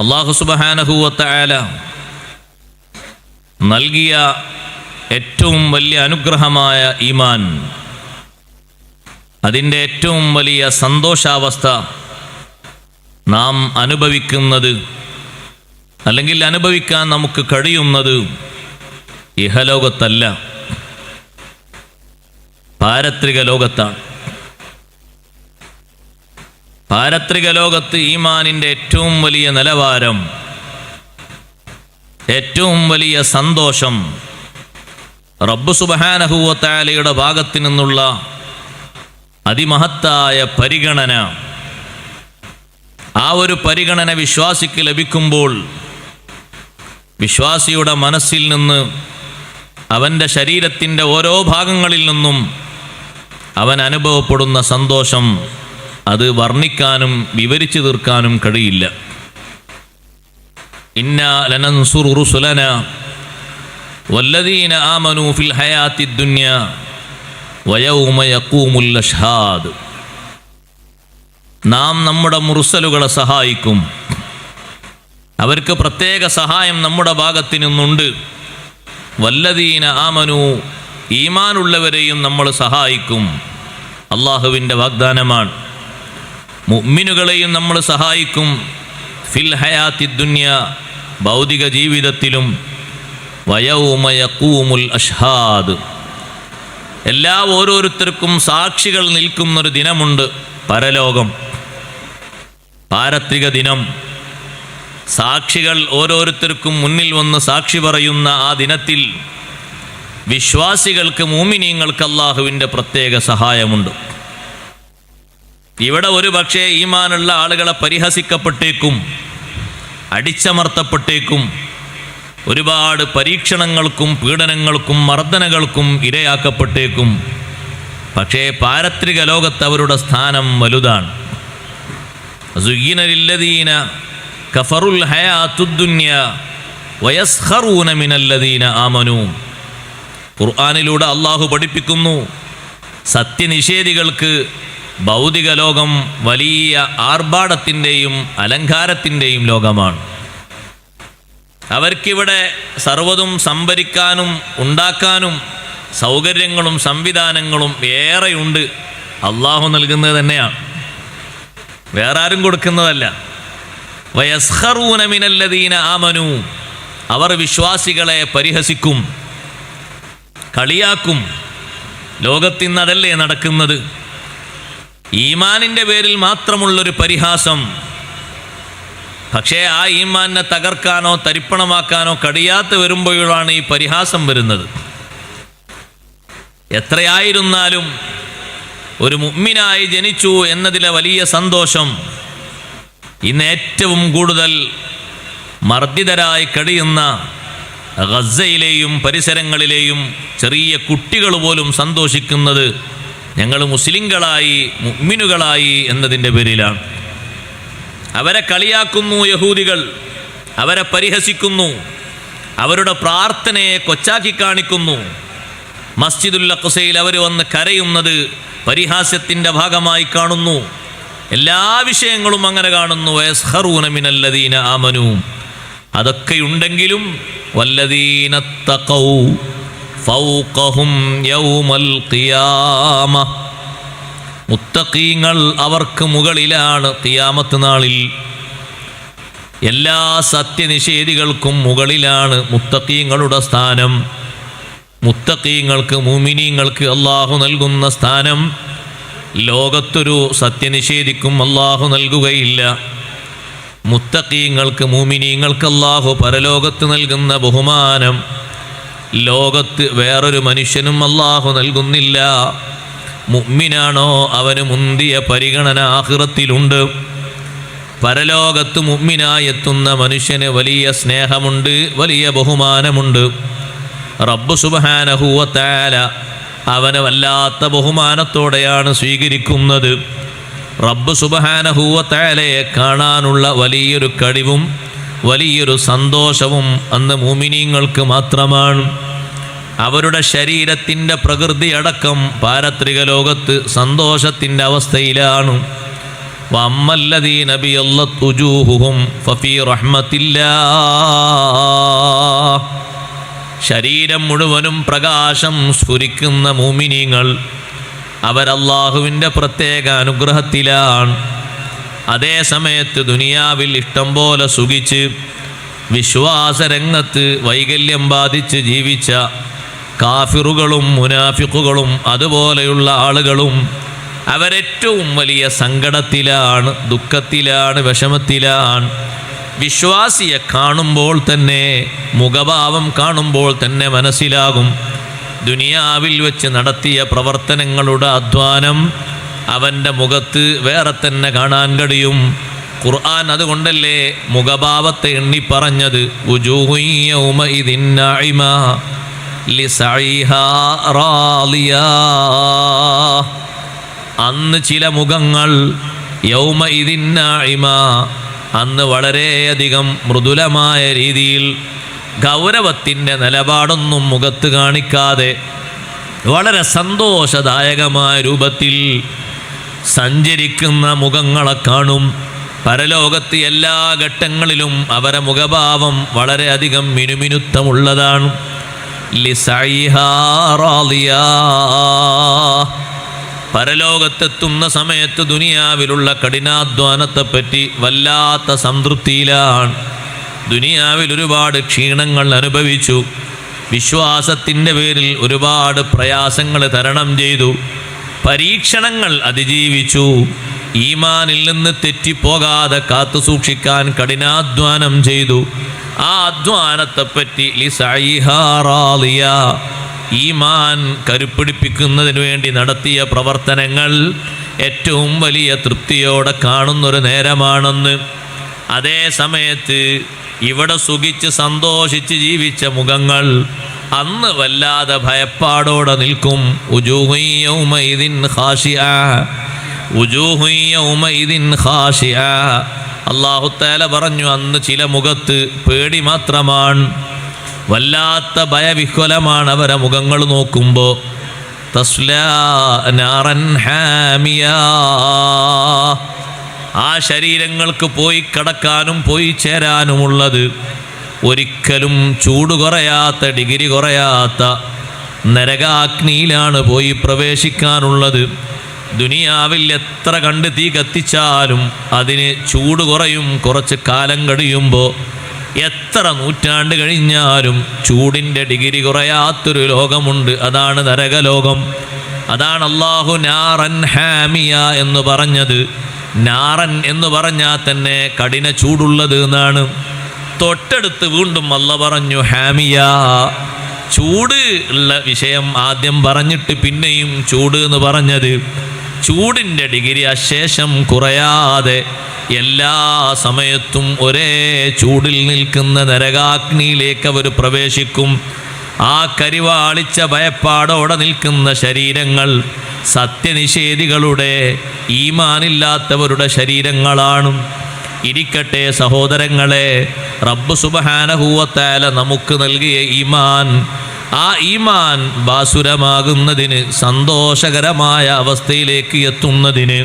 അല്ലാഹു സുബ്ഹാനഹു വ തആല നൽകിയ ഏറ്റവും വലിയ അനുഗ്രഹമായ ഈമാൻ, അതിൻ്റെ ഏറ്റവും വലിയ സന്തോഷാവസ്ഥ നാം അനുഭവിക്കുന്നത്, അല്ലെങ്കിൽ അനുഭവിക്കാൻ നമുക്ക് കഴിയുന്നത് ഇഹലോകത്തല്ല, പാരത്രിക ലോകത്താണ്. പാരത്രിക ലോകത്ത് ഈമാനിൻ്റെ ഏറ്റവും വലിയ നിലവാരം, ഏറ്റവും വലിയ സന്തോഷം റബ്ബ് സുബ്ഹാനഹു വ തആലയുടെ ഭാഗത്തു നിന്നുള്ള അതിമഹത്തായ പരിഗണന. ആ ഒരു പരിഗണന വിശ്വാസിക്ക് ലഭിക്കുമ്പോൾ വിശ്വാസിയുടെ മനസ്സിൽ നിന്ന്, അവൻ്റെ ശരീരത്തിൻ്റെ ഓരോ ഭാഗങ്ങളിൽ നിന്നും അവൻ അനുഭവപ്പെടുന്ന സന്തോഷം അത് വർണ്ണിക്കാനും വിവരിച്ചു തീർക്കാനും കഴിയില്ല. ഇന്നാ ലനൻസുറു റുസുലനാ വല്ലദീന ആമനൂ ഫിൽ ഹയാത്തിദ് ദുനിയ വയൗമ യഖൂമുൽ അഷ്ഹാദ്. നാം നമ്മുടെ മുർസലുകളെ സഹായിക്കും, അവർക്ക് പ്രത്യേക സഹായം നമ്മുടെ ഭാഗത്തു നിന്നുണ്ട്. വല്ലദീന ആമനൂ, ഈമാനുള്ളവരെയും നമ്മൾ സഹായിക്കും, അള്ളാഹുവിൻ്റെ വാഗ്ദാനമാണ്. മുഅ്മിനുകളെയും നമ്മൾ സഹായിക്കും ഫിൽ ഹയാത്തിദ് ദുനിയ, ഭൗതിക ജീവിതത്തിലും. വയൗമ യഖൂമുൽ അഷ്ഹാദ്, ഓരോരുത്തർക്കും സാക്ഷികൾ നിൽക്കുന്നൊരു ദിനമുണ്ട്, പരലോകം, പാരത്രിക ദിനം. സാക്ഷികൾ ഓരോരുത്തർക്കും മുന്നിൽ വന്ന് സാക്ഷി പറയുന്ന ആ ദിനത്തിൽ വിശ്വാസികൾക്ക്, മുഅ്മിനീങ്ങൾക്ക് അല്ലാഹുവിൻ്റെ പ്രത്യേക സഹായമുണ്ട്. ഇവിടെ ഒരു പക്ഷേ ഈമാനുള്ള ആളുകളെ പരിഹസിക്കപ്പെട്ടേക്കും, അടിച്ചമർത്തപ്പെട്ടേക്കും, ഒരുപാട് പരീക്ഷണങ്ങൾക്കും പീഡനങ്ങൾക്കും മർദ്ദനകൾക്കും ഇരയാക്കപ്പെട്ടേക്കും. പക്ഷേ പാരത്രിക ലോകത്ത് അവരുടെ സ്ഥാനം വലുതാണ്. സുയ്യിന ലില്ലദീന കഫറുൽ ഹയാത്തുദ് ദുനിയ വയസ്ഖറൂന മിനല്ലദീന ആമനൂ. ഖുർആനിലൂടെ അള്ളാഹു പഠിപ്പിക്കുന്നു, സത്യനിഷേധികൾക്ക് ഭൗതിക ലോകം വലിയ ആർഭാടത്തിൻ്റെയും അലങ്കാരത്തിൻ്റെയും ലോകമാണ്. അവർക്കിവിടെ സർവ്വതും സംഭരിക്കാനും ഉണ്ടാക്കാനും സൗകര്യങ്ങളും സംവിധാനങ്ങളും ഏറെയുണ്ട്. അള്ളാഹു നൽകുന്നത് തന്നെയാണ്, വേറെ ആരും കൊടുക്കുന്നതല്ല. വയസ്ഖറൂന മിനല്ലദീന ആമനൂ, അവർ വിശ്വാസികളെ പരിഹസിക്കും, കളിയാക്കും. ലോകത്തിന്ന് അതല്ലേ നടക്കുന്നത്? ഈമാനിൻ്റെ പേരിൽ മാത്രമുള്ളൊരു പരിഹാസം. പക്ഷേ ആ ഈമാനിനെ തകർക്കാനോ തരിപ്പണമാക്കാനോ കഴിയാത്ത വരുമ്പോഴാണ് ഈ പരിഹാസം വരുന്നത്. എത്രയായിരുന്നാലും ഒരു മുഅ്മിനായി ജനിച്ചു എന്നതിലെ വലിയ സന്തോഷം ഇന്ന് ഏറ്റവും കൂടുതൽ മർദ്ദിതരായി കഴിയുന്ന ഗസയിലെയും പരിസരങ്ങളിലെയും ചെറിയ കുട്ടികൾ പോലും സന്തോഷിക്കുന്നത് ഞങ്ങൾ മുസ്ലിങ്ങളായി, മുഅ്മിനുകളായി എന്നതിൻ്റെ പേരിലാണ്. അവരെ കളിയാക്കുന്നു യഹൂദികൾ, അവരെ പരിഹസിക്കുന്നു, അവരുടെ പ്രാർത്ഥനയെ കൊച്ചാക്കി കാണിക്കുന്നു. മസ്ജിദുൽ അഖ്സയിൽ അവർ വന്ന് കരയുന്നത് പരിഹാസ്യത്തിൻ്റെ ഭാഗമായി കാണുന്നു. എല്ലാ വിഷയങ്ങളും അങ്ങനെ കാണുന്നു. വയസ്ഖറൂന മിനല്ലദീന ആമനൂ, അതൊക്കെയുണ്ടെങ്കിലും വല്ലദീന തഖൗ ഫൗഖഹും യൗമൽ ഖിയാമ, മുത്തഖീങ്ങൾ അവർക്ക് മുകളിലാണ് ഖിയാമത്ത് നാളിൽ. എല്ലാ സത്യനിഷേധികൾക്കും മുകളിലാണ് മുത്തഖീങ്ങളുടെ സ്ഥാനം. മുത്തഖീങ്ങൾക്ക്, മുഅ്മിനീങ്ങൾക്ക് അല്ലാഹു നൽകുന്ന സ്ഥാനം ലോകത്തൊരു സത്യനിഷേധിക്കും അല്ലാഹു നൽകുകയില്ല. മുത്തഖീങ്ങൾക്ക്, മുഅ്മിനീങ്ങൾക്ക് അല്ലാഹു പരലോകത്ത് നൽകുന്ന ബഹുമാനം ലോകത്ത് വേറൊരു മനുഷ്യനും അല്ലാഹു നൽകുന്നില്ല. മുഅ്മിനാണോ അവന് മുന്തിയ പരിഗണന ആഖിറത്തിലുണ്ട്. പരലോകത്ത് മുഅ്മിനായി എത്തുന്ന മനുഷ്യന് വലിയ സ്നേഹമുണ്ട്, വലിയ ബഹുമാനമുണ്ട്. റബ്ബ് സുബ്ഹാനഹു വ തആല അവനെ വല്ലാത്ത ബഹുമാനത്തോടെയാണ് സ്വീകരിക്കുന്നത്. റബ്ബ് സുബ്ഹാനഹു വ തആലയെ കാണാനുള്ള വലിയൊരു കഴിവും വലിയൊരു സന്തോഷവും അന്ന് മുഅ്മിനീങ്ങൾക്ക് മാത്രമാണ്. അവരുടെ ശരീരത്തിൻ്റെ പ്രകൃതി അടക്കം പാരത്രിക ലോകത്ത് സന്തോഷത്തിൻ്റെ അവസ്ഥയിലാണ്. വഅമ്മല്ലദീന ബിയല്ലത് വുജൂഹുഹും ഫഫീ റഹ്മത്തില്ലാഹ്. ശരീരം മുഴുവനും പ്രകാശം സ്ഫുരിക്കുന്ന മുഅ്മിനീങ്ങൾ അവരല്ലാഹുവിൻ്റെ പ്രത്യേക അനുഗ്രഹത്തിലാണ്. അതേ സമയത്ത് ദുനിയാവിൽ ഇഷ്ടം പോലെ സുഖിച്ച് വിശ്വാസരംഗത്ത് വൈകല്യം ബാധിച്ച് ജീവിച്ച കാഫിറുകളും മുനാഫിഖുകളും അതുപോലെയുള്ള ആളുകളും അവരേറ്റവും വലിയ സങ്കടത്തിലാണ്, ദുഃഖത്തിലാണ്, വിഷമത്തിലാണ്. വിശ്വാസിയെ കാണുമ്പോൾ തന്നെ, മുഖഭാവം കാണുമ്പോൾ തന്നെ മനസ്സിലാകും ദുനിയാവിൽ വെച്ച് നടത്തിയ പ്രവർത്തനങ്ങളുടെ അധ്വാനം അവൻ്റെ മുഖത്ത് വേറെ തന്നെ കാണാൻ കഴിയും. ഖുർആൻ അതുകൊണ്ടല്ലേ മുഖഭാവത്തെ എണ്ണി പറഞ്ഞത്, വുജൂഹു യൗമഇദിൻ നാഇമ ലിസഈഹാ റാളിയാ. അന്ന് ചില മുഖങ്ങൾ യൗമഇദിൻ നാഇമ, അന്ന് വളരെയധികം മൃദുലമായ രീതിയിൽ ഗൗരവത്തിൻ്റെ നിലപാടൊന്നും മുഖത്ത് കാണിക്കാതെ വളരെ സന്തോഷദായകമായ രൂപത്തിൽ സഞ്ചരിക്കുന്ന മുഖങ്ങളെ കാണും. പരലോകത്ത് എല്ലാ ഘട്ടങ്ങളിലും അവരെ മുഖഭാവം വളരെയധികം മിനുമിനുത്തമുള്ളതാണ്. ലിസഈഹാ റാളിയാ. പരലോകത്തെത്തുന്ന സമയത്ത് ദുനിയാവിലുള്ള കഠിനാധ്വാനത്തെപ്പറ്റി വല്ലാത്ത സംതൃപ്തിയിലാണ്. ദുനിയാവിൽ ഒരുപാട് ക്ഷീണങ്ങൾ അനുഭവിച്ചു, വിശ്വാസത്തിൻ്റെ പേരിൽ ഒരുപാട് പ്രയാസങ്ങൾ തരണം ചെയ്തു, പരീക്ഷണങ്ങൾ അതിജീവിച്ചു. ഈമാനിൽ നിന്ന് തെറ്റിപ്പോകാതെ കാത്തു സൂക്ഷിക്കാൻ കഠിനാധ്വാനം ചെയ്തു. ആ അധ്വാനത്തെപ്പറ്റി ലിസഈഹാ റാളിയാ, ഈമാൻ കരുപ്പിടിപ്പിക്കുന്നതിന് വേണ്ടി നടത്തിയ പ്രവർത്തനങ്ങൾ ഏറ്റവും വലിയ തൃപ്തിയോടെ കാണുന്നൊരു നേരമാണെന്ന്. അതേ സമയത്ത് ഇവിടെ സുഖിച്ച് സന്തോഷിച്ച് ജീവിച്ച മുഖങ്ങൾ അന്ന് വല്ലാതെ ഭയപ്പാടോടെ നിൽക്കും. വുജൂഹു യൗമഇദിൻ ഖാശിആ, വുജൂഹു യൗമഇദിൻ ഖാശിആ. അല്ലാഹു തആല പറഞ്ഞു, അന്ന് ചില മുഖത്ത് പേടി മാത്രമാണ്, വല്ലാത്ത ഭയവിഹ്വലമാണ് അവരെ മുഖങ്ങൾ നോക്കുമ്പോൾ. തസ്ലാ നാറൻ ഹാമിയാ. ആ ശരീരങ്ങൾക്ക് പോയി കടക്കാനും പോയി ചേരാനുമുള്ളത് ഒരിക്കലും ചൂട് കുറയാത്ത, ഡിഗ്രി കുറയാത്ത നരകാഗ്നിയിലാണ് പോയി പ്രവേശിക്കാനുള്ളത്. ദുനിയാവിൽ എത്ര കണ്ട് തീ കത്തിച്ചാലും അതിന് ചൂട് കുറയും. കുറച്ച് കാലം കഴിയുമ്പോൾ, എത്ര നൂറ്റാണ്ട് കഴിഞ്ഞാലും ചൂടിൻ്റെ ഡിഗ്രി കുറയാത്തൊരു ലോകമുണ്ട്. അതാണ് നരകലോകം. അതാണ് അല്ലാഹു നാറൻ ഹാമിയ എന്ന് പറഞ്ഞത്. നാറൻ എന്ന് പറഞ്ഞാൽ തന്നെ കഠിന ചൂടുള്ളത് എന്നാണ്. തൊട്ടടുത്ത് വീണ്ടും അല്ലാഹു പറഞ്ഞു ഹാമിയ, ചൂട് ഉള്ള വിഷയം ആദ്യം പറഞ്ഞിട്ട് പിന്നെയും ചൂട് എന്ന് പറഞ്ഞത്. ചൂടിൻ്റെ ഡിഗ്രി അശേഷം കുറയാതെ എല്ലാ സമയത്തും ഒരേ ചൂടിൽ നിൽക്കുന്ന നരകാഗ്നിയിലേക്ക് അവർ പ്രവേശിക്കും. ആ കരിവാളിച്ച ഭയപ്പാടോടെ നിൽക്കുന്ന ശരീരങ്ങൾ സത്യനിഷേധികളുടെ, ഈമാനില്ലാത്തവരുടെ ശരീരങ്ങളാണ്. ഇരിക്കട്ടെ സഹോദരങ്ങളെ, റബ്ബ് സുബ്ഹാനഹു വ തആല നമുക്ക് നൽകിയ ഈമാൻ, ആ ഈമാൻ ബാസുരമാകുന്നതിന്, സന്തോഷകരമായ അവസ്ഥയിലേക്ക് എത്തുന്നതിന്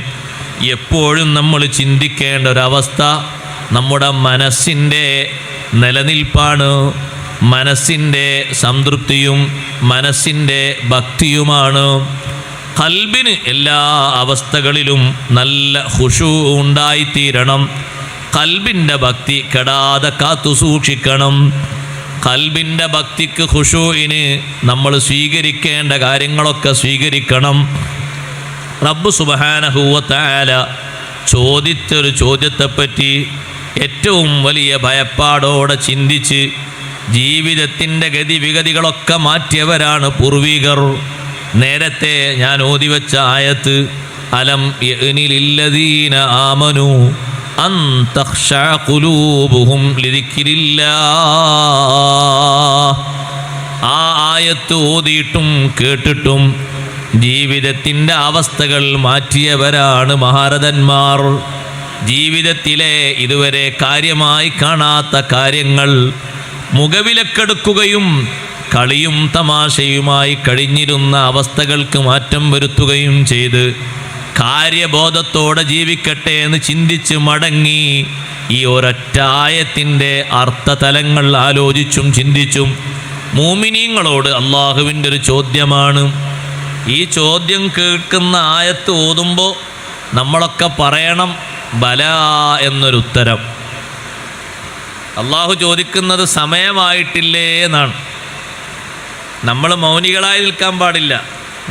എപ്പോഴും നമ്മൾ ചിന്തിക്കേണ്ട ഒരവസ്ഥ നമ്മുടെ മനസ്സിൻ്റെ നിലനിൽപ്പാണ്. മനസ്സിൻ്റെ സംതൃപ്തിയും മനസ്സിൻ്റെ ഭക്തിയുമാണ്. ഖൽബിന് എല്ലാ അവസ്ഥകളിലും നല്ല ഖുശൂ ഉണ്ടായിത്തീരണം. ഖൽബിൻ്റെ ഭക്തി കെടാതെ കാത്തു സൂക്ഷിക്കണം. ഖൽബിൻ്റെ ഭക്തിക്ക്, ഖുശൂഇന് നമ്മൾ സ്വീകരിക്കേണ്ട കാര്യങ്ങളൊക്കെ സ്വീകരിക്കണം. റബ്ബ് സുബ്ഹാനഹു വ തആല ചോദിച്ചൊരു ചോദ്യത്തെപ്പറ്റി ഏറ്റവും വലിയ ഭയപ്പാടോടെ ചിന്തിച്ച് ജീവിതത്തിൻ്റെ ഗതിവിഗതികളൊക്കെ മാറ്റിയവരാണ് പൂർവികർ. നേരത്തെ ഞാൻ ഓതിവെച്ച ആയത്ത്, അലം യഅ്നി ലില്ലദീന ആമനു അൻ തഖ്ശഅ ഖുലൂബുഹും ലിദിക്രില്ലാഹ്. ആ ആയത്ത് ഓതിയിട്ടും കേട്ടിട്ടും ജീവിതത്തിൻ്റെ അവസ്ഥകൾ മാറ്റിയവരാണ് മഹാരഥന്മാർ. ജീവിതത്തിലെ ഇതുവരെ കാര്യമായി കാണാത്ത കാര്യങ്ങൾ മുഖവിലക്കെടുക്കുകയും കളിയും തമാശയുമായി കഴിഞ്ഞിരുന്ന അവസ്ഥകൾക്ക് മാറ്റം വരുത്തുകയും ചെയ്ത് കാര്യബോധത്തോടെ ജീവിക്കട്ടെ എന്ന് ചിന്തിച്ച് മടങ്ങി ഈ ഒരൊറ്റ ആയത്തിൻ്റെ അർത്ഥതലങ്ങൾ ആലോചിച്ചും ചിന്തിച്ചും മൂമിനീങ്ങളോട് അള്ളാഹുവിൻ്റെ ഒരു ചോദ്യമാണ്. ഈ ചോദ്യം കേൾക്കുന്ന ആയത്ത് ഓതുമ്പോൾ നമ്മളൊക്കെ പറയണം ബലാ എന്നൊരുത്തരം. അള്ളാഹു ചോദിക്കുന്നത് സമയമായിട്ടില്ലേ എന്നാണ്. നമ്മൾ മൗനികളായി നിൽക്കാൻ പാടില്ല.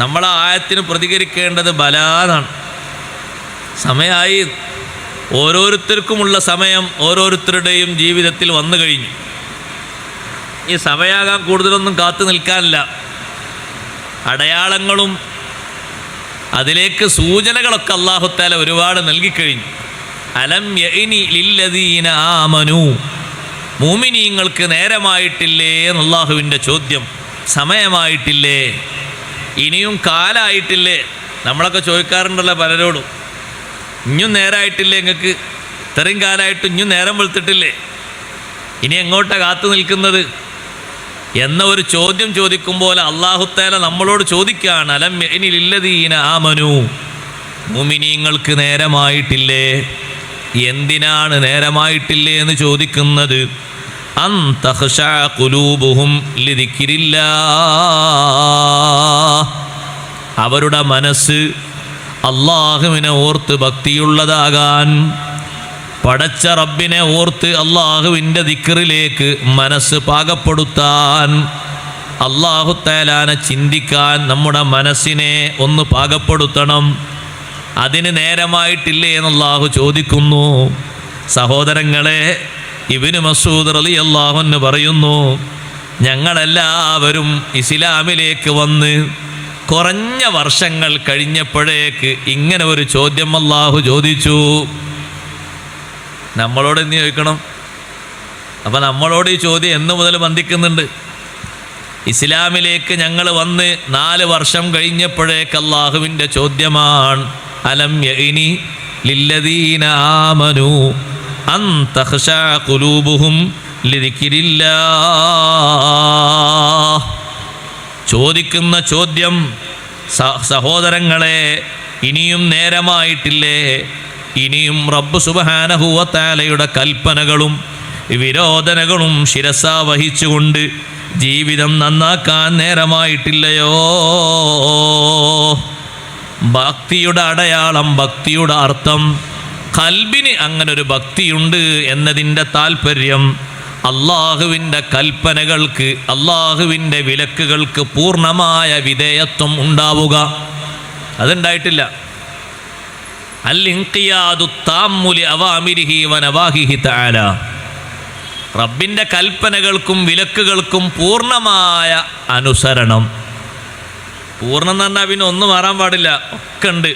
നമ്മൾ ആ ആയത്തിന് പ്രതികരിക്കേണ്ടത് ബലാന്നാണ്. സമയമായി. ഓരോരുത്തർക്കുമുള്ള സമയം ഓരോരുത്തരുടെയും ജീവിതത്തിൽ വന്നു കഴിഞ്ഞു. ഈ സമയമാകാൻ കൂടുതലൊന്നും കാത്തു നിൽക്കാനില്ല. അടയാളങ്ങളും അതിലേക്ക് സൂചനകളൊക്കെ അല്ലാഹു തആല ഒരുപാട് നൽകിക്കഴിഞ്ഞു. അലം യഇനി ലില്ലദീന ആമനു, മുഅ്മിനീങ്ങൾക്ക് നേരമായിട്ടില്ലേ എന്ന് അല്ലാഹുവിൻ്റെ ചോദ്യം. സമയമായിട്ടില്ലേ, ഇനിയും കാലമായിട്ടില്ലേ? നമ്മളൊക്കെ ചോദിക്കാറുണ്ടല്ലോ പലരോടും, ഇനിയും നേരമായിട്ടില്ലേ നിങ്ങൾക്ക്? ഇത്രയും കാലമായിട്ട് ഇനിയും നേരം വെളുത്തിട്ടില്ലേ? ഇനി എങ്ങോട്ടാണ് കാത്തു നിൽക്കുന്നത് എന്ന ഒരു ചോദ്യം ചോദിക്കുമ്പോൾ അല്ലാഹു തആല നമ്മളോട് ചോദിക്കുകയാണ്, അലം യഇനി ലില്ലദീന ആമനു, മുഅ്മിനീങ്ങൾക്ക് നേരമായിട്ടില്ലേ? എന്തിനാണ് നേരമായിട്ടില്ലേ എന്ന് ചോദിക്കുന്നത്? അൻ തഖ്ശഅ ഖുലൂബുഹും ലിദിക്രില്ലാഹ്, അവരുടെ മനസ്സ് അല്ലാഹുവിനെ ഓർത്ത് ഭക്തിയുള്ളതാകാൻ, പടച്ച റബ്ബിനെ ഓർത്ത് അല്ലാഹുവിൻ്റെ ദിക്റിലേക്ക് മനസ്സ് പാകപ്പെടുത്താൻ, അല്ലാഹു തആലാനെ ചിന്തിക്കാൻ നമ്മുടെ മനസ്സിനെ ഒന്ന് പാകപ്പെടുത്തണം. അതിന് നേരമായിട്ടില്ലേ എന്ന് അല്ലാഹു ചോദിക്കുന്നു. സഹോദരങ്ങളെ, ഇബ്നു മസ്ഊദ് റളിയല്ലാഹു അൻഹു പറയുന്നു, ഞങ്ങളെല്ലാവരും ഇസ്ലാമിലേക്ക് വന്ന് കുറഞ്ഞ വർഷങ്ങൾ കഴിഞ്ഞപ്പോഴേക്ക് ഇങ്ങനെ ഒരു ചോദ്യം അല്ലാഹു ചോദിച്ചു. നമ്മളോട് എന്ത് ചോദിക്കണം? അപ്പം നമ്മളോട് ഈ ചോദ്യം എന്ന് മുതൽ ബന്ധിക്കുന്നുണ്ട്. ഇസ്ലാമിലേക്ക് ഞങ്ങൾ വന്ന് 4 വർഷം കഴിഞ്ഞപ്പോഴേക്ക് അല്ലാഹുവിൻ്റെ ചോദ്യമാണ്, അലം യഇനി ലില്ലദീന ആമനു അൻ തഖ്ശഅ ഖുലൂബുഹും ലിദിക്രില്ലാഹ്. ചോദിക്കുന്ന ചോദ്യം, സഹോദരങ്ങളെ, ഇനിയും നേരമായിട്ടില്ലേ? ഇനിയും റബ്ബ് സുബ്ഹാനഹു വ തആലയുടെ കൽപ്പനകളും വിരോധനകളും ശിരസാ വഹിച്ചുകൊണ്ട് ജീവിതം നന്നാക്കാൻ നേരമായിട്ടില്ലയോ? ഭക്തിയുടെ അടയാളം, ഭക്തിയുടെ അർത്ഥം, ഖൽബിന് അങ്ങനൊരു ഭക്തിയുണ്ട് എന്നതിൻ്റെ താല്പര്യം അള്ളാഹുവിൻ്റെ കൽപ്പനകൾക്ക്, അള്ളാഹുവിൻ്റെ വിലക്കുകൾക്ക് പൂർണ്ണമായ വിധേയത്വം ഉണ്ടാവുക. അതുണ്ടായിട്ടില്ല. അൽ-ഇൻഖിയാദു താമ്മു ലി അവാമിരിഹി വ നവാഹിഹി തആല, റബ്ബിൻ്റെ കൽപ്പനകൾക്കും വിലക്കുകൾക്കും പൂർണ്ണമായ അനുസരണം. പൂർണ്ണം എന്ന് പറഞ്ഞാൽ പിന്നെ ഒന്നും മാറാൻ പാടില്ല, ഒക്കെ ഉണ്ട്.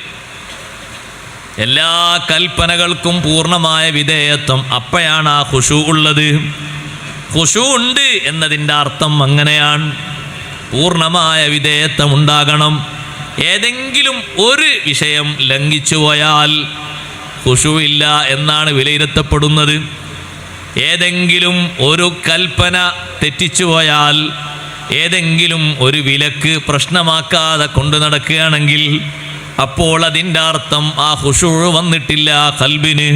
എല്ലാ കൽപ്പനകൾക്കും പൂർണ്ണമായ വിധേയത്വം. അപ്പോഴാണ് ആ ഖുശൂ ഉള്ളത്. ഖുശൂ ഉണ്ട് എന്നതിൻ്റെ അർത്ഥം അങ്ങനെയാണ്. പൂർണ്ണമായ വിധേയത്വം ഉണ്ടാകണം. ഏതെങ്കിലും ഒരു വിഷയം ലംഘിച്ചു പോയാൽ ഖുശൂ ഇല്ല എന്നാണ് വിലയിരുത്തപ്പെടുന്നത്. ഏതെങ്കിലും ഒരു കൽപ്പന തെറ്റിച്ചു പോയാൽ, ഏതെങ്കിലും ഒരു വിലക്ക് പ്രശ്നമാക്കാതെ കൊണ്ടു നടക്കുകയാണെങ്കിൽ അപ്പോൾ അതിൻ്റെ അർത്ഥം ആ ഖുശൂ വന്നിട്ടില്ല ഖൽബിന്.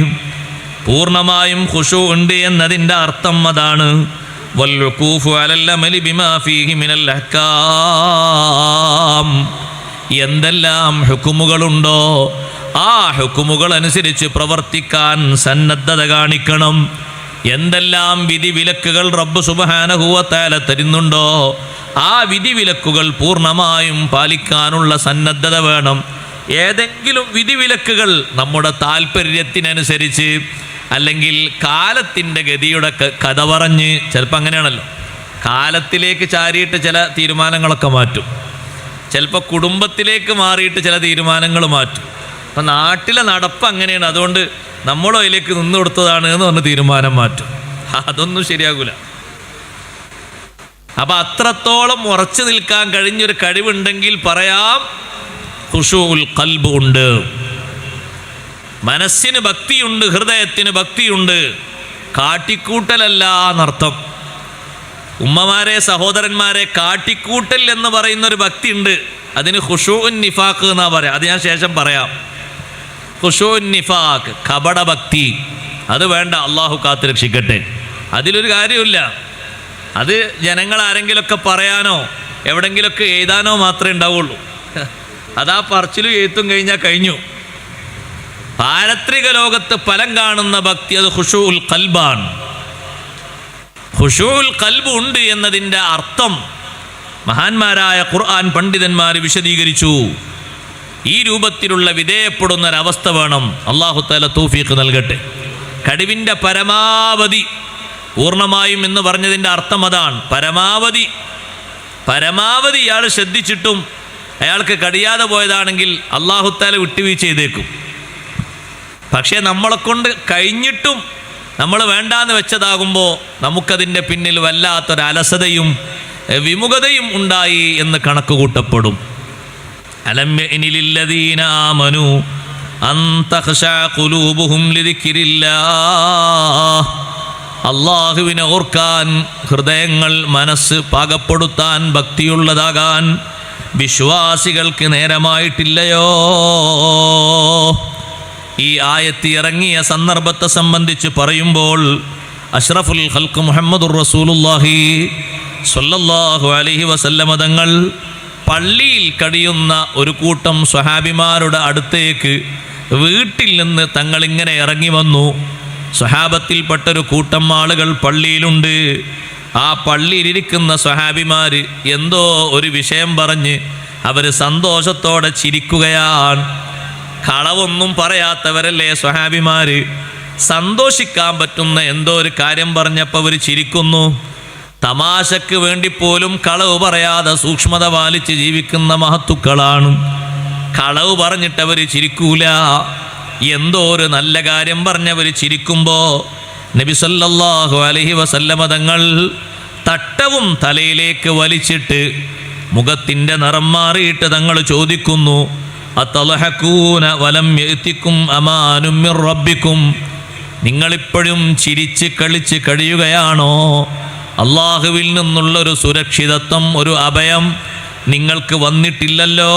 പൂർണ്ണമായും ഖുശൂ ഉണ്ട് എന്നതിൻ്റെ അർത്ഥം അതാണ്. വൽവുഖൂഫു അലൽ അമലി ബിമാ ഫീഹി മിനൽ അഹ്കാം, എന്തെല്ലാം ഹുക്കുമുകളുണ്ടോ ആ ഹുക്കുമുകൾ അനുസരിച്ച് പ്രവർത്തിക്കാൻ സന്നദ്ധത കാണിക്കണം. എന്തെല്ലാം വിധി വിലക്കുകൾ റബ്ബ് സുബ്ഹാനഹു വ തആല തരുന്നുണ്ടോ ആ വിധി വിലക്കുകൾ പൂർണ്ണമായും പാലിക്കാനുള്ള സന്നദ്ധത വേണം. ഏതെങ്കിലും വിധിവിലക്കുകൾ നമ്മുടെ താല്പര്യത്തിനനുസരിച്ച് അല്ലെങ്കിൽ കാലത്തിൻ്റെ ഗതിയുടെ കഥ പറഞ്ഞ്, ചിലപ്പോൾ അങ്ങനെയാണല്ലോ, കാലത്തിലേക്ക് ചാരിയിട്ട് ചില തീരുമാനങ്ങളൊക്കെ മാറ്റും, ചിലപ്പോൾ കുടുംബത്തിലേക്ക് മാറിയിട്ട് ചില തീരുമാനങ്ങൾ മാറ്റും. അപ്പം നാട്ടിലെ നടപ്പ് അങ്ങനെയാണ്, അതുകൊണ്ട് നമ്മളും അതിലേക്ക് നിന്ന് കൊടുത്തതാണ് എന്ന് പറഞ്ഞ് തീരുമാനം മാറ്റും. അതൊന്നും ശരിയാകൂല. അപ്പം അത്രത്തോളം ഉറച്ചു നിൽക്കാൻ കഴിഞ്ഞൊരു കഴിവുണ്ടെങ്കിൽ പറയാം ഖുശൂഉൽ ഖൽബ് ഉണ്ട്. മനസ്സിന് ഭക്തിയുണ്ട്, ഹൃദയത്തിന് ഭക്തിയുണ്ട്. കാട്ടിക്കൂട്ടലല്ല എന്നർത്ഥം. ഉമ്മമാരെ, സഹോദരന്മാരെ, കാട്ടിക്കൂട്ടൽ എന്ന് പറയുന്നൊരു ഭക്തി ഉണ്ട്. അതിന് ഖുശൂഉൻ നിഫാഖ് എന്നാ പറയാം. അത് ഞാൻ ശേഷം പറയാം. ഖുശൂഉൻ നിഫാഖ്, കപടഭക്തി, അത് വേണ്ട. അള്ളാഹു കാത്ത് രക്ഷിക്കട്ടെ. അതിലൊരു കാര്യമില്ല. അത് ജനങ്ങൾ ആരെങ്കിലുമൊക്കെ പറയാനോ എവിടെങ്കിലുമൊക്കെ എഴുതാനോ മാത്രമേ ഉണ്ടാവുള്ളൂ. അതാ പറച്ചിലും എഴുത്തും കഴിഞ്ഞാൽ കഴിഞ്ഞു. പാരത്രിക ലോകത്ത് ഫലം കാണുന്ന ഭക്തി അത് ഖുശൂഉൽ ഖൽബാണ്. ഖുശൂഉൽ ഖൽബ് ഉണ്ട് എന്നതിൻ്റെ അർത്ഥം മഹാന്മാരായ ഖുർആൻ പണ്ഡിതന്മാർ വിശദീകരിച്ചു. ഈ രൂപത്തിലുള്ള വിധേയപ്പെടുന്ന ഒരവസ്ഥ വേണം. അല്ലാഹു തആല തൗഫീഖ് നൽകട്ടെ. കഴിവിൻ്റെ പരമാവധി, പൂർണ്ണമായും എന്ന് പറഞ്ഞതിൻ്റെ അർത്ഥം അതാണ്. പരമാവധി ഇയാൾ ശ്രദ്ധിച്ചിട്ടും അയാൾക്ക് കഴിയാതെ പോയതാണെങ്കിൽ അല്ലാഹു തആല വിട്ടുവീഴ്ച ചെയ്തേക്കും. പക്ഷേ നമ്മളെ കൊണ്ട് കഴിഞ്ഞിട്ടും നമ്മൾ വേണ്ടാന്ന് വെച്ചതാകുമ്പോൾ നമുക്കതിൻ്റെ പിന്നിൽ വല്ലാത്തൊരു അലസതയും വിമുഖതയും ഉണ്ടായി എന്ന് കണക്ക് കൂട്ടപ്പെടും. അലം യഅനിലില്ലദീന ആമനൂ അൻ തഖ്ശഅ ഖുലൂബുഹും ലിദിക്രില്ലാഹ്. അല്ലാഹുവിനെ ഓർക്കാൻ ഹൃദയങ്ങൾ, മനസ്സ് പാകപ്പെടുത്താൻ, ഭക്തിയുള്ളതാകാൻ വിശ്വാസികൾക്ക് നേരമായിട്ടില്ലയോ? ഈ ആയത്ത് ഇറങ്ങിയ സന്ദർഭത്തെ സംബന്ധിച്ച് പറയുമ്പോൾ അഷ്റഫുൽ ഖൽഖ് മുഹമ്മദുർ റസൂലുള്ളാഹി സ്വല്ലല്ലാഹു അലൈഹി വസല്ലമ തങ്ങൾ പള്ളിയിൽ കഴിയുന്ന ഒരു കൂട്ടം സ്വഹാബിമാരുടെ അടുത്തേക്ക് വീട്ടിൽ നിന്ന് തങ്ങളിങ്ങനെ ഇറങ്ങി വന്നു. സ്വഹാബത്തിൽപ്പെട്ടൊരു കൂട്ടം ആളുകൾ പള്ളിയിലുണ്ട്. ആ പള്ളിയിലിരിക്കുന്ന സ്വഹാബിമാർ എന്തോ ഒരു വിഷയം പറഞ്ഞ് അവർ സന്തോഷത്തോടെ ചിരിക്കുകയാണ്. കളവൊന്നും പറയാത്തവരല്ലേ സ്വഹാബിമാർ. സന്തോഷിക്കാൻ പറ്റുന്ന എന്തോ ഒരു കാര്യം പറഞ്ഞപ്പോൾ അവർ ചിരിക്കുന്നു. തമാശക്ക് വേണ്ടി പോലും കളവ് പറയാതെ സൂക്ഷ്മത പാലിച്ച് ജീവിക്കുന്ന മഹത്തുക്കളാണ്. കളവ് പറഞ്ഞിട്ടവർ ചിരിക്കൂല. എന്തോ ഒരു നല്ല കാര്യം പറഞ്ഞവർ ചിരിക്കുമ്പോൾ നബി സല്ലല്ലാഹു അലൈഹി വസല്ലമ തങ്ങൾ തട്ടവും തലയിലേക്ക് വലിച്ചിട്ട് മുഖത്തിൻ്റെ നിറം മാറിയിട്ട് തങ്ങൾ ചോദിക്കുന്നു, അത്തളഹകൂന വലം യഅതികും അമാനും മിർ റബ്ബിക്കും. നിങ്ങളിപ്പോഴും ചിരിച്ച് കളിച്ച് കഴിയുകയാണോ? അള്ളാഹുവിൽ നിന്നുള്ളൊരു സുരക്ഷിതത്വം, ഒരു അഭയം നിങ്ങൾക്ക് വന്നിട്ടില്ലല്ലോ.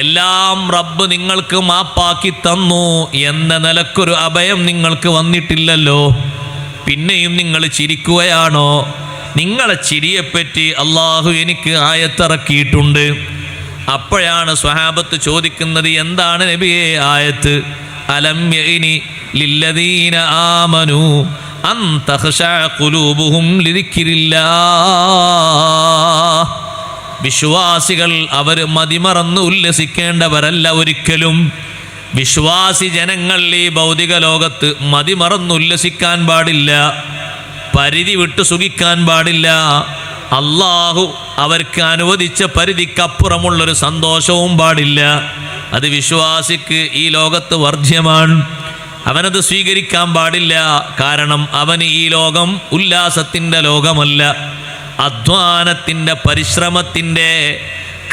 എല്ലാം റബ്ബ് നിങ്ങൾക്ക് മാപ്പാക്കി തന്നു എന്ന നിലക്കൊരു അഭയം നിങ്ങൾക്ക് വന്നിട്ടില്ലല്ലോ. പിന്നെയും നിങ്ങൾ ചിരിക്കുകയാണോ? നിങ്ങളെ ചിരിയെപ്പറ്റി അള്ളാഹു എനിക്ക് ആയത്തിറക്കിയിട്ടുണ്ട്. അപ്പോഴാണ് സ്വഹാബത്ത് ചോദിക്കുന്നത്, എന്താണ് നബിയേ ആയത്ത്? അലം യഅനി ലില്ലദീന ആമനൂ അൻ തഖ്ശഅ ഖുലൂബുഹും ലിദിക്രില്ലാഹ്. വിശ്വാസികൾ അവർ മതിമറന്ന് ഉല്ലസിക്കേണ്ടവരല്ല ഒരിക്കലും. വിശ്വാസി ജനങ്ങൾ ഈ ഭൗതിക ലോകത്ത് മതിമറന്ന് ഉല്ലസിക്കാൻ പാടില്ല, പരിധി വിട്ട് സുഖിക്കാൻ പാടില്ല. അള്ളാഹു അവർക്ക് അനുവദിച്ച പരിധിക്കപ്പുറമുള്ളൊരു സന്തോഷവും പാടില്ല. അത് വിശ്വാസിക്ക് ഈ ലോകത്ത് വർജ്യമാണ്. അവനത് സ്വീകരിക്കാൻ പാടില്ല. കാരണം അവന് ഈ ലോകം ഉല്ലാസത്തിൻ്റെ ലോകമല്ല, അധ്വാനത്തിൻ്റെ, പരിശ്രമത്തിൻ്റെ,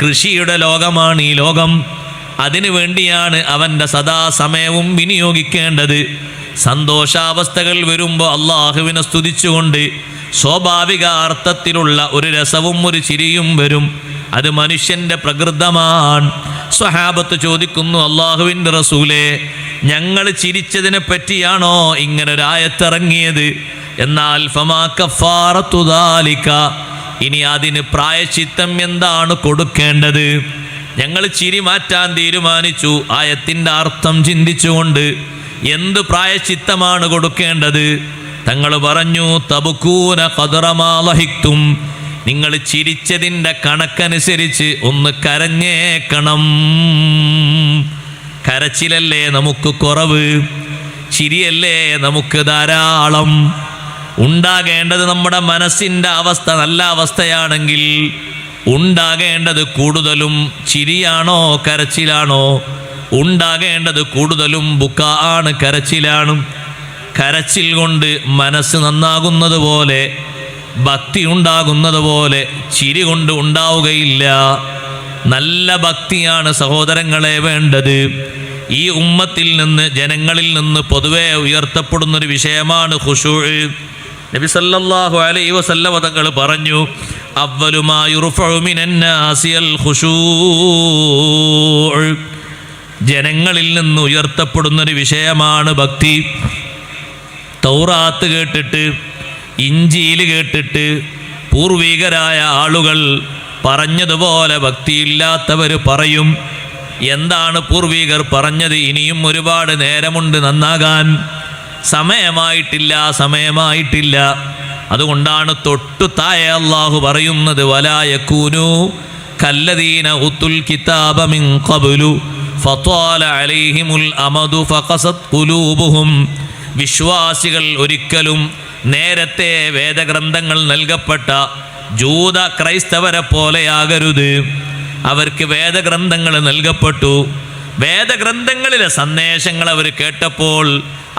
കൃഷിയുടെ ലോകമാണ് ഈ ലോകം. അതിനു വേണ്ടിയാണ് അവൻ്റെ സദാസമയവും വിനിയോഗിക്കേണ്ടത്. സന്തോഷാവസ്ഥകൾ വരുമ്പോൾ അള്ളാഹുവിനെ സ്തുതിച്ചുകൊണ്ട് സ്വാഭാവിക അർത്ഥത്തിലുള്ള ഒരു രസവും ഒരു ചിരിയും വരും. അത് മനുഷ്യൻ്റെ പ്രകൃതമാണ്. സ്വഹാബത്ത് ചോദിക്കുന്നു, അള്ളാഹുവിൻ്റെ റസൂലേ, ഞങ്ങൾ ചിരിച്ചതിനെ പറ്റിയാണോ ഇങ്ങനൊരായത്തിറങ്ങിയത്? എന്നാൽ ഫമാ കഫാറത്തു ദാലിക, ഇനി അതിന് പ്രായശ്ചിത്തം എന്താണ് കൊടുക്കേണ്ടത്? ഞങ്ങൾ ചിരി മാറ്റാൻ തീരുമാനിച്ചു. ആയത്തിൻ്റെ അർത്ഥം ചിന്തിച്ചുകൊണ്ട് എന്ത് പ്രായശ്ചിത്തമാണ് കൊടുക്കേണ്ടത്? തങ്ങൾ പറഞ്ഞു, തബുക്കൂന ഖദറ മാ ലഹിക്തും, നിങ്ങൾ ചിരിച്ചതിൻ്റെ കണക്കനുസരിച്ച് ഒന്ന് കരഞ്ഞേക്കണം. കരച്ചിലല്ലേ നമുക്ക് കുറവ്, ചിരിയല്ലേ നമുക്ക് ധാരാളം. ഉണ്ടാകേണ്ടത് നമ്മുടെ മനസ്സിൻ്റെ അവസ്ഥ നല്ല അവസ്ഥയാണെങ്കിൽ ഉണ്ടാകേണ്ടത് കൂടുതലും ചിരിയാണോ കരച്ചിലാണോ? ഉണ്ടാകേണ്ടത് കൂടുതലും ബുക്കാ ആണ്, കരച്ചിലാണ്. കരച്ചിൽ കൊണ്ട് മനസ്സ് നന്നാകുന്നത് പോലെ, ഭക്തി ഉണ്ടാകുന്നത് പോലെ ചിരി കൊണ്ട് ഉണ്ടാവുകയില്ല. നല്ല ഭക്തിയാണ് സഹോദരങ്ങളെ വേണ്ടത്. ഈ ഉമ്മത്തിൽ നിന്ന്, ജനങ്ങളിൽ നിന്ന് പൊതുവെ ഉയർത്തപ്പെടുന്നൊരു വിഷയമാണ് ഖുശൂഅ്. നബി സല്ലല്ലാഹു അലൈഹി വസല്ലം തങ്ങൾ പറഞ്ഞു, അവ്വലു മാ യുർഫഉ മിനൻ നാസി അൽ ഖുശൂഅ്. ജനങ്ങളിൽ നിന്ന് ഉയർത്തപ്പെടുന്നൊരു വിഷയമാണ് ഭക്തി. തൗറാത്ത് കേട്ടിട്ട്, ഇഞ്ചീൽ കേട്ടിട്ട് പൂർവികരായ ആളുകൾ പറഞ്ഞതുപോലെ ഭക്തിയില്ലാത്തവർ പറയും. എന്താണ് പൂർവികർ പറഞ്ഞത്? ഇനിയും ഒരുപാട് നേരമുണ്ട് നന്നാകാൻ, സമയമായിട്ടില്ല. അതുകൊണ്ടാണ് തൊട്ടു താഴെ അല്ലാഹു പറയുന്നത്, വലാ യകൂനു കല്ലദീന ഉത്തുൽ കിതാബ മിൻ ഖബ്ലു ഫത്വാല അലൈഹിമുൽ അമദു ഫഖസത് ഖുലൂബുഹും. വിശ്വാസികൾ ഒരിക്കലും നേരത്തെ വേദഗ്രന്ഥങ്ങൾ നൽകപ്പെട്ട ജൂത ക്രൈസ്തവരെ പോലെയാകരുത്. അവർക്ക് വേദഗ്രന്ഥങ്ങൾ നൽകപ്പെട്ടു. വേദഗ്രന്ഥങ്ങളിലെ സന്ദേശങ്ങൾ അവർ കേട്ടപ്പോൾ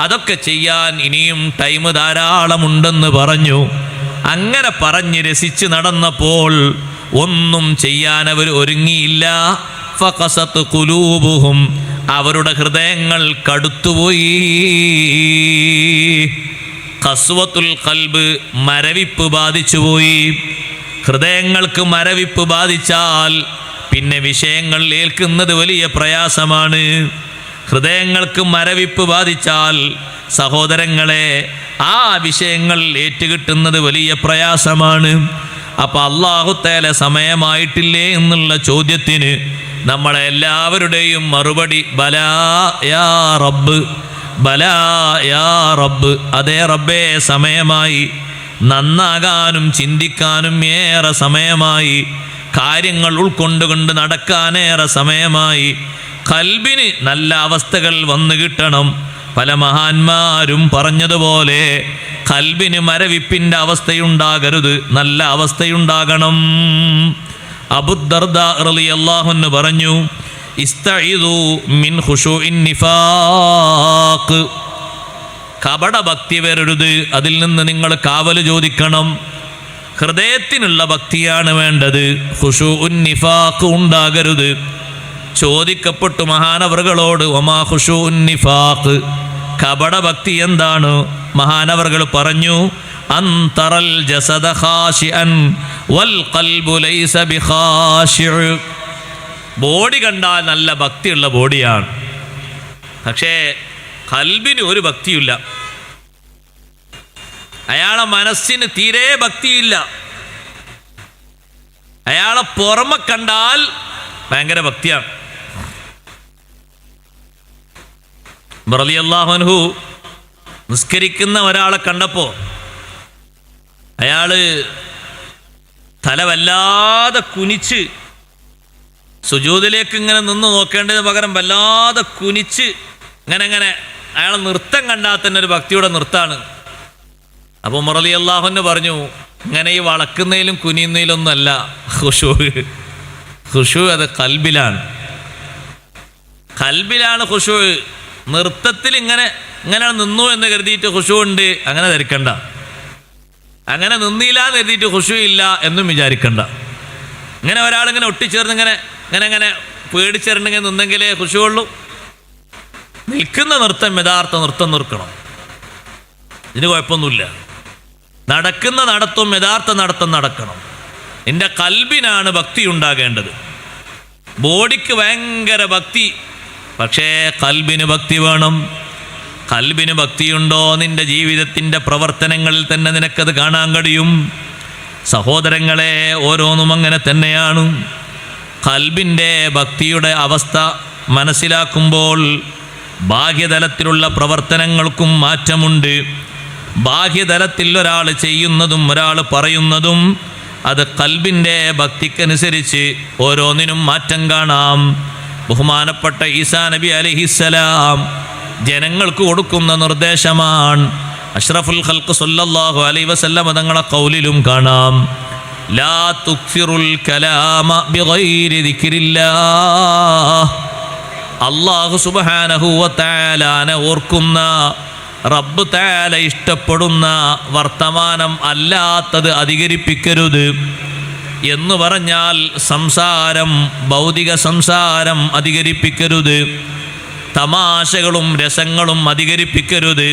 അതൊക്കെ ചെയ്യാൻ ഇനിയും ടൈം ധാരാളമുണ്ടെന്ന് പറഞ്ഞു. അങ്ങനെ പറഞ്ഞ് രസിച്ച് നടന്നപ്പോൾ ഒന്നും ചെയ്യാൻ അവർ ഒരുങ്ങിയില്ല. ഫഖസത് ഖുലൂബുഹും, അവരുടെ ഹൃദയങ്ങൾ കടുത്തുപോയി. ഖസ്വത്തുൽ ഖൽബ്, മരവിപ്പ് ബാധിച്ചുപോയി. ഹൃദയങ്ങൾക്ക് മരവിപ്പ് ബാധിച്ചാൽ പിന്നെ വിഷയങ്ങൾ ഏൽക്കുന്നത് വലിയ പ്രയാസമാണ്. ഹൃദയങ്ങൾക്ക് മരവിപ്പ് ബാധിച്ചാൽ സഹോദരങ്ങളെ ആ വിഷയങ്ങൾ ഏറ്റുകിട്ടുന്നത് വലിയ പ്രയാസമാണ്. അപ്പം അല്ലാഹു തആല സമയമായിട്ടില്ലേ എന്നുള്ള ചോദ്യത്തിന് നമ്മളെല്ലാവരുടെയും മറുപടി ബലാ യാ റബ്ബ്, ബലാ യാ റബ്ബ്. അതേ റബ്ബേ, സമയമായി. നന്നാകാനും ചിന്തിക്കാനും ഏറെ സമയമായി. കാര്യങ്ങൾ ഉൾക്കൊണ്ടുകൊണ്ട് നടക്കാനേറെ സമയമായി. ഖൽബിന് നല്ല അവസ്ഥകൾ വന്നു കിട്ടണം. പല മഹാന്മാരും പറഞ്ഞതുപോലെ ഖൽബിന് മരവിപ്പിൻ്റെ അവസ്ഥയുണ്ടാകരുത്, നല്ല അവസ്ഥയുണ്ടാകണം. അബൂദർദാ റളിയല്ലാഹു അൻഹു പറഞ്ഞു, ഇസ്തഈദു മിൻ ഖുശൂഇൻ നിഫാഖ്. കപടഭക്തി വരരുത്, അതിൽ നിന്ന് നിങ്ങൾ കാവൽ ചോദിക്കണം. ഹൃദയത്തിനുള്ള ഭക്തിയാണ് വേണ്ടത്, ഖുശൂഉൻ നിഫാഖ് ഉണ്ടാകരുത്. ചോദിക്കപ്പെട്ടു മഹാനവറുകളോട്, വമാ ഖുശൂഉൻ നിഫാഖ്, കപടഭക്തി എന്താണ്? മഹാനവറുകൾ പറഞ്ഞു, അന്തറൽ ജസദ ഖാശിഅൻ വൽ ഖൽബു ലൈസ ബിഖാശിഉ. ബോഡി കണ്ടാൽ നല്ല ഭക്തിയുള്ള ബോഡിയാണ്, പക്ഷേ ഖൽബിന് ഒരു ഭക്തിയില്ല. അയാളെ മനസ്സിന് തീരെ ഭക്തിയില്ല. അയാളെ പുറമെ കണ്ടാൽ ഭയങ്കര ഭക്തിയാണ്. റളിയല്ലാഹു അൻഹു നിസ്കരിക്കുന്ന ഒരാളെ കണ്ടപ്പോൾ അയാള് തല വല്ലാതെ കുനിച്ച്, സുജൂദിലേക്ക് ഇങ്ങനെ നിന്ന് നോക്കേണ്ടതിന് പകരം വല്ലാതെ കുനിച്ച് ഇങ്ങനെ അയാളെ നൃത്തം കണ്ടാൽ തന്നെ ഒരു ഭക്തിയുടെ നൃത്താണ്. അപ്പോൾ ഉമർ റളിയല്ലാഹു അൻഹു പറഞ്ഞു, ഇങ്ങനെ ഈ വളക്കുന്നതിലും കുനിയുന്നതിലൊന്നുമല്ല ഖുശൂ. ഖുശൂ അത് ഖൽബിലാണ്, ഖൽബിലാണ് ഖുശൂ. നൃത്തത്തിൽ ഇങ്ങനെ നിന്നു എന്ന് കരുതിയിട്ട് ഖുശൂ ഉണ്ട് അങ്ങനെ ധരിക്കണ്ട. അങ്ങനെ നിന്നില്ല എന്ന് കരുതിയിട്ട് ഖുശൂ ഇല്ല എന്നും വിചാരിക്കണ്ട. ഇങ്ങനെ ഒരാളിങ്ങനെ ഒട്ടിച്ചേർന്ന് ഇങ്ങനെ പേടിച്ചേർന്നിങ്ങനെ നിന്നെങ്കിലേ ഖുശൂ ഉള്ളൂ. നിൽക്കുന്ന നൃത്തം യഥാർത്ഥ നൃത്തം നിൽക്കണം, ഇതിന് കുഴപ്പമൊന്നുമില്ല. നടക്കുന്ന നടത്തം യഥാർത്ഥ നടത്തം നടക്കണം. നിന്റെ ഖൽബിനാണ് ഭക്തി ഉണ്ടാകേണ്ടത്. ബോഡിക്ക് ഭയങ്കര ഭക്തി, പക്ഷേ ഖൽബിന് ഭക്തി വേണം. ഖൽബിന് ഭക്തിയുണ്ടോ നിന്റെ ജീവിതത്തിൻ്റെ പ്രവർത്തനങ്ങളിൽ തന്നെ നിനക്കത് കാണാൻ കഴിയും. സഹോദരങ്ങളെ, ഓരോന്നും അങ്ങനെ തന്നെയാണ്. ഖൽബിൻ്റെ ഭക്തിയുടെ അവസ്ഥ മനസ്സിലാക്കുമ്പോൾ ബാഹ്യതലത്തിലുള്ള പ്രവർത്തനങ്ങൾക്കും മാറ്റമുണ്ട്. ബാഹ്യതലത്തിൽ ഒരാൾ ചെയ്യുന്നതും ഒരാൾ പറയുന്നതും അത് ഖൽബിൻ്റെ ഭക്തിക്കനുസരിച്ച് ഓരോന്നിനും മാറ്റം കാണാം. ബഹുമാനപ്പെട്ട ഈസാ നബി അലൈഹിസ്സലാം ജനങ്ങൾക്ക് കൊടുക്കുന്ന നിർദ്ദേശമാണ്. അഷ്റഫുൽ ഖൽഖ് സല്ലല്ലാഹു അലൈഹി വസല്ലം തങ്ങളെ ഖൗലിലും കാണാം, ലാ തുക്സിറുൽ കലാമ ബിഗൈരി ദിക്രില്ലാഹ്. അല്ലാഹു സുബ്ഹാനഹു വ തആലാനെ ഓർക്കുന്ന, റബ്ബ് തആല ഇഷ്ടപ്പെടുന്ന വർത്തമാനം അല്ലാത്തത് അധികരിപ്പിക്കരുത്. എന്ന് പറഞ്ഞാൽ സംസാരം, ഭൗതിക സംസാരം അധികരിപ്പിക്കരുത്. തമാശകളും രസങ്ങളും അധികരിപ്പിക്കരുത്.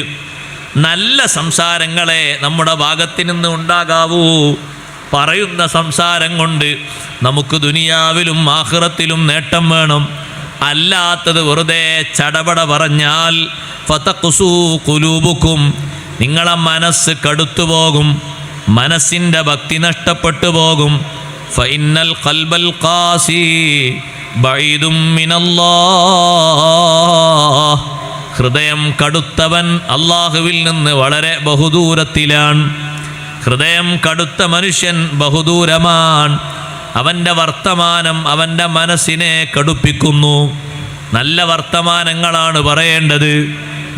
നല്ല സംസാരങ്ങളെ നമ്മുടെ ഭാഗത്ത് നിന്ന് ഉണ്ടാകാവൂ. പറയുന്ന സംസാരം കൊണ്ട് നമുക്ക് ദുനിയാവിലും ആഖിറത്തിലും നേട്ടം വേണം. അല്ലാത്തത് വെറുതെ ചടപട പറഞ്ഞാൽ ഫതഖ്സൂ ഖുലൂബുക്കും, നിങ്ങളെ മനസ്സ് കടുത്തുപോകും, മനസ്സിൻ്റെ ഭക്തി നഷ്ടപ്പെട്ടു പോകും. ഫഇന്നൽ ഖൽബൽ ഖാസി ബഈദും മിനല്ലാഹ്, ഹൃദയം കടുത്തവൻ അല്ലാഹുവിൽ നിന്ന് വളരെ ബഹുദൂരത്തിലാണ്. ഹൃദയം കടുത്ത മനുഷ്യൻ ബഹുദൂരമാണ്. അവൻ്റെ വർത്തമാനം അവൻ്റെ മനസ്സിനെ കടുപ്പിക്കുന്നു. നല്ല വർത്തമാനങ്ങളാണ് പറയേണ്ടത്.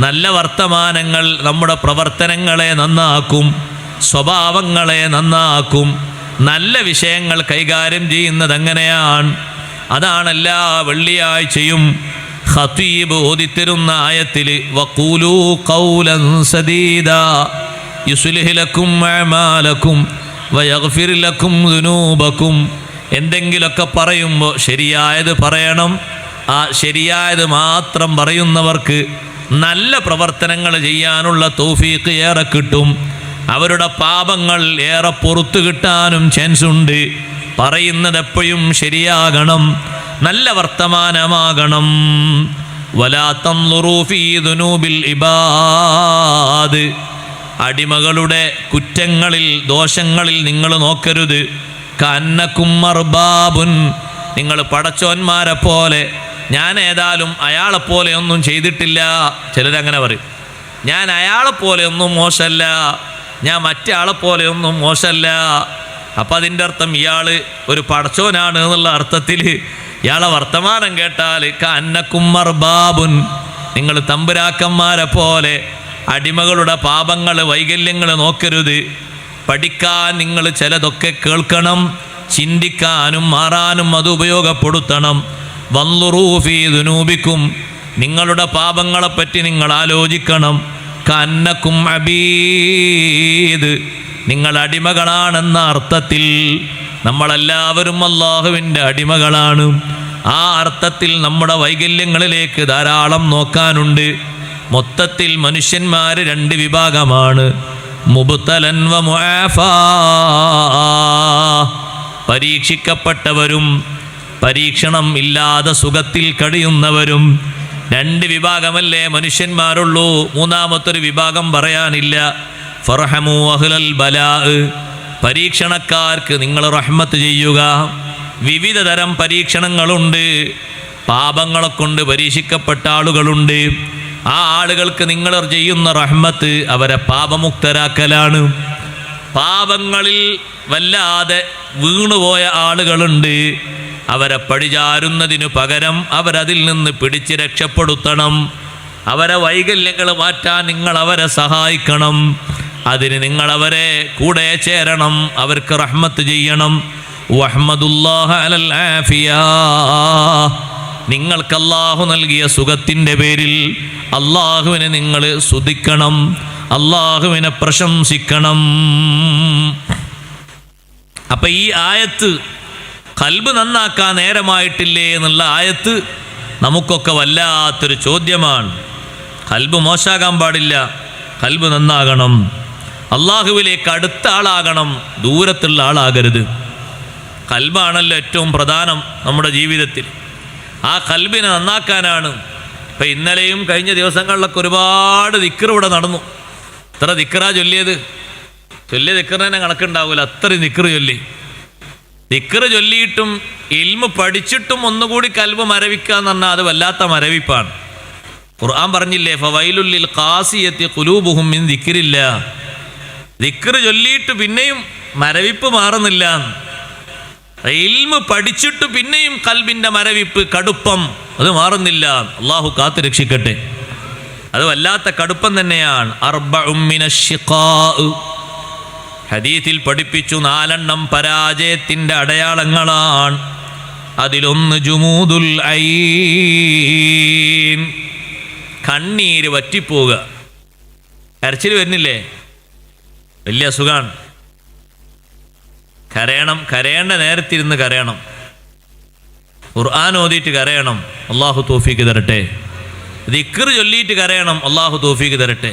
നല്ല വർത്തമാനങ്ങൾ നമ്മുടെ പ്രവർത്തനങ്ങളെ നന്നാക്കും, സ്വഭാവങ്ങളെ നന്നാക്കും. നല്ല വിഷയങ്ങൾ കൈകാര്യം ചെയ്യുന്നത് എങ്ങനെയാണ്? അതാണ് എല്ലാ വെള്ളിയാഴ്ചയും ഖതീബ് ഓതിത്തരുന്ന ആയത്തിൽ വഖൂലൂ ഖൗലൻ സദീദാ യുസ്ലിഹ് ലക്കും അഅമാലക്കും വയഗ്ഫിർ ലക്കും ദുനൂബക്കും. എന്തെങ്കിലുമൊക്കെ പറയുമ്പോൾ ശരിയായത് പറയണം. ആ ശരിയായത് മാത്രം പറയുന്നവർക്ക് നല്ല പ്രവർത്തനങ്ങൾ ചെയ്യാനുള്ള തൗഫീഖ് ഏറെ കിട്ടും. അവരുടെ പാപങ്ങൾ ഏറെ പുറത്തു കിട്ടാനും ചാൻസ് ഉണ്ട്. പറയുന്നത് എപ്പോഴും ശരിയാകണം, നല്ല വർത്തമാനമാകണം. വലാ തൻളുറൂ ഫീ ദുനൂബിൽ ഇബാദ്, അടിമകളുടെ കുറ്റങ്ങളിൽ ദോഷങ്ങളിൽ നിങ്ങൾ നോക്കരുത്. കന്നക്കും അർബാബുൻ, നിങ്ങൾ പടച്ചോന്മാരെ പോലെ, ഞാൻ ഏതായാലും അയാളെപ്പോലെ ഒന്നും ചെയ്തിട്ടില്ല. ചിലരങ്ങനെ പറയും, ഞാൻ അയാളെപ്പോലെ ഒന്നും മോശമല്ല, ഞാൻ മറ്റേ ആളെപ്പോലെ ഒന്നും മോശമല്ല. അപ്പം അതിൻ്റെ അർത്ഥം ഇയാൾ ഒരു പടച്ചോനാണ് എന്നുള്ള അർത്ഥത്തിൽ ഇയാളെ വർത്തമാനം കേട്ടാൽ കന്നക്കും അർബാബുൻ, നിങ്ങൾ തമ്പുരാക്കന്മാരെ പോലെ അടിമകളുടെ പാപങ്ങൾ വൈകല്യങ്ങൾ നോക്കരുത്. പഠിക്കാൻ നിങ്ങൾ ചിലതൊക്കെ കേൾക്കണം, ചിന്തിക്കാനും മാറാനും അത് ഉപയോഗപ്പെടുത്തണം. വൻളുറൂ ഫീ ദുനൂബിക്കും, നിങ്ങളുടെ പാപങ്ങളെപ്പറ്റി നിങ്ങൾ ആലോചിക്കണം. കന്നക്കും അബീദ്, നിങ്ങൾ അടിമകളാണെന്ന അർത്ഥത്തിൽ. നമ്മളെല്ലാവരും അല്ലാഹുവിൻ്റെ അടിമകളാണ്. ആ അർത്ഥത്തിൽ നമ്മുടെ വൈകല്യങ്ങളിലേക്ക് ധാരാളം നോക്കാനുണ്ട്. മൊത്തത്തിൽ മനുഷ്യന്മാർ രണ്ട് വിഭാഗമാണ്, മുബ്തലൻ വ മുആഫാ, പരീക്ഷിക്കപ്പെട്ടവരും പരീക്ഷണം ഇല്ലാതെ സുഖത്തിൽ കഴിയുന്നവരും. രണ്ട് വിഭാഗമല്ലേ മനുഷ്യന്മാരുള്ളൂ, മൂന്നാമത്തൊരു വിഭാഗം പറയാനില്ല. ഫർഹമു അഹ്ലൽ ബലാ, പരീക്ഷണക്കാർക്ക് നിങ്ങൾ റഹ്മത്ത് ചെയ്യുക. വിവിധ തരം പരീക്ഷണങ്ങളുണ്ട്. പാപങ്ങളെ കൊണ്ട് പരീക്ഷിക്കപ്പെട്ട ആളുകളുണ്ട്. ആ ആളുകൾക്ക് നിങ്ങൾ ചെയ്യുന്ന റഹ്മത്ത് അവരെ പാപമുക്തരാക്കലാണ്. പാപങ്ങളിൽ വല്ലാതെ വീണുപോയ ആളുകളുണ്ട്. അവരെ പഴിചാരുന്നതിനു പകരം അവരതിൽ നിന്ന് പിടിച്ച് രക്ഷപ്പെടുത്തണം. അവരെ വൈകല്യങ്ങൾ മാറ്റാൻ നിങ്ങൾ അവരെ സഹായിക്കണം. അതിന് നിങ്ങളവരെ കൂടെ ചേരണം, അവർക്ക് റഹ്മത്ത് ചെയ്യണം. വഹ്മദുല്ലാഹ അലൽ ആഫിയാ, നിങ്ങൾക്ക് അല്ലാഹു നൽകിയ സുഖത്തിൻ്റെ പേരിൽ അല്ലാഹുവിനെ നിങ്ങൾ സ്തുതിക്കണം, അല്ലാഹുവിനെ പ്രശംസിക്കണം. അപ്പം ഈ ആയത്ത് ഖൽബ് നന്നാക്കാൻ നേരമായിട്ടില്ലേ എന്നുള്ള ആയത്ത് നമുക്കൊക്കെ വല്ലാത്തൊരു ചോദ്യമാണ്. ഖൽബ് മോശാകാൻ പാടില്ല, ഖൽബ് നന്നാകണം. അള്ളാഹുവിലേക്ക് അടുത്ത ആളാകണം, ദൂരത്തുള്ള ആളാകരുത്. ഖൽബാണല്ലോ ഏറ്റവും പ്രധാനം നമ്മുടെ ജീവിതത്തിൽ. ആ ഖൽബിനെ നന്നാക്കാനാണ്. ഇപ്പം ഇന്നലെയും കഴിഞ്ഞ ദിവസങ്ങളിലൊക്കെ ഒരുപാട് ദിക്ർ ഇവിടെ നടന്നു. എത്ര ദിക്റാ ചൊല്ലിയത്? ചൊല്ലിയ ദിക്റിന് തന്നെ കണക്കുണ്ടാവില്ല, അത്രയും ദിക്ർ ചൊല്ലി. ദിക്ർ ചൊല്ലിയിട്ടും ഇൽമ് പഠിച്ചിട്ടും ഒന്നുകൂടി ഖൽബ് മരവിക്കുക എന്ന് പറഞ്ഞാൽ അത് വല്ലാത്ത മരവിപ്പാണ്. ഖുർആൻ പറഞ്ഞില്ലേ, ഫവൈലുൽ ലിൽ ഖാസിയത്തി ഖുലൂബുഹും മിൻ ദിക്രില്ലാ. ദിക്ർ ചൊല്ലിയിട്ട് പിന്നെയും മരവിപ്പ് മാറുന്നില്ല. ഇൽമ് പഠിച്ചിട്ട് പിന്നെയും ഖൽബിൻ്റെ മരവിപ്പ്, കടുപ്പം അത് മാറുന്നില്ല. അള്ളാഹു കാത്തു രക്ഷിക്കട്ടെ. അത് വല്ലാത്ത കടുപ്പം തന്നെയാണ്. അർബഉം മിനശ് ശിഖാ, ഹദീസിൽ പഠിപ്പിച്ചു 4 പരാജയത്തിൻ്റെ അടയാളങ്ങളാണ്. അതിലൊന്ന് ജുമൂദുൽ ഐൻ, കണ്ണീര് വറ്റിപ്പോവുക. കരച്ചിൽ വരുന്നില്ലേ? വലിയ അസുഖമാണ്. കരയണം, കരയേണ്ട നേരത്തിരുന്ന് കരയണം. ഖുർആൻ ഓതിയിട്ട് കരയണം, അള്ളാഹു തൗഫീക്ക് തരട്ടെ. ദിക്ർ ചൊല്ലിയിട്ട് കരയണം, അള്ളാഹു തൗഫീക്ക് തരട്ടെ.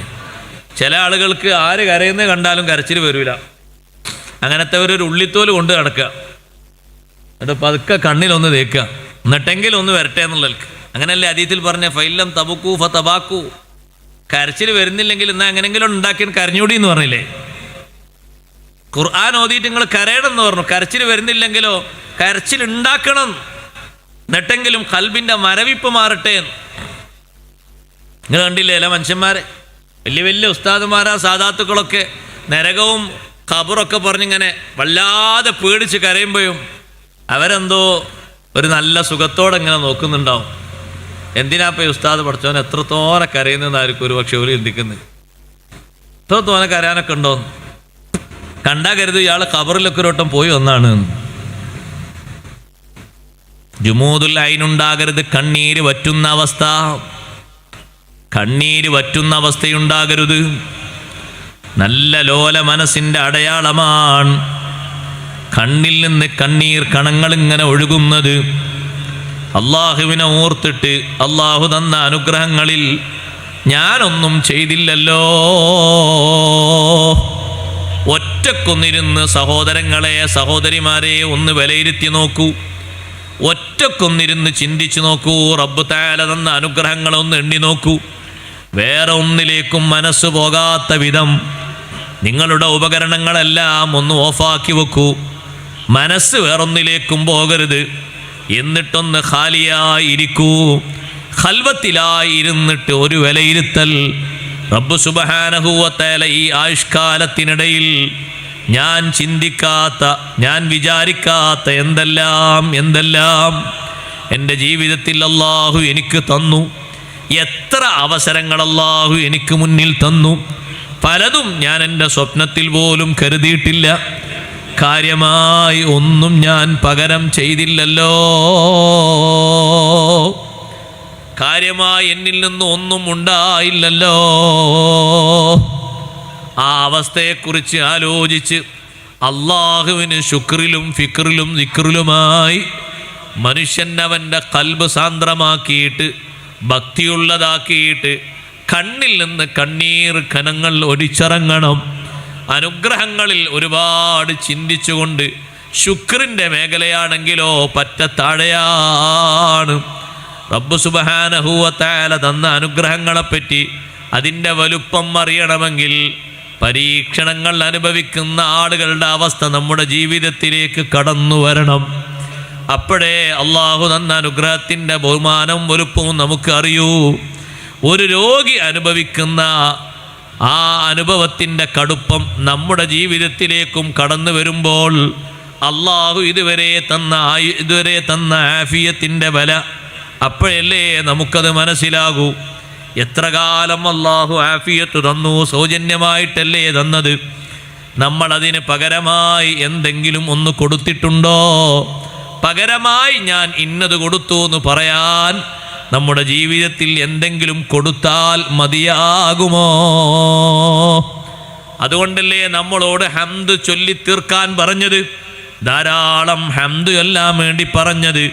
ചില ആളുകൾക്ക് ആര് കരയുന്നത് കണ്ടാലും കരച്ചിൽ വരില്ല. അങ്ങനത്തെ ഒരു ഉള്ളിത്തോല് കൊണ്ട് നടക്കുക, എന്നിട്ട് പതുക്കെ കണ്ണിലൊന്ന് തേക്കുക, എന്നിട്ടെങ്കിലും ഒന്ന് വരട്ടെ എന്നുള്ളവർക്ക്. അങ്ങനല്ലേ ഹദീസിൽ പറഞ്ഞ ഫൈലം തബുക്കു ഫതബാക്കു, കരച്ചിൽ വരുന്നില്ലെങ്കിൽ എന്നാ എങ്ങനെങ്കിലും ഉണ്ടാക്കി കരഞ്ഞൂടി എന്ന് പറഞ്ഞില്ലേ. ഖുർആൻ ഓതിയിട്ട് നിങ്ങൾ കരയണം എന്ന് പറഞ്ഞു. കരച്ചിൽ വരുന്നില്ലെങ്കിലോ കരച്ചിൽ ഉണ്ടാക്കണം, എന്നിട്ടെങ്കിലും ഖൽബിന്റെ മരവിപ്പ് മാറട്ടെ. നിങ്ങൾ കണ്ടില്ലേ ചില മനുഷ്യന്മാരെ, വലിയ വലിയ ഉസ്താദുമാരാ സാദാത്തുക്കളൊക്കെ നരകവും ഖബറൊക്കെ പറഞ്ഞിങ്ങനെ വല്ലാതെ പേടിച്ച് കരയുമ്പോഴും അവരെന്തോ ഒരു നല്ല സുഖത്തോടെ ഇങ്ങനെ നോക്കുന്നുണ്ടാവും. എന്തിനാപ്പ ഈ ഉസ്താദ് പഠിച്ചവൻ എത്രത്തോനെ കരയുന്നതായിരിക്കും ഒരു പക്ഷെ ഒരു ചിന്തിക്കുന്നത്. എത്രത്തോനെ കരയാനൊക്കെ ഉണ്ടോന്ന് കണ്ടാ കരുതും ഇയാൾ ഖബറിലൊക്കെ ഒരു വട്ടം പോയി വന്നാണ്. ജുമൂദുൽ ഐനുണ്ടാകരുത്, കണ്ണീര് വറ്റുന്ന അവസ്ഥ, കണ്ണീര് വറ്റുന്ന അവസ്ഥയുണ്ടാകരുത്. നല്ല ലോല മനസ്സിന്റെ അടയാളമാണ് കണ്ണിൽ നിന്ന് കണ്ണീർ കണങ്ങൾ ഇങ്ങനെ ഒഴുകുന്നത്. അള്ളാഹുവിനെ ഓർത്തിട്ട് അള്ളാഹു തന്ന അനുഗ്രഹങ്ങളിൽ ഞാനൊന്നും ചെയ്തില്ലല്ലോ. ഒറ്റക്കൊന്നിരുന്ന് സഹോദരങ്ങളെ സഹോദരിമാരെ ഒന്ന് വിലയിരുത്തി നോക്കൂ. ഒറ്റക്കൊന്നിരുന്ന് ചിന്തിച്ചു നോക്കൂ. റബ്ബ് തആല തന്ന അനുഗ്രഹങ്ങളൊന്ന് എണ്ണി നോക്കൂ. വേറെ ഒന്നിലേക്കും മനസ്സ് പോകാത്ത വിധം നിങ്ങളുടെ ഉപകരണങ്ങളെല്ലാം ഒന്ന് ഓഫാക്കി വെക്കൂ. മനസ്സ് വേറൊന്നിലേക്കും പോകരുത്. എന്നിട്ടൊന്ന് ഖാലിയായിരിക്കൂ. ഖൽവത്തിലായി ഇരുന്നിട്ട് ഒരു വിലയിരുത്തൽ. റബ്ബ് സുബ്ഹാനഹു വ തആല ഈ ആയുഷ്കാലത്തിനിടയിൽ ഞാൻ ചിന്തിക്കാത്ത, ഞാൻ വിചാരിക്കാത്ത എന്തെല്ലാം എൻ്റെ ജീവിതത്തിൽ അള്ളാഹു എനിക്ക് തന്നു. എത്ര അവസരങ്ങൾ അള്ളാഹു എനിക്ക് മുന്നിൽ തന്നു. പലതും ഞാൻ എൻ്റെ സ്വപ്നത്തിൽ പോലും കരുതിയിട്ടില്ല. കാര്യമായി ഒന്നും ഞാൻ പകരം ചെയ്തില്ലല്ലോ. കാര്യമായി എന്നിൽ നിന്ന് ഒന്നും ഉണ്ടായില്ലല്ലോ. ആ അവസ്ഥയെക്കുറിച്ച് ആലോചിച്ച് അള്ളാഹുവിന് ശുക്രിലും ഫിക്റിലും ദിക്റിലുമായി മനുഷ്യൻ അവൻ്റെ ഖൽബ് സാന്ദ്രമാക്കിയിട്ട് ഭക്തിയുള്ളതാക്കിയിട്ട് കണ്ണിൽ നിന്ന് കണ്ണീർ കനങ്ങൾ ഒലിച്ചിറങ്ങണം. അനുഗ്രഹങ്ങളിൽ ഒരുപാട് ചിന്തിച്ചുകൊണ്ട് ശുക്രിൻ്റെ മേഖലയാണെങ്കിലോ പറ്റ താഴെയാണ്. റബ്ബ് സുബ്ഹാനഹു വ തആല തന്ന അനുഗ്രഹങ്ങളെപ്പറ്റി അതിൻ്റെ വലുപ്പം അറിയണമെങ്കിൽ പരീക്ഷണങ്ങൾ അനുഭവിക്കുന്ന ആളുകളുടെ അവസ്ഥ നമ്മുടെ ജീവിതത്തിലേക്ക് കടന്നു വരണം. അപ്പോഴേ അള്ളാഹു തന്ന അനുഗ്രഹത്തിൻ്റെ ബഹുമാനവും വലുപ്പവും നമുക്ക് അറിയൂ. ഒരു രോഗി അനുഭവിക്കുന്ന ആ അനുഭവത്തിൻ്റെ കടുപ്പം നമ്മുടെ ജീവിതത്തിലേക്കും കടന്നു വരുമ്പോൾ അള്ളാഹു ഇതുവരെ തന്ന ആഫിയത്തിൻ്റെ ബല അപ്പോഴല്ലേ നമുക്കത് മനസ്സിലാകൂ. എത്ര കാലം അള്ളാഹു ആഫിയത്ത് തന്നു, സൗജന്യമായിട്ടല്ലേ തന്നത്. നമ്മളതിന് പകരമായി എന്തെങ്കിലും ഒന്ന് കൊടുത്തിട്ടുണ്ടോ? പകരമായി ഞാൻ ഇന്നത് കൊടുത്തു എന്ന് പറയാൻ നമ്മുടെ ജീവിതത്തിൽ എന്തെങ്കിലും കൊടുത്താൽ മതിയാകുമോ? അതുകൊണ്ടല്ലേ നമ്മളോട് ഹംദ് ചൊല്ലിത്തീർക്കാൻ പറഞ്ഞത്, ധാരാളം ഹംദ് എല്ലാം വേണ്ടി പറഞ്ഞത്.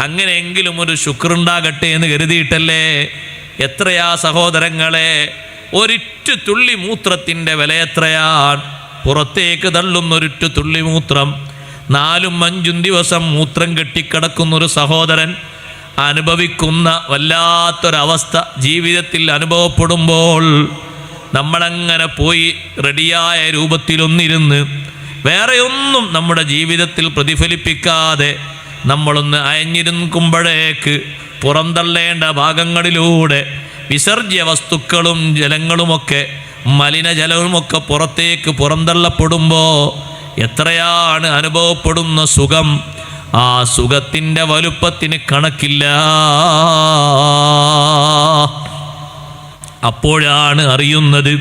അങ്ങനെയെങ്കിലും ഒരു ശുക്റുണ്ടാകട്ടെ എന്ന് കരുതിയിട്ടല്ലേ. എത്രയാ സഹോദരങ്ങളെ, ഒരിറ്റു തുള്ളി മൂത്രത്തിൻ്റെ വില എത്രയാണ്? പുറത്തേക്ക് തള്ളുന്നൊരിറ്റു തുള്ളി മൂത്രം 4-5 ദിവസം മൂത്രം കെട്ടിക്കിടക്കുന്നൊരു സഹോദരൻ അനുഭവിക്കുന്ന വല്ലാത്തൊരവസ്ഥ ജീവിതത്തിൽ അനുഭവപ്പെടുമ്പോൾ നമ്മളങ്ങനെ പോയി റെഡിയായ രൂപത്തിലൊന്നിരുന്ന് വേറെയൊന്നും നമ്മുടെ ജീവിതത്തിൽ പ്രതിഫലിപ്പിക്കാതെ നമ്മളൊന്ന് അയഞ്ഞിരിക്കുമ്പോഴേക്ക് പുറന്തള്ളേണ്ട ഭാഗങ്ങളിലൂടെ വിസർജ്യ വസ്തുക്കളും ജലങ്ങളുമൊക്കെ മലിനജലവുമൊക്കെ പുറത്തേക്ക് പുറന്തള്ളപ്പെടുമ്പോൾ എത്രയാണ് അനുഭവപ്പെടുന്ന സുഖം. ആ സുഖത്തിൻ്റെ വലുപ്പത്തിന് കണക്കില്ല. അപ്പോഴാണ് അറിയുന്നത്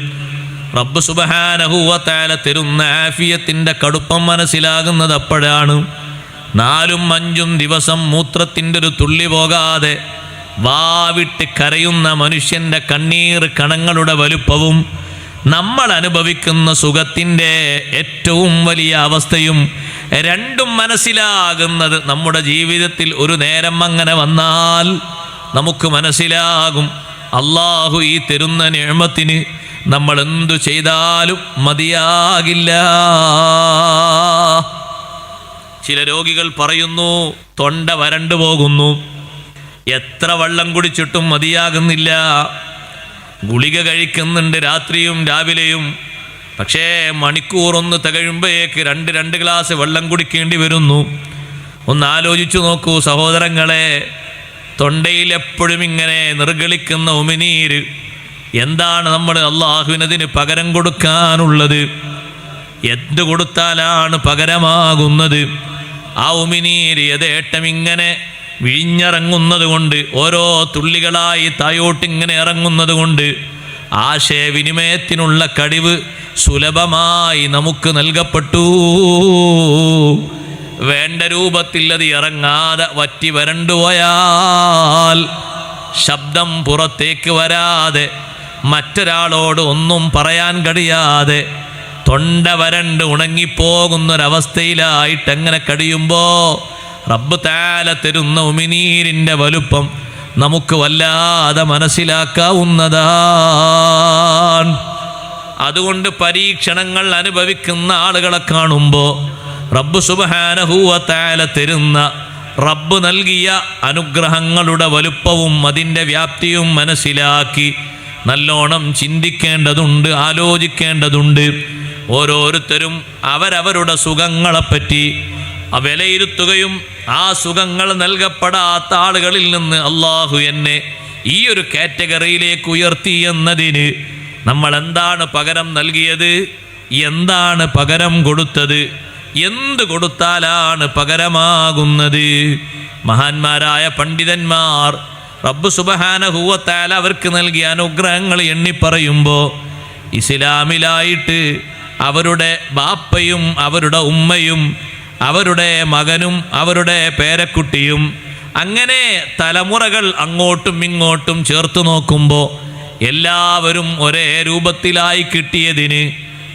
റബ്ബ് സുബ്ഹാനഹു വ തആല തരുന്ന ആഫിയത്തിൻ്റെ കടുപ്പം മനസ്സിലാകുന്നത് അപ്പോഴാണ്. 4-5 ദിവസം മൂത്രത്തിൻ്റെ ഒരു തുള്ളി പോകാതെ വാവിട്ട് കരയുന്ന മനുഷ്യൻ്റെ കണ്ണീർ കണങ്ങളുടെ വലുപ്പവും നമ്മൾ അനുഭവിക്കുന്ന സുഖത്തിൻ്റെ ഏറ്റവും വലിയ അവസ്ഥയും രണ്ടും മനസ്സിലാകുന്നത് നമ്മുടെ ജീവിതത്തിൽ ഒരു നേരം അങ്ങനെ വന്നാൽ നമുക്ക് മനസ്സിലാകും. അള്ളാഹു ഈ തരുന്ന നിഅമത്തിന് നമ്മൾ എന്തു ചെയ്താലും മതിയാകില്ല. ചില രോഗികൾ പറയുന്നു തൊണ്ട വരണ്ടു പോകുന്നു, എത്ര വെള്ളം കുടിച്ചിട്ടും മതിയാകുന്നില്ല. ഗുളിക കഴിക്കുന്നുണ്ട് രാത്രിയും രാവിലെയും. പക്ഷേ മണിക്കൂറൊന്ന് തികഴുമ്പോഴേക്ക് രണ്ട് ഗ്ലാസ് വെള്ളം കുടിക്കേണ്ടി വരുന്നു. ഒന്ന് ആലോചിച്ചു നോക്കൂ സഹോദരങ്ങളെ, തൊണ്ടയിൽ എപ്പോഴും ഇങ്ങനെ നിർഗളിക്കുന്ന ഉമിനീര്. എന്താണ് നമ്മൾ അള്ളാഹുവിനതിന് പകരം കൊടുക്കാനുള്ളത്? എന്ത് കൊടുത്താലാണ് പകരമാകുന്നത്? ആ ഉമിനീര് യഥേട്ടം ഇങ്ങനെ വിഴിഞ്ഞിറങ്ങുന്നത് കൊണ്ട്, ഓരോ തുള്ളികളായി തായോട്ടിങ്ങനെ ഇറങ്ങുന്നത് കൊണ്ട് ആശയവിനിമയത്തിനുള്ള കഴിവ് സുലഭമായി നമുക്ക് നൽകപ്പെട്ടു. വേണ്ട രൂപത്തിൽ അത് ഇറങ്ങാതെ വറ്റി വരണ്ടുപോയാൽ, ശബ്ദം പുറത്തേക്ക് വരാതെ, മറ്റൊരാളോട് ഒന്നും പറയാൻ കഴിയാതെ തൊണ്ട വരണ്ട് ഉണങ്ങിപ്പോകുന്നൊരവസ്ഥയിലായിട്ട് എങ്ങനെ കഴിയുമ്പോൾ റബ്ബ് തആല തരുന്ന ഉമിനീരിൻ്റെ വലുപ്പം നമുക്ക് വല്ലാതെ മനസ്സിലാക്കാവുന്നതാണ്. അതുകൊണ്ട് പരീക്ഷണങ്ങൾ അനുഭവിക്കുന്ന ആളുകളെ കാണുമ്പോൾ റബ്ബ് സുബ്ഹാനഹു വ തആല തരുന്ന, റബ്ബ് നൽകിയ അനുഗ്രഹങ്ങളുടെ വലുപ്പവും അതിൻ്റെ വ്യാപ്തിയും മനസ്സിലാക്കി നല്ലോണം ചിന്തിക്കേണ്ടതുണ്ട്, ആലോചിക്കേണ്ടതുണ്ട്. ഓരോരുത്തരും അവരവരുടെ സുഖങ്ങളെപ്പറ്റി വിലയിരുത്തുകയും ആ സുഖങ്ങൾ നൽകപ്പെടാത്ത ആളുകളിൽ നിന്ന് അള്ളാഹു എന്നെ ഈ ഒരു കാറ്റഗറിയിലേക്ക് ഉയർത്തി എന്നതിന് നമ്മൾ എന്താണ് പകരം നൽകിയത്, എന്താണ് പകരം കൊടുത്തത്, എന്ത് കൊടുത്താലാണ് പകരമാകുന്നത്? മഹാന്മാരായ പണ്ഡിതന്മാർ റബ്ബ് സുബ്ഹാനഹു വ തആല അവർക്ക് നൽകിയ അനുഗ്രഹങ്ങൾ എണ്ണിപ്പറയുമ്പോൾ ഇസ്ലാമിലായിട്ട് അവരുടെ ബാപ്പയും അവരുടെ ഉമ്മയും അവരുടെ മകനും അവരുടെ പേരക്കുട്ടിയും അങ്ങനെ തലമുറകൾ അങ്ങോട്ടും ഇങ്ങോട്ടും ചേർത്ത് നോക്കുമ്പോൾ എല്ലാവരും ഒരേ രൂപത്തിലായി കിട്ടിയതിന്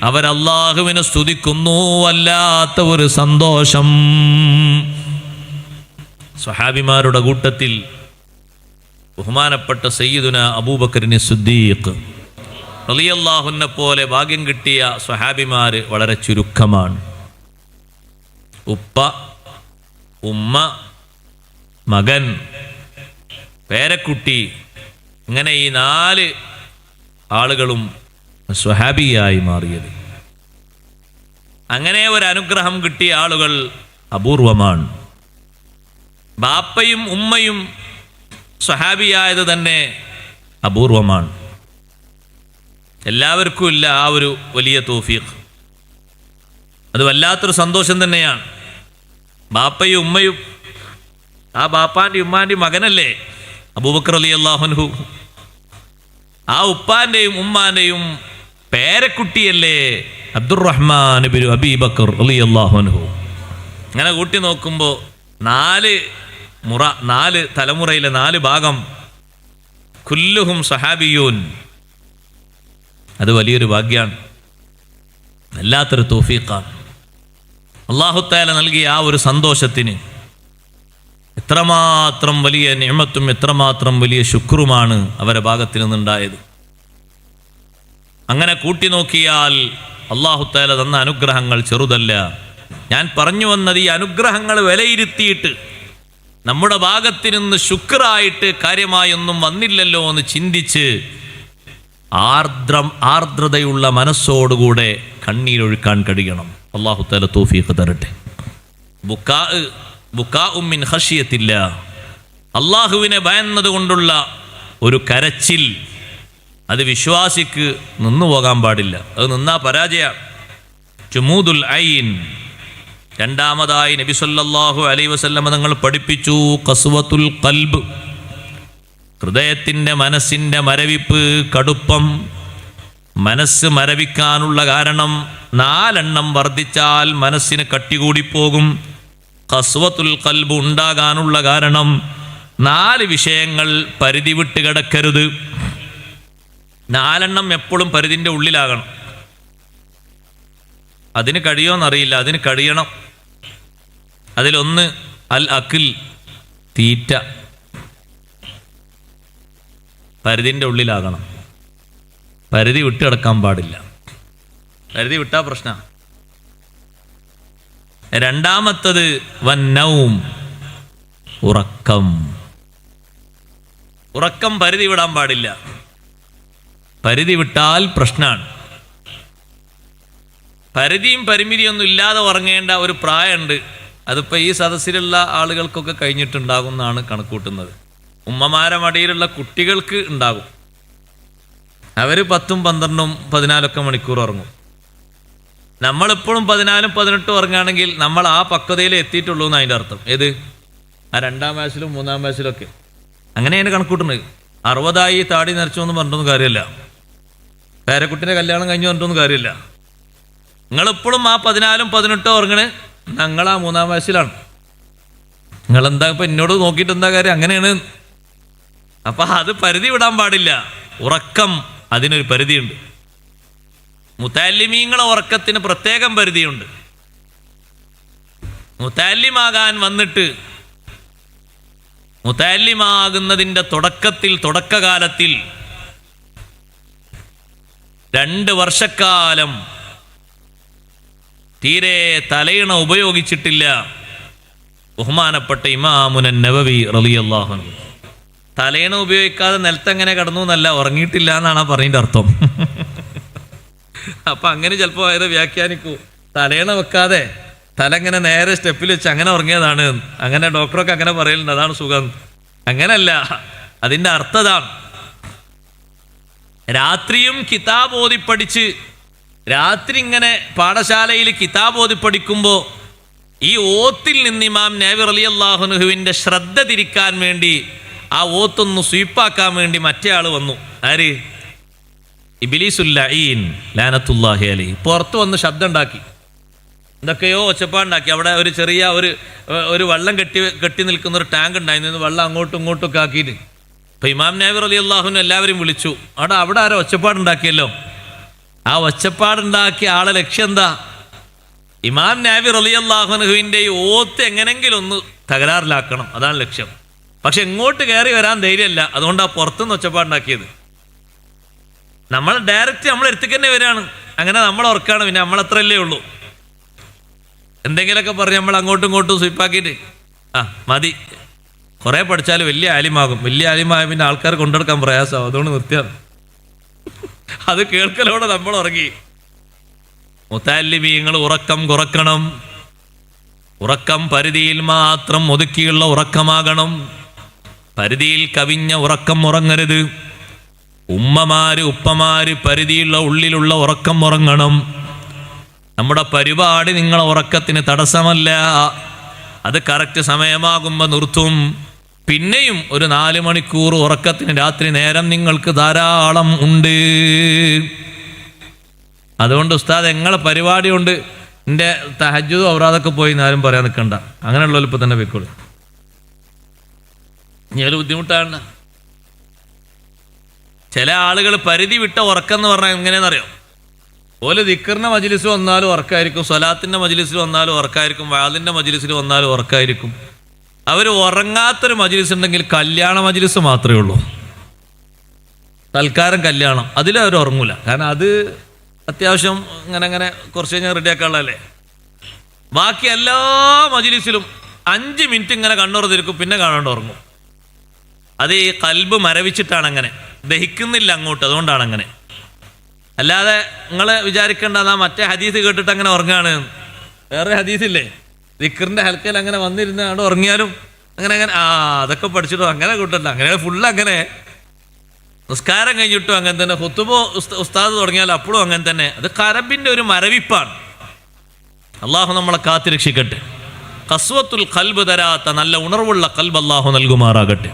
അവരല്ലാഹുവിനെ സ്തുതിക്കുന്നു. വല്ലാത്ത ഒരു സന്തോഷം. സ്വഹാബിമാരുടെ കൂട്ടത്തിൽ ബഹുമാനപ്പെട്ട സയ്യിദുന അബൂബക്കറിന് സിദ്ദീഖ് റളിയല്ലാഹുവിനെ പോലെ ഭാഗ്യം കിട്ടിയ സ്വഹാബിമാർ വളരെ ചുരുക്കമാണ്. ഉപ്പ, ഉമ്മ, മകൻ, പേരക്കുട്ടി, ഇങ്ങനെ ഈ 4 ആളുകളും സ്വഹാബിയായി മാറിയത്. അങ്ങനെ ഒരു അനുഗ്രഹം കിട്ടിയ ആളുകൾ അപൂർവമാണ്. ബാപ്പയും ഉമ്മയും സ്വഹാബിയായത് തന്നെ അപൂർവമാണ്. എല്ലാവർക്കും ഇല്ല ആ ഒരു വലിയ തൗഫീഖ്. അത് വല്ലാത്തൊരു സന്തോഷം തന്നെയാണ്. ബാപ്പയും ഉമ്മയും, ആ ബാപ്പാൻ്റെയും ഉമ്മാൻ്റെയും മകനല്ലേ അബൂബക്കർ റളിയല്ലാഹു അൻഹു. ആ ഉപ്പാൻ്റെയും ഉമ്മാൻ്റെയും പേരക്കുട്ടിയല്ലേ അബ്ദുറഹ്മാൻ ഇബ്നു അബീ ബക്കർ റളിയല്ലാഹു അൻഹു. അങ്ങനെ കൂട്ടി നോക്കുമ്പോൾ 4 തലമുറയിലെ 4 ഭാഗം കുല്ലുഹും സഹാബിയൂൻ. അത് വലിയൊരു ഭാഗ്യമാണ്, വല്ലാത്തൊരു തൗഫീഖാണ്. അല്ലാഹു തആല നൽകിയ ആ ഒരു സന്തോഷത്തിന് എത്രമാത്രം വലിയ നിഅമത്തും എത്രമാത്രം വലിയ ശുക്രുമാണ് അവരുടെ ഭാഗത്തിൽ നിന്നുണ്ടായത്. അങ്ങനെ കൂട്ടി നോക്കിയാൽ അല്ലാഹു തആല തന്ന അനുഗ്രഹങ്ങൾ ചെറുതല്ല. ഞാൻ പറഞ്ഞു വന്നത്, ഈ അനുഗ്രഹങ്ങൾ വിലയിരുത്തിയിട്ട് നമ്മുടെ ഭാഗത്ത് നിന്ന് ശുക്റായിട്ട് കാര്യമായൊന്നും വന്നില്ലല്ലോ എന്ന് ചിന്തിച്ച് ആർദ്രതയുള്ള മനസ്സോടുകൂടെ കണ്ണീരൊഴുക്കാൻ കഴിയണം. അല്ലാഹു തആല തൗഫീഖ് തരട്ടെ. ബുക്കാഉ മിൻ ഖശിയത്തില്ലാ, അല്ലാഹുവിനെ ഭയന്നത് കൊണ്ടുള്ള ഒരു കരച്ചിൽ, അത് വിശ്വാസിക്ക് നിന്നു പോകാൻ പാടില്ല. അത് നിന്നാ പരാജയമാണ്. ജുമൂദുൽ ഐൻ. രണ്ടാമതായി നബി സല്ലല്ലാഹു അലൈഹി വസല്ലം തങ്ങൾ പഠിപ്പിച്ചു ഖസ്വത്തുൽ ഖൽബ്, ഹൃദയത്തിൻ്റെ മനസ്സിൻ്റെ മരവിപ്പ്, കടുപ്പം. മനസ്സ് മരവിക്കാനുള്ള കാരണം 4 വർദ്ധിച്ചാൽ മനസ്സിന് കട്ടികൂടിപ്പോകും. ഖസ്വത്തുൽ ഖൽബ് ഉണ്ടാകാനുള്ള കാരണം 4 വിഷയങ്ങൾ പരിധി വിട്ട് കിടക്കരുത്. 4 എപ്പോഴും പരിധിൻ്റെ ഉള്ളിലാകണം. അതിന് കഴിയുമോയെന്നറിയില്ല, അതിന് കഴിയണം. അതിലൊന്ന് അൽ അഖിൽ, തീറ്റ, പരിധിൻ്റെ ഉള്ളിലാകണം. പരിധി വിട്ട് കിടക്കാൻ പാടില്ല. പരിധി വിട്ടാ പ്രശ്നമാണ്. രണ്ടാമത്തത് വന്നൗം, ഉറക്കം. ഉറക്കം പരിധി വിടാൻ പാടില്ല. പരിധി വിട്ടാൽ പ്രശ്നമാണ്. പരിധിയും പരിമിതിയൊന്നും ഇല്ലാതെ ഉറങ്ങേണ്ട ഒരു പ്രായമുണ്ട്. അതിപ്പോൾ ഈ സദസ്സിലുള്ള ആളുകൾക്കൊക്കെ കഴിഞ്ഞിട്ടുണ്ടാകും എന്നാണ് കണക്കൂട്ടുന്നത്. ഉമ്മമാരെ മടിയിലുള്ള കുട്ടികൾക്ക് ഉണ്ടാകും. അവർ 10, 12, 14 മണിക്കൂർ ഉറങ്ങും. നമ്മളിപ്പോഴും 14, 18 ഉറങ്ങുകയാണെങ്കിൽ നമ്മൾ ആ പക്വതയിൽ എത്തിയിട്ടുള്ളൂ എന്ന് അതിൻ്റെ അർത്ഥം. ഏത്? ആ 2ാം വയസ്സിലും 3ാം വയസ്സിലൊക്കെ അങ്ങനെയാണ് കണക്കൂട്ടുന്നത്. 60 താടി നരച്ചു എന്ന് പറഞ്ഞിട്ടൊന്നും കാര്യമില്ല. പേരക്കുട്ടിൻ്റെ കല്യാണം കഴിഞ്ഞു പറഞ്ഞിട്ടൊന്നും കാര്യമില്ല. നിങ്ങളിപ്പോഴും ആ 14, 18 ഉറങ്ങണ്, ഞങ്ങൾ ആ 3ാം വയസ്സിലാണ്. നിങ്ങളെന്താ ഇപ്പം എന്നോട് നോക്കിയിട്ട് എന്താ കാര്യം? അങ്ങനെയാണ്. അപ്പം അത് പരിധി വിടാൻ പാടില്ല. ഉറക്കം അതിനൊരു പരിധിയുണ്ട്. മുതല്ലിമീങ്ങളെ ഉറക്കത്തിന് പ്രത്യേകം പരിധിയുണ്ട്. മുതല്ലിമാകാൻ വന്നിട്ട് മുതല്ലിമാകുന്നതിൻ്റെ തുടക്കകാലത്തിൽ 2 വർഷക്കാലം തീരെ തലയിണ ഉപയോഗിച്ചിട്ടില്ല ബഹുമാനപ്പെട്ട ഇമാമുൻ നവവി റളിയല്ലാഹു അൻഹു. തലയിണ ഉപയോഗിക്കാതെ നിലത്തെങ്ങനെ കിടന്നു എന്നല്ല, ഉറങ്ങിയിട്ടില്ല എന്നാണ് പറഞ്ഞതിൻ്റെ അർത്ഥം. അപ്പം അങ്ങനെ ചിലപ്പോൾ അത് വ്യാഖ്യാനിക്കൂ. തലയിണ വെക്കാതെ തല ഇങ്ങനെ നേരെ സ്റ്റെപ്പിൽ വെച്ച് അങ്ങനെ ഉറങ്ങിയതാണ്. അങ്ങനെ ഡോക്ടറൊക്കെ അങ്ങനെ പറയലുണ്ട്, അതാണ് സുഖം. അങ്ങനല്ല, അതിൻ്റെ അർത്ഥം ഇതാണ്. രാത്രിയും കിതാബ് ഓതി പഠിച്ച്, രാത്രി ഇങ്ങനെ പാഠശാലയിൽ കിതാബ് ഓതി പഠിക്കുമ്പോൾ ഈ ഓത്തിൽ നിന്ന് ഇമാം നവവി റളിയല്ലാഹു അൻഹുവിൻ്റെ ശ്രദ്ധ തിരിക്കാൻ വേണ്ടി, ആ ഓത്തൊന്ന് സ്വീപ്പാക്കാൻ വേണ്ടി മറ്റേ ആൾ വന്നു. ആര്? ഇബ്ലീസുൽ ലഈൻ ലാനത്തുല്ലാഹി അലൈഹി. പുറത്ത് വന്ന് ശബ്ദം ഉണ്ടാക്കി, എന്തൊക്കെയോ ഒച്ചപ്പാടുണ്ടാക്കി. അവിടെ ഒരു ചെറിയ ഒരു വെള്ളം കെട്ടി നിൽക്കുന്ന ഒരു ടാങ്ക് ഉണ്ടായിരുന്നു. വെള്ളം അങ്ങോട്ടും ഇങ്ങോട്ടും ഒക്കെ ആക്കിയിട്ട് ഇപ്പം ഇമാം നവവി റളിയല്ലാഹു അൻഹു എല്ലാവരും വിളിച്ചു. അവിടെ ആരോ ഒച്ചപ്പാടുണ്ടാക്കിയല്ലോ. ആ ഒച്ചപ്പാടുണ്ടാക്കിയ ആളെ ലക്ഷ്യം എന്താ? ഇമാം നവവി റളിയല്ലാഹു അൻഹുവിൻ്റെ ഈ ഓത്ത് എങ്ങനെങ്കിലും ഒന്ന് തകരാറിലാക്കണം, അതാണ് ലക്ഷ്യം. പക്ഷെ ഇങ്ങോട്ട് കയറി വരാൻ ധൈര്യമല്ല, അതുകൊണ്ടാണ് പുറത്തുനിന്ന് ഒച്ചപ്പാടുണ്ടാക്കിയത്. നമ്മൾ ഡയറക്റ്റ് നമ്മൾ എടുത്തേക്ക് തന്നെ വരികയാണ്. അങ്ങനെ നമ്മൾ ഉറക്കാണ്. പിന്നെ നമ്മളത്രല്ലേ ഉള്ളൂ. എന്തെങ്കിലുമൊക്കെ പറഞ്ഞ് നമ്മൾ അങ്ങോട്ടും ഇങ്ങോട്ടും സ്വീപ്പാക്കിയിട്ട് മതി. കുറേ പഠിച്ചാൽ വലിയ ആലിമാകും. വലിയ ആലിമായ പിന്നെ ആൾക്കാർ കൊണ്ടെടുക്കാൻ പ്രയാസമാവും. അതുകൊണ്ട് നിർത്തിയാണ്. അത് കേൾക്കലോടെ നമ്മൾ ഉറങ്ങി. മുതല്ലിമീങ്ങൾ ഉറക്കം കുറക്കണം. ഉറക്കം പരിധിയിൽ മാത്രം ഒതുക്കിയുള്ള ഉറക്കമാകണം. പരിധിയിൽ കവിഞ്ഞ ഉറക്കം ഉറങ്ങരുത്. ഉമ്മമാര് ഉപ്പമാര് പരിധിയുള്ള ഉള്ളിലുള്ള ഉറക്കം ഉറങ്ങണം. നമ്മുടെ പരിപാടി നിങ്ങളെ ഉറക്കത്തിന് തടസ്സമല്ല. അത് കറക്റ്റ് സമയമാകുമ്പോൾ നിർത്തും. പിന്നെയും ഒരു 4 മണിക്കൂർ ഉറക്കത്തിന് രാത്രി നേരം നിങ്ങൾക്ക് ധാരാളം ഉണ്ട്. അതുകൊണ്ട് ഉസ്താദ് നിങ്ങളെ പരിപാടി കൊണ്ട് എൻ്റെ തഹജ്ജുദ് ഔറാദൊക്കെ പോയി ആരും പറയാൻ നിൽക്കണ്ട. അങ്ങനെയുള്ളവർ ഇപ്പം തന്നെ വെക്കോളൂ. ഞാൻ ബുദ്ധിമുട്ടാണ്. ചില ആളുകൾ പരിധി വിട്ട ഉറക്കം എന്ന് പറഞ്ഞാൽ എങ്ങനെയെന്നറിയോ? ഓല് ദിക്റിൻ്റെ മജ്ലിസ് വന്നാലും ഉറക്കായിരിക്കും, സ്വലാത്തിൻ്റെ മജ്ലിസിൽ വന്നാലും ഉറക്കായിരിക്കും, വാദിൻ്റെ മജ്ലിസിൽ വന്നാലും ഉറക്കായിരിക്കും. അവർ ഉറങ്ങാത്തൊരു മജ്ലിസ് ഉണ്ടെങ്കിൽ കല്യാണ മജ്ലിസ് മാത്രമേ ഉള്ളൂ. തൽക്കാലം കല്യാണം, അതിലവർ ഉറങ്ങൂല. കാരണം അത് അത്യാവശ്യം അങ്ങനെ കുറച്ച് കഴിഞ്ഞാൽ റെഡിയാക്കാനുള്ളതല്ലേ. ബാക്കി എല്ലാ മജ്ലിസിലും 5 മിനിറ്റ് ഇങ്ങനെ കണ്ണുറന്നിരിക്കും, പിന്നെ കാണാണ്ട് ഉറങ്ങും. അത് ഈ കൽബ് മരവിച്ചിട്ടാണ്, അങ്ങനെ ദഹിക്കുന്നില്ല അങ്ങോട്ട്, അതുകൊണ്ടാണ് അങ്ങനെ. അല്ലാതെ നിങ്ങൾ വിചാരിക്കേണ്ട ആ മറ്റേ ഹദീസ് കേട്ടിട്ട് അങ്ങനെ ഉറങ്ങാണ്. വേറെ ഹദീസില്ലേ, ദിക്റിൻ്റെ ഹൽക്കയിൽ അങ്ങനെ വന്നിരുന്ന് അവിടെ ഉറങ്ങിയാലും അങ്ങനെ അതൊക്കെ പഠിച്ചിട്ടോ അങ്ങനെ കൂട്ടല്ല. അങ്ങനെ ഫുള്ള് അങ്ങനെ നിസ്കാരം കഴിഞ്ഞിട്ടും അങ്ങനെ തന്നെ, ഖുതുബ ഉസ്താദ് തുടങ്ങിയാൽ അപ്പോഴും അങ്ങനെ തന്നെ. അത് കരബിൻ്റെ ഒരു മരവിപ്പാണ്. അള്ളാഹു നമ്മളെ കാത്തിരക്ഷിക്കട്ടെ. ഖസ്വത്തുൽ ഖൽബ് തരാത്ത നല്ല ഉണർവുള്ള ഖൽബ് അള്ളാഹു നൽകുമാറാകട്ടെ.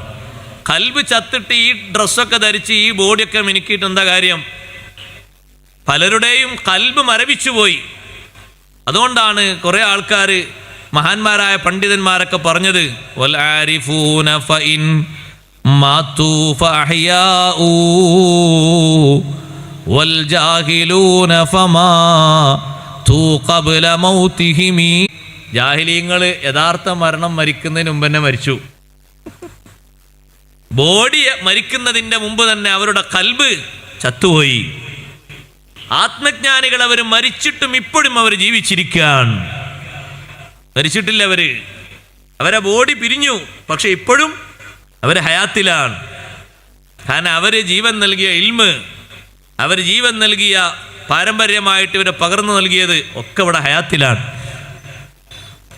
ഖൽബ് ചത്തിട്ട് ഈ ഡ്രസ്സൊക്കെ ധരിച്ച് ഈ ബോഡിയൊക്കെ മിനുക്കിയിട്ട് എന്താ കാര്യം? പലരുടെയും ഖൽബ് മരവിച്ചുപോയി. അതുകൊണ്ടാണ് കുറേ ആൾക്കാർ, മഹാന്മാരായ പണ്ഡിതന്മാരൊക്കെ പറഞ്ഞത്, വൽ ആരിഫൂന ഫഇൻ മാതു ഫഅഹ്യാഉ വൽ ജാഹിലൂന ഫമാതു ഖബ്ല മൗതിഹിം. ജാഹിലീങ്ങൾ യഥാർത്ഥ മരണം മരിക്കുന്നതിന് മുമ്പ് തന്നെ മരിച്ചു. ബോഡി മരിക്കുന്നതിൻ്റെ മുമ്പ് തന്നെ അവരുടെ ഖൽബ് ചത്തുപോയി. ആത്മജ്ഞാനികൾ അവർ മരിച്ചിട്ടും ഇപ്പോഴും അവർ ജീവിച്ചിരിക്കുകയാണ്. മരിച്ചിട്ടില്ല അവരെ ബോഡി പിരിഞ്ഞു, പക്ഷെ ഇപ്പോഴും അവർ ഹയാത്തിലാണ്. കാരണം അവർ ജീവൻ നൽകിയ ഇൽമ്, അവർ ജീവൻ നൽകിയ പാരമ്പര്യമായിട്ട് ഇവരെ പകർന്നു നൽകിയത് ഒക്കെ ഇവിടെ ഹയാത്തിലാണ്.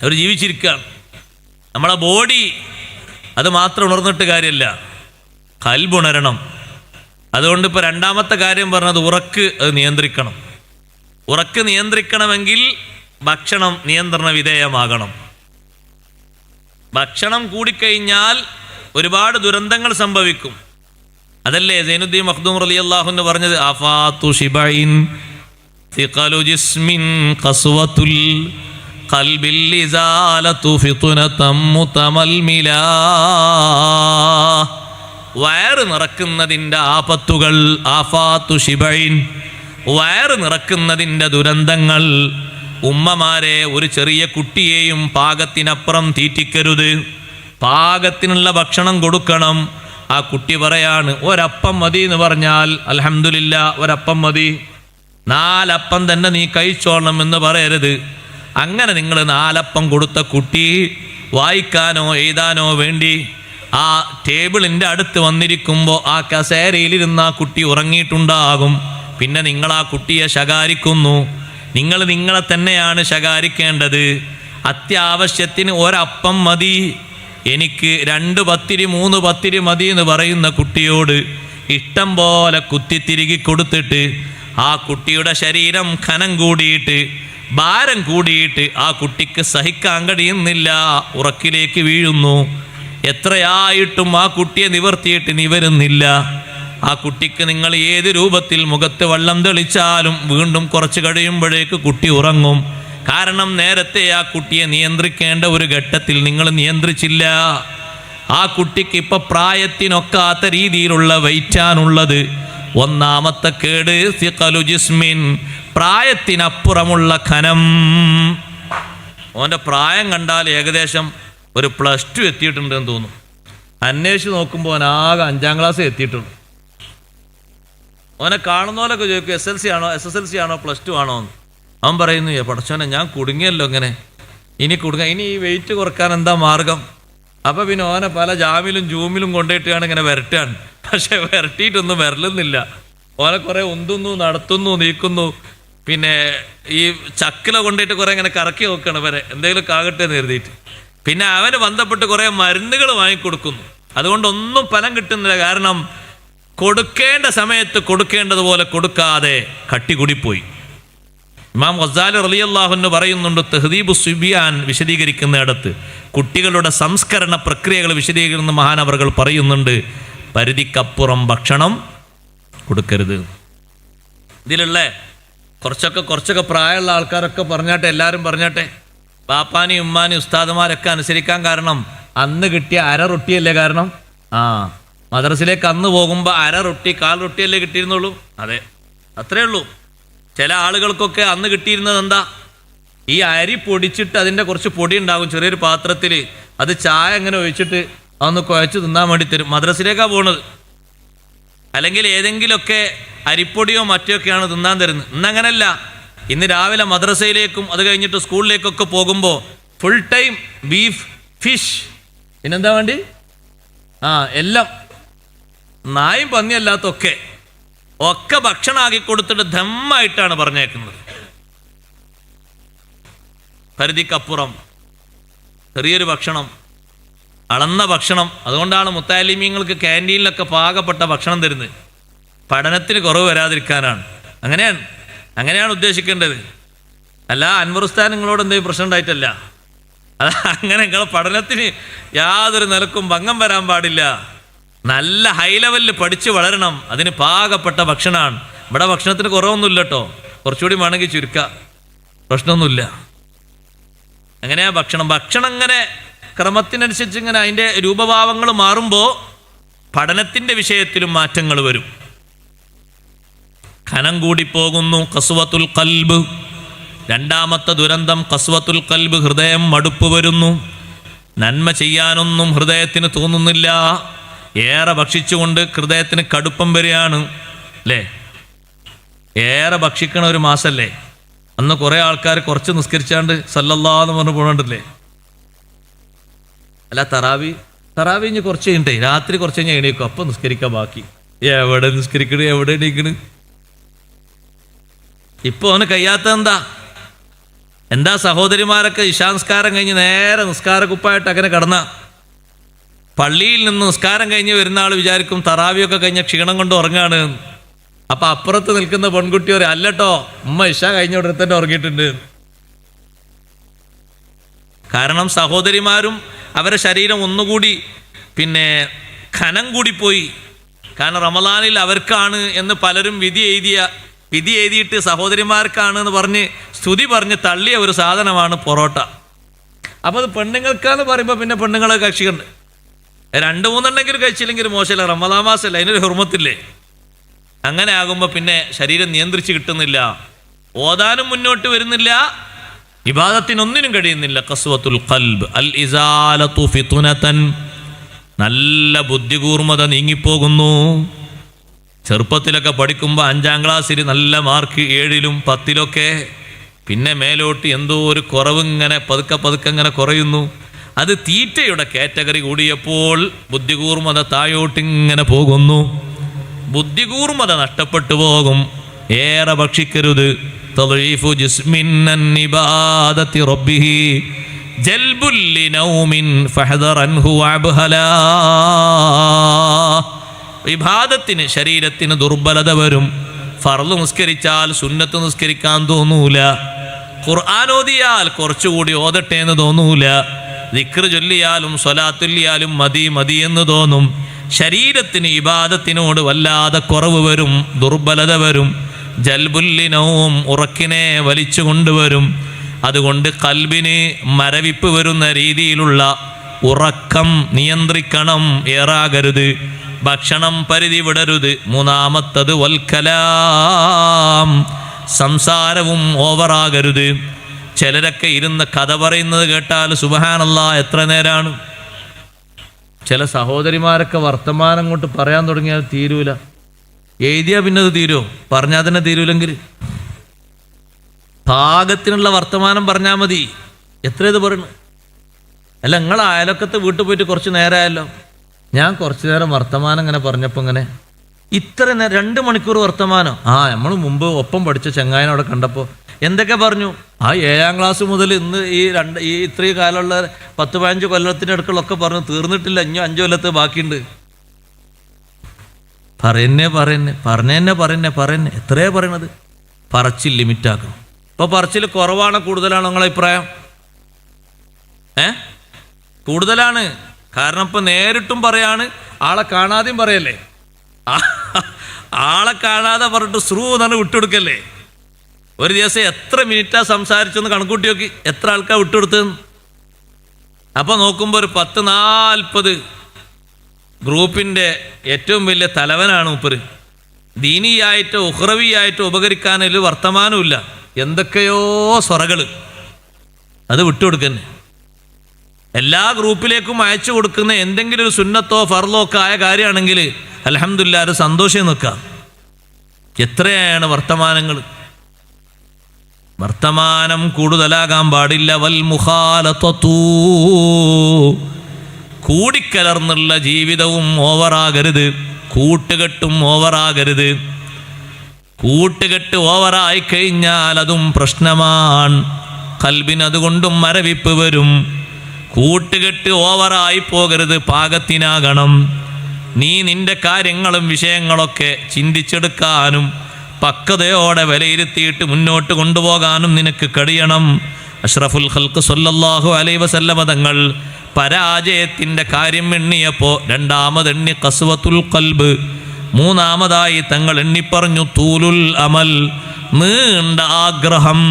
അവർ ജീവിച്ചിരിക്കുകയാണ്. നമ്മളെ ബോഡി അത് മാത്രം ഉണർന്നിട്ട് കാര്യമില്ല, ഖൽബ് ഉണരണം. അതുകൊണ്ട് ഇപ്പോൾ രണ്ടാമത്തെ കാര്യം പറഞ്ഞത് ഉറക്ക് അത് നിയന്ത്രിക്കണം. ഉറക്ക് നിയന്ത്രിക്കണമെങ്കിൽ ഭക്ഷണം നിയന്ത്രണ വിധേയമാകണം. ഭക്ഷണം കൂടിക്കഴിഞ്ഞാൽ ഒരുപാട് ദുരന്തങ്ങൾ സംഭവിക്കും. അതല്ലേ സൈനുദ്ദീൻ മഖ്ദൂം റളിയല്ലാഹു അൻഹു പറഞ്ഞത്, ആഫാത്തു ശിബഇൻ തിഖലു ജിസ്മിൻ ഖസ്വത്തുൽ ഖൽബിൽ ഇസാലതു ഫിത്നതം മുതമൽമിലാ. വയറ് നിറക്കുന്നതിൻ്റെ ആപത്തുകൾ, ആഫാത്തു ശിബഇൻ, വയറ് നിറക്കുന്നതിൻ്റെ ദുരന്തങ്ങൾ. ഉമ്മമാരെ, ഒരു ചെറിയ കുട്ടിയെയും പാകത്തിനപ്പുറം തീറ്റിക്കരുത്. പാകത്തിനുള്ള ഭക്ഷണം കൊടുക്കണം. ആ കുട്ടി പറയാണ് ഒരപ്പം മതി എന്ന് പറഞ്ഞാൽ അൽഹംദുലില്ലാ ഒരപ്പം മതി, 4 അപ്പം തന്നെ നീ കഴിച്ചോളണം എന്ന് പറയരുത്. അങ്ങനെ നിങ്ങൾ 4 അപ്പം കൊടുത്ത കുട്ടി വായിക്കാനോ എഴുതാനോ വേണ്ടി ആ ടേബിളിൻ്റെ അടുത്ത് വന്നിരിക്കുമ്പോൾ ആ കസേരയിലിരുന്ന ആ കുട്ടി ഉറങ്ങിയിട്ടുണ്ടാകും. പിന്നെ നിങ്ങൾ ആ കുട്ടിയെ ശകാരിക്കുന്നു. നിങ്ങൾ നിങ്ങളെ തന്നെയാണ് ശകാരിക്കേണ്ടത്. അത്യാവശ്യത്തിന് ഒരപ്പം മതി, എനിക്ക് 2 പത്തിരി 3 പത്തിരി മതി എന്ന് പറയുന്ന കുട്ടിയോട് ഇഷ്ടം പോലെ കുത്തിത്തിരുകി കൊടുത്തിട്ട് ആ കുട്ടിയുടെ ശരീരം ഖനം കൂടിയിട്ട് ഭാരം കൂടിയിട്ട് ആ കുട്ടിക്ക് സഹിക്കാൻ കഴിയുന്നില്ല, ഉറക്കിലേക്ക് വീഴുന്നു. എത്രയായിട്ടും ആ കുട്ടിയെ നിവർത്തിയിട്ട് നിവരുന്നില്ല. ആ കുട്ടിക്ക് നിങ്ങൾ ഏത് രൂപത്തിൽ മുഖത്ത് വെള്ളം തെളിച്ചാലും വീണ്ടും കുറച്ച് കഴിയുമ്പോഴേക്ക് കുട്ടി ഉറങ്ങും. കാരണം നേരത്തെ ആ കുട്ടിയെ നിയന്ത്രിക്കേണ്ട ഒരു ഘട്ടത്തിൽ നിങ്ങൾ നിയന്ത്രിച്ചില്ല. ആ കുട്ടിക്ക് ഇപ്പൊ പ്രായത്തിനൊക്കാത്ത രീതിയിലുള്ള വെയിറ്റാണുള്ളത്. ഒന്നാമത്തെ കേട് സിഖലു ജിസ്മിൻ, പ്രായത്തിനപ്പുറമുള്ള ഖനം. ഓൻ്റെ പ്രായം കണ്ടാൽ ഏകദേശം ഒരു +2 എത്തിയിട്ടുണ്ടെന്ന് തോന്നും. അന്വേഷിച്ച് നോക്കുമ്പോൾ അവനാകെ 5ാം ക്ലാസ് എത്തിയിട്ടുള്ളൂ. ഓനെ കാണുന്നവരൊക്കെ ചോദിക്കും SSLC ആണോ SSLC ആണോ +2 ആണോ എന്ന്. അവൻ പറയുന്നു പടച്ചോനെ ഞാൻ കുടുങ്ങിയല്ലോ, ഇങ്ങനെ ഇനി ഈ വെയിറ്റ് കുറക്കാൻ എന്താ മാർഗം? അപ്പം പിന്നെ ഓനെ പല ജാമിലും ജൂമിലും കൊണ്ടുപോയിട്ടാണ് ഇങ്ങനെ വരട്ടാണ്. പക്ഷെ വരട്ടിയിട്ടൊന്നും വരലുന്നില്ല. ഓനെ കുറേ ഉന്തുന്നു, നടത്തുന്നു, നീക്കുന്നു. പിന്നെ ഈ ചക്കില കൊണ്ടുപോയിട്ട് കുറേ ഇങ്ങനെ കറക്കി നോക്കണം വരെ എന്തെങ്കിലും ആകട്ടെ എന്ന് കരുതിയിട്ട്. പിന്നെ അവന് ബന്ധപ്പെട്ട് കുറേ മരുന്നുകൾ വാങ്ങിക്കൊടുക്കുന്നു. അതുകൊണ്ടൊന്നും ഫലം കിട്ടുന്നില്ല. കാരണം കൊടുക്കേണ്ട സമയത്ത് കൊടുക്കേണ്ടതുപോലെ കൊടുക്കാതെ കട്ടികൂടിപ്പോയി. ഇമാം ഗസാലി റളിയല്ലാഹു അൻഹു പറയുന്നുണ്ട്, തഹ്ദീബുസ് സുബ്യാൻ വിശദീകരിക്കുന്നിടത്ത് കുട്ടികളുടെ സംസ്കരണ പ്രക്രിയകൾ വിശദീകരിക്കുന്ന മഹാനവറുകൾ പറയുന്നുണ്ട്, പരിധിക്കപ്പുറം ഭക്ഷണം കൊടുക്കരുത്. ഇതിലുള്ള കുറച്ചൊക്കെ പ്രായമുള്ള ആൾക്കാരൊക്കെ പറഞ്ഞാട്ടെ, എല്ലാവരും പറഞ്ഞാട്ടെ. ബാപ്പാനി ഉമ്മാനി ഉസ്താദുമാരൊക്കെ അനുസരിക്കാൻ കാരണം അന്ന് കിട്ടിയ 1/2 റൊട്ടിയല്ലേ കാരണം. മദ്രസിലേക്ക് അന്ന് പോകുമ്പോൾ 1/2 റൊട്ടി 1/4 റൊട്ടിയല്ലേ കിട്ടിയിരുന്നുള്ളൂ. അതെ, അത്രേ ഉള്ളൂ. ചില ആളുകൾക്കൊക്കെ അന്ന് കിട്ടിയിരുന്നത് എന്താ, ഈ അരി പൊടിച്ചിട്ട് അതിൻ്റെ കുറച്ച് പൊടി ഉണ്ടാകും ചെറിയൊരു പാത്രത്തിൽ, അത് ചായ അങ്ങനെ ഒഴിച്ചിട്ട് അതൊന്ന് കുഴച്ച് തിന്നാൻ വേണ്ടി തരും. മദ്രസിലേക്കാണ് പോകുന്നത്. അല്ലെങ്കിൽ ഏതെങ്കിലുമൊക്കെ അരിപ്പൊടിയോ മറ്റൊക്കെയാണ് തിന്നാൻ തരുന്നത്. ഇന്നങ്ങനല്ല. ഇന്ന് രാവിലെ മദ്രസയിലേക്കും അത് കഴിഞ്ഞിട്ട് സ്കൂളിലേക്കൊക്കെ പോകുമ്പോൾ ഫുൾ ടൈം ബീഫ്, ഫിഷ്, പിന്നെന്താ വേണ്ടി എല്ലാം നായും പന്നിയല്ലാത്തൊക്കെ ഒക്കെ ഭക്ഷണമാക്കി കൊടുത്തിട്ട് ധമ്മായിട്ടാണ് പറഞ്ഞേക്കുന്നത്. പരിധിക്കപ്പുറം ചെറിയൊരു ഭക്ഷണം, അളന്ന ഭക്ഷണം. അതുകൊണ്ടാണ് മുത്താലിമീങ്ങൾക്ക് ക്യാൻറ്റീനിലൊക്കെ പാകപ്പെട്ട ഭക്ഷണം തരുന്നത്. പഠനത്തിന് കുറവ് വരാതിരിക്കാനാണ്. അങ്ങനെയാണ് ഉദ്ദേശിക്കേണ്ടത്. അല്ല അൻവർ ഉസ്താദ് നിങ്ങളോട് എന്തെങ്കിലും പ്രശ്നം ഉണ്ടായിട്ടല്ല. അത് അങ്ങനെ നിങ്ങളെ പഠനത്തിന് യാതൊരു നിലക്കും ഭംഗം വരാൻ പാടില്ല. നല്ല ഹൈ ലെവലിൽ പഠിച്ച് വളരണം. അതിന് പാകപ്പെട്ട ഭക്ഷണമാണ്. ഇവിടെ ഭക്ഷണത്തിന് കുറവൊന്നുമില്ല കേട്ടോ, കുറച്ചുകൂടി വേണമെങ്കിൽ ചുരുക്കാം, പ്രശ്നമൊന്നുമില്ല. അങ്ങനെയാ ഭക്ഷണം ഇങ്ങനെ ക്രമത്തിനനുസരിച്ച് ഇങ്ങനെ അതിൻ്റെ രൂപഭാവങ്ങൾ മാറുമ്പോൾ പഠനത്തിൻ്റെ വിഷയത്തിലും മാറ്റങ്ങൾ വരും. ഖനം കൂടിപ്പോകുന്നു. ഖസ്വത്തുൽ ഖൽബ്, രണ്ടാമത്തെ ദുരന്തം ഖസ്വത്തുൽ ഖൽബ്, ഹൃദയം മടുപ്പ് വരുന്നു. നന്മ ചെയ്യാനൊന്നും ഹൃദയത്തിന് തോന്നുന്നില്ല. ഏറെ ഭക്ഷിച്ചുകൊണ്ട് ഹൃദയത്തിന് കടുപ്പം വരികയാണ് അല്ലേ. ഏറെ ഭക്ഷിക്കണ ഒരു മാസല്ലേ. അന്ന് കുറേ ആൾക്കാർ കുറച്ച് നിസ്കരിച്ചാണ്ട് സല്ലല്ലാഹു എന്ന് പറഞ്ഞു പോകണ്ടല്ലേ. അല്ല തറാവി തറാവി കഴിഞ്ഞ് കുറച്ച് കഴിഞ്ഞിട്ടേ രാത്രി കുറച്ച് കഴിഞ്ഞാൽ എണീക്കും, അപ്പം നിസ്കരിക്കാൻ ബാക്കി. എവിടെ നിസ്കരിക്കണ്, എവിടെ എണീക്കണ്? ഇപ്പോൾ അവന് കഴിയാത്ത എന്താ സഹോദരിമാരൊക്കെ ഇശാംസ്കാരം കഴിഞ്ഞ് നേരെ നിസ്കാരക്കുപ്പായിട്ട് അങ്ങനെ കടന്ന പള്ളിയിൽ നിന്ന് നിസ്കാരം കഴിഞ്ഞ് വരുന്ന ആൾ വിചാരിക്കും തറാവിയൊക്കെ കഴിഞ്ഞ ക്ഷീണം കൊണ്ട് ഉറങ്ങാണ്. അപ്പം അപ്പുറത്ത് നിൽക്കുന്ന പെൺകുട്ടി ഒരു അല്ലട്ടോ ഉമ്മ ഇശ കഴിഞ്ഞ ഉടനെ തന്നെ ഉറങ്ങിയിട്ടുണ്ട്. കാരണം സഹോദരിമാരും അവരുടെ ശരീരം ഒന്നുകൂടി ഖനം കൂടിപ്പോയി. കാരണം റമദാനിൽ അവർക്കാണ് എന്ന് പലരും വിധി എഴുതിയിട്ട് സഹോദരിമാർക്കാണ് എന്ന് പറഞ്ഞ് സ്തുതി പറഞ്ഞ് തള്ളിയ ഒരു സാധനമാണ് പൊറോട്ട. അപ്പോൾ അത് പെണ്ണുങ്ങൾക്കാന്ന് പറയുമ്പോൾ പിന്നെ പെണ്ണുങ്ങളെ കക്ഷിയുണ്ട്. 2-3 കഴിച്ചില്ലെങ്കിൽ മോശമല്ല, റമദാൻ മാസമല്ല, അതിനൊരു ഹുർമത്തില്ലേ. അങ്ങനെ ആകുമ്പോൾ പിന്നെ ശരീരം നിയന്ത്രിച്ച് കിട്ടുന്നില്ല, ഓതാനും മുന്നോട്ട് വരുന്നില്ല, ഇബാദത്തിനൊന്നിനും കഴിയുന്നില്ല. ഖസ്വത്തുൽ ഖൽബ് അൽ ഇസാലതു ഫിത്നതൻ, നല്ല ബുദ്ധികൂർമ്മത നീങ്ങിപ്പോകുന്നു. ചെറുപ്പത്തിലൊക്കെ പഠിക്കുമ്പോൾ 5ാം ക്ലാസ്സിൽ നല്ല മാർക്ക് 7ലും 10ലൊക്കെ, പിന്നെ മേലോട്ട് എന്തോ ഒരു കുറവ് ഇങ്ങനെ പതുക്കെ ഇങ്ങനെ കുറയുന്നു. അത് തീറ്റയുടെ കാറ്റഗറി കൂടിയപ്പോൾ ബുദ്ധികൂർമ്മത താഴോട്ടിങ്ങനെ പോകുന്നു. ബുദ്ധികൂർമ്മത നഷ്ടപ്പെട്ടു പോകും. ഏറെ ഭക്ഷിക്കരുത്. തളീഫു ജിസ്മിൻ അൻ ഇബാദത്തി റബ്ബിഹി ജൽബുൽ ലിനൗമിൻ ഫഹദറൻഹു അബ്ഹലാ. ഇബാദത്തിന് ശരീരത്തിന് ദുർബലത വരും. ഫർള് നിസ്കരിച്ചാൽ സുന്നത്ത് നിസ്കരിക്കാൻ തോന്നൂല. ഖുർആൻ ഓതിയാൽ കുറച്ചുകൂടി ഓതട്ടെ എന്ന് തോന്നൂല. ദിക്ർ ചൊല്ലിയാലും സ്വലാത്തുല്ലിയാലും മതി എന്ന് തോന്നും. ശരീരത്തിന് ഇബാദത്തിനോട് വല്ലാതെ കുറവ് വരും, ദുർബലത വരും. ജൽബുല്ലിനവും ഉറക്കിനെ വലിച്ചു കൊണ്ടുവരും. അതുകൊണ്ട് കൽബിന് മരവിപ്പ് വരുന്ന രീതിയിലുള്ള ഉറക്കം നിയന്ത്രിക്കണം, ഏറാകരുത്. ഭക്ഷണം പരിധി വിടരുത്. 3-മത്തത് വൽക്കലാം, സംസാരവും ഓവറാകരുത്. ചിലരൊക്കെ ഇരുന്ന് കഥ പറയുന്നത് കേട്ടാൽ സുബ്ഹാനല്ലാഹ് എത്ര നേരാണ്. ചില സഹോദരിമാരൊക്കെ വർത്തമാനം കൊണ്ട് പറയാൻ തുടങ്ങിയാൽ തീരൂല. എഴുതിയാൽ പിന്നെ അത് തീരുമോ? പറഞ്ഞാൽ തന്നെ തീരൂലെങ്കിൽ പാകത്തിനുള്ള വർത്തമാനം പറഞ്ഞാൽ മതി. എത്ര ഇത് പറയണു? അല്ല, നിങ്ങൾ അയലൊക്കത്തെ വീട്ടിൽ പോയിട്ട് കുറച്ച് നേരമായല്ലോ. ഞാൻ കുറച്ച് നേരം വർത്തമാനം ഇങ്ങനെ പറഞ്ഞപ്പോൾ ഇങ്ങനെ ഇത്ര നേരം 2 മണിക്കൂർ വർത്തമാനം. നമ്മൾ മുമ്പ് ഒപ്പം പഠിച്ച ചെങ്ങായനെ അവിടെ കണ്ടപ്പോൾ എന്തൊക്കെ പറഞ്ഞു. 7ാം ക്ലാസ് മുതൽ ഇന്ന് ഈ ഇത്രയും കാലമുള്ള 10-15 കൊല്ലത്തിൻ്റെ അടുക്കളൊക്കെ പറഞ്ഞു തീർന്നിട്ടില്ല. ഇനി 5 കൊല്ലത്ത് ബാക്കിയുണ്ട്. പറയുന്നേ എത്രയാ പറയണത്? പറച്ചിൽ ലിമിറ്റാക്കണം. ഇപ്പോൾ പറച്ചിൽ കുറവാണ് കൂടുതലാണോ നിങ്ങളെ അഭിപ്രായം? കൂടുതലാണ്. കാരണം ഇപ്പം നേരിട്ടും പറയാണ്, ആളെ കാണാതെയും പറയല്ലേ. ആളെ കാണാതെ പറഞ്ഞിട്ട് സ്രൂ എന്നാണ് വിട്ടുകൊടുക്കല്ലേ. ഒരു ദിവസം എത്ര മിനിറ്റാ സംസാരിച്ചെന്ന് കണക്കൂട്ടി നോക്കി, എത്ര ആൾക്കാർ വിട്ടുകൊടുത്തതെന്ന്. അപ്പോൾ നോക്കുമ്പോൾ ഒരു 10-40 ഗ്രൂപ്പിൻ്റെ ഏറ്റവും വലിയ തലവനാണ് മൂപ്പര്. ദീനിയായിട്ടോ ഉഖ്റവിയായിട്ടോ ഉപകരിക്കാനൊരു വർത്തമാനമില്ല. എന്തൊക്കെയോ സ്വറകൾ അത് വിട്ടുകൊടുക്കന്നെ. എല്ലാ ഗ്രൂപ്പിലേക്കും അയച്ചു കൊടുക്കുന്ന എന്തെങ്കിലും ഒരു സുന്നത്തോ ഫർളോ ഒക്കെ ആയ കാര്യമാണെങ്കിൽ അൽഹംദുലില്ലാ അത് സന്തോഷം നിൽക്കാം. എത്രയാണ് വർത്തമാനം കൂടുതലാകാൻ പാടില്ല. വൽ മുഖാലത്വതൂ, കൂടിക്കലർന്നുള്ള ജീവിതവും ഓവറാകരുത്. കൂട്ടുകെട്ടും ഓവറാകരുത്. കൂട്ടുകെട്ട് ഓവറായി കഴിഞ്ഞാൽ അതും പ്രശ്നമാണ്. ഖൽബിന് അതുകൊണ്ടും മരവിപ്പ് വരും. കൂട്ടുകെട്ട് ഓവറായി പോകരുത്, പാകത്തിനാകണം. നീ നിന്റെ കാര്യങ്ങളും വിഷയങ്ങളൊക്കെ ചിന്തിച്ചെടുക്കാനും പക്വതയോടെ വിലയിരുത്തിയിട്ട് മുന്നോട്ട് കൊണ്ടുപോകാനും നിനക്ക് കഴിയണം. അഷ്റഫുൽ ഖൽഖ് സ്വല്ലല്ലാഹു അലൈഹി വസല്ലമ തങ്ങൾ പരാജയത്തിൻ്റെ കാര്യം എണ്ണിയപ്പോൾ 2ാമത് എണ്ണി ഖസ്വത്തുൽ ഖൽബ്, 3ാമതായി തങ്ങൾ എണ്ണിപ്പറഞ്ഞു തൂലുൽ അമൽ, നീണ്ട ആഗ്രഹം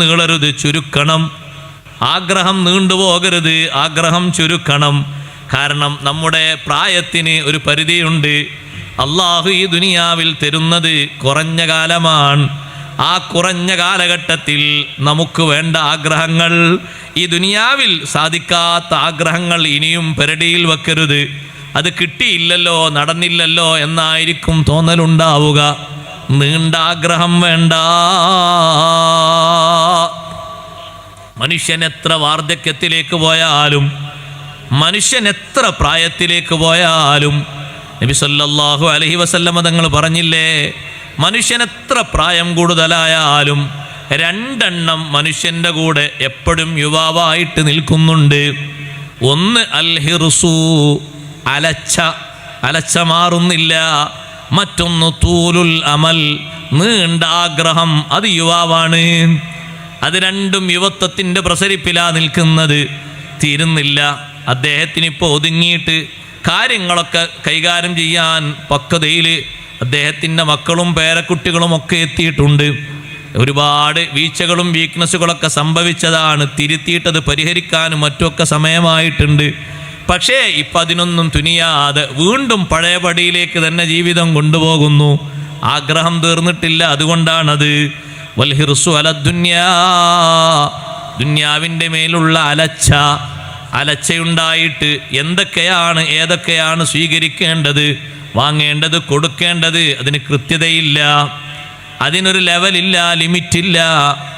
നീളരുത്, ചുരുക്കണം. ആഗ്രഹം നീണ്ടുപോകരുത്, ആഗ്രഹം ചുരുക്കണം. കാരണം നമ്മുടെ പ്രായത്തിന് ഒരു പരിധിയുണ്ട്. അള്ളാഹു ഈ ദുനിയാവിൽ തരുന്നത് കുറഞ്ഞ കാലമാണ്. ആ കുറഞ്ഞ കാലഘട്ടത്തിൽ നമുക്ക് വേണ്ട ആഗ്രഹങ്ങൾ, ഈ ദുനിയാവിൽ സാധിക്കാത്ത ആഗ്രഹങ്ങൾ ഇനിയും പെരടിയിൽ വെക്കരുത്. അത് കിട്ടിയില്ലല്ലോ, നടന്നില്ലല്ലോ എന്നായിരിക്കും തോന്നലുണ്ടാവുക. നീണ്ട ആഗ്രഹം വേണ്ട. മനുഷ്യൻ എത്ര വാർദ്ധക്യത്തിലേക്ക് പോയാലും മനുഷ്യൻ എത്ര പ്രായത്തിലേക്ക് പോയാലും നബി സല്ലല്ലാഹു അലൈഹി വസല്ലമ തങ്ങൾ പറഞ്ഞില്ലേ, മനുഷ്യൻ എത്ര പ്രായം കൂടുതലായാലും രണ്ടെണ്ണം മനുഷ്യൻ്റെ കൂടെ എപ്പോഴും യുവാവായിട്ട് നിൽക്കുന്നുണ്ട്. ഒന്ന് അൽ ഹിർസു, അലച്ച മാറുന്നില്ല. മറ്റൊന്ന് തൂലുൽ അമൽ, നീണ്ട ആഗ്രഹം, അത് യുവാവാണ്. അത് രണ്ടും യുവത്വത്തിൻ്റെ പ്രസരിപ്പിലാ നിൽക്കുന്നത്, തീരുന്നില്ല. അദ്ദേഹത്തിന് ഇപ്പോൾ ഒതുങ്ങിയിട്ട് കാര്യങ്ങളൊക്കെ കൈകാര്യം ചെയ്യാൻ പക്വതയിൽ അദ്ദേഹത്തിൻ്റെ മക്കളും പേരക്കുട്ടികളും ഒക്കെ എത്തിയിട്ടുണ്ട്. ഒരുപാട് വീഴ്ചകളും വീക്ക്നെസ്സുകളൊക്കെ സംഭവിച്ചതാണ്, തിരുത്തിയിട്ടത് പരിഹരിക്കാനും മറ്റുമൊക്കെ സമയമായിട്ടുണ്ട്. പക്ഷേ ഇപ്പം അതിനൊന്നും തുനിയാതെ വീണ്ടും പഴയ പടിയിലേക്ക് തന്നെ ജീവിതം കൊണ്ടുപോകുന്നു. ആഗ്രഹം തീർന്നിട്ടില്ല, അതുകൊണ്ടാണത്. വൽഹിർസു അലദ്ദുന്യാ, ദുന്യാവിൻ്റെ മേലുള്ള അലച്ചയുണ്ടായിട്ട് ഏതൊക്കെയാണ് സ്വീകരിക്കേണ്ടത്, വാങ്ങേണ്ടത്, കൊടുക്കേണ്ടത്, അതിന് കൃത്യതയില്ല, അതിനൊരു ലെവലില്ല, ലിമിറ്റില്ല.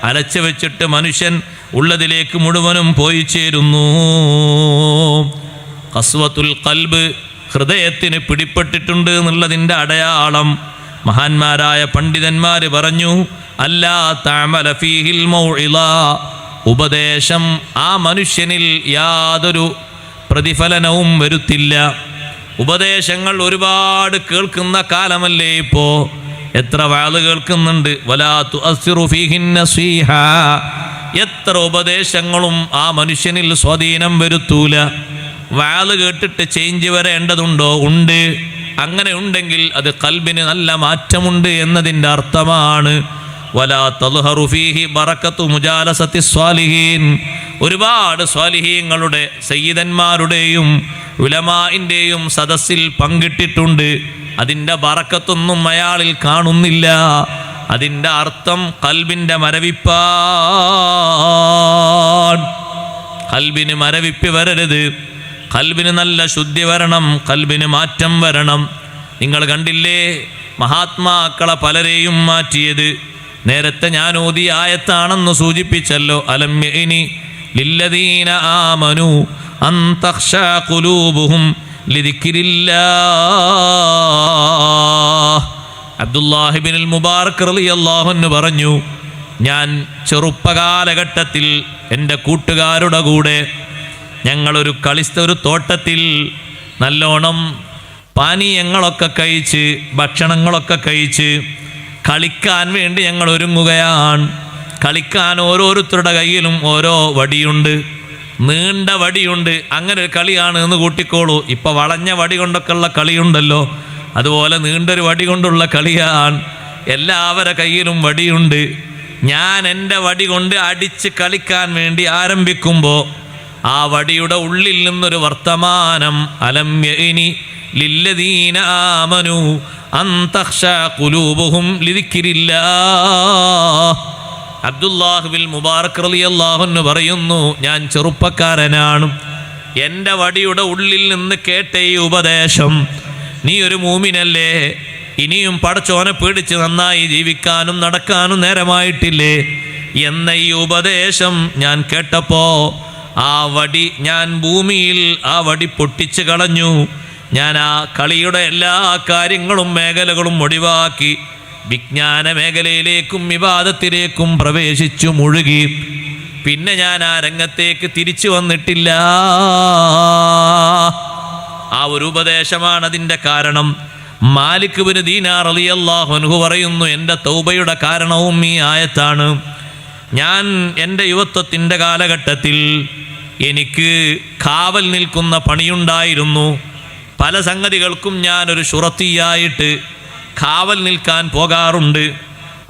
അലച്ച വെച്ചിട്ട് മനുഷ്യൻ ഉള്ളതിലേക്ക് മുഴുവനും പോയി ചേരുന്നു. ഖസ്വത്തുൽ ഖൽബ്, ഹൃദയത്തിന് പിടിപ്പെട്ടിട്ടുണ്ട് എന്നുള്ളതിൻ്റെ അടയാളം മഹാന്മാരായ പണ്ഡിതന്മാർ പറഞ്ഞു, അല്ലാ തഅമല ഫീഹിൽ മൗഇള, ഉപദേശം ആ മനുഷ്യനിൽ യാതൊരു പ്രതിഫലനവും വരുത്തില്ല. ഉപദേശങ്ങൾ ഒരുപാട് കേൾക്കുന്ന കാലമല്ലേ ഇപ്പോൾ, എത്ര വാള് കേൾക്കുന്നുണ്ട്. വലാ തുഅസ്സിറു ഫീഹിൻ നസീഹ, എത്ര ഉപദേശങ്ങളും ആ മനുഷ്യനിൽ സ്വാധീനം വരുത്തൂല. വാള് കേട്ടിട്ട് ചേഞ്ച് വരേണ്ടതുണ്ടോ? ഉണ്ട്. അങ്ങനെ ഉണ്ടെങ്കിൽ അത് ഖൽബിന് നല്ല മാറ്റമുണ്ട് എന്നതിൻ്റെ അർത്ഥമാണ്. വലാ തദ്ഹറു ഫീഹി ബറകത്തു മുജാലസത്തി സ്വാലിഹീൻ, ഒരുപാട് സ്വാലിഹീങ്ങളുടെ സയ്യിദന്മാരുടെയും ഉലമാഇൻ്റെയും സദസ്സിൽ പങ്കിട്ടിട്ടുണ്ട്. അതിൻ്റെ ബറക്കത്തൊന്നും അയാളിൽ കാണുന്നില്ല. അതിൻ്റെ അർത്ഥം ഖൽബിൻ്റെ മരവിപ്പാണ്. ഖൽബിന് മരവിപ്പ് വരരുത്, ഖൽബിന് നല്ല ശുദ്ധി വരണം, ഖൽബിന് മാറ്റം വരണം. നിങ്ങൾ കണ്ടില്ലേ മഹാത്മാക്കളെ പലരെയും മാറ്റിയത്? നേരത്തെ ഞാൻ ഓതിയ ആയത്താണെന്ന് സൂചിപ്പിച്ചല്ലോ. അലം യഅനി ലില്ലദീന ആമനു അൻ തഖ്ശാ ഖുലൂബുഹും ലിദിക്രില്ലാഹ്. അബ്ദുല്ലാഹി ഇബ്നുൽ മുബാറക് റളിയല്ലാഹു അൻഹു പറഞ്ഞു, ഞാൻ ചെറുപ്പകാലഘട്ടത്തിൽ എൻ്റെ കൂട്ടുകാരുടെ കൂടെ ഞങ്ങളൊരു ഒരു തോട്ടത്തിൽ നല്ലോണം പാനീയങ്ങളൊക്കെ കഴിച്ച് ഭക്ഷണങ്ങളൊക്കെ കഴിച്ച് കളിക്കാൻ വേണ്ടി ഞങ്ങൾ ഒരുങ്ങുകയാണ്. കളിക്കാൻ ഓരോരുത്തരുടെ കയ്യിലും ഓരോ വടിയുണ്ട്, നീണ്ട വടിയുണ്ട്. അങ്ങനെ ഒരു കളിയാണ് എന്ന് കൂട്ടിക്കോളൂ. ഇപ്പം വളഞ്ഞ വടി കൊണ്ടൊക്കെ ഉള്ള കളിയുണ്ടല്ലോ, അതുപോലെ നീണ്ടൊരു വടി കൊണ്ടുള്ള കളിയാണ്. എല്ലാവരുടെ കയ്യിലും വടിയുണ്ട്. ഞാൻ എൻ്റെ വടി കൊണ്ട് അടിച്ച് കളിക്കാൻ വേണ്ടി ആരംഭിക്കുമ്പോൾ ആ വടിയുടെ ഉള്ളിൽ നിന്നൊരു വർത്തമാനം, അലം യഅനി ലില്ലദീന ആമനു അൻ തഖ്ശാ ഖുലൂബുഹും ലിദിക്രില്ലാഹ്. അബ്ദുല്ലാഹി ഇബ്നുൽ മുബാറക് റളിയല്ലാഹു അൻഹു പറയുന്നു, ഞാൻ ചെറുപ്പക്കാരനാണ്. എൻ്റെ വടിയുടെ ഉള്ളിൽ നിന്ന് കേട്ട ഈ ഉപദേശം, നീ ഒരു മൂമിനല്ലേ, ഇനിയും പടച്ചോനെ പേടിച്ച് നന്നായി ജീവിക്കാനും നടക്കാനും നേരമായിട്ടില്ലേ എന്ന ഈ ഉപദേശം ഞാൻ കേട്ടപ്പോ ആ വടി ഞാൻ ഭൂമിയിൽ ആ വടി പൊട്ടിച്ച് കളഞ്ഞു. ഞാൻ ആ കളിയുടെ എല്ലാ കാര്യങ്ങളും മേഖലകളും ഒഴിവാക്കി വിജ്ഞാന മേഖലയിലേക്കും വിവാദത്തിലേക്കും പ്രവേശിച്ചു മുഴുകി. പിന്നെ ഞാൻ ആ രംഗത്തേക്ക് തിരിച്ചു വന്നിട്ടില്ല. ആ ഒരു ഉപദേശമാണ് അതിൻ്റെ കാരണം. മാലിക് ഇബ്നു ദീനാർ റളിയല്ലാഹു അൻഹു പറയുന്നു, എൻ്റെ തൗബയുടെ കാരണവും ഈ ആയത്താണ്. ഞാൻ എൻ്റെ യുവത്വത്തിൻ്റെ കാലഘട്ടത്തിൽ എനിക്ക് കാവൽ നിൽക്കുന്ന പണിയുണ്ടായിരുന്നു. പല സംഗതികൾക്കും ഞാനൊരു ശുറത്തിയായിട്ട് കാവൽ നിൽക്കാൻ പോകാറുണ്ട്.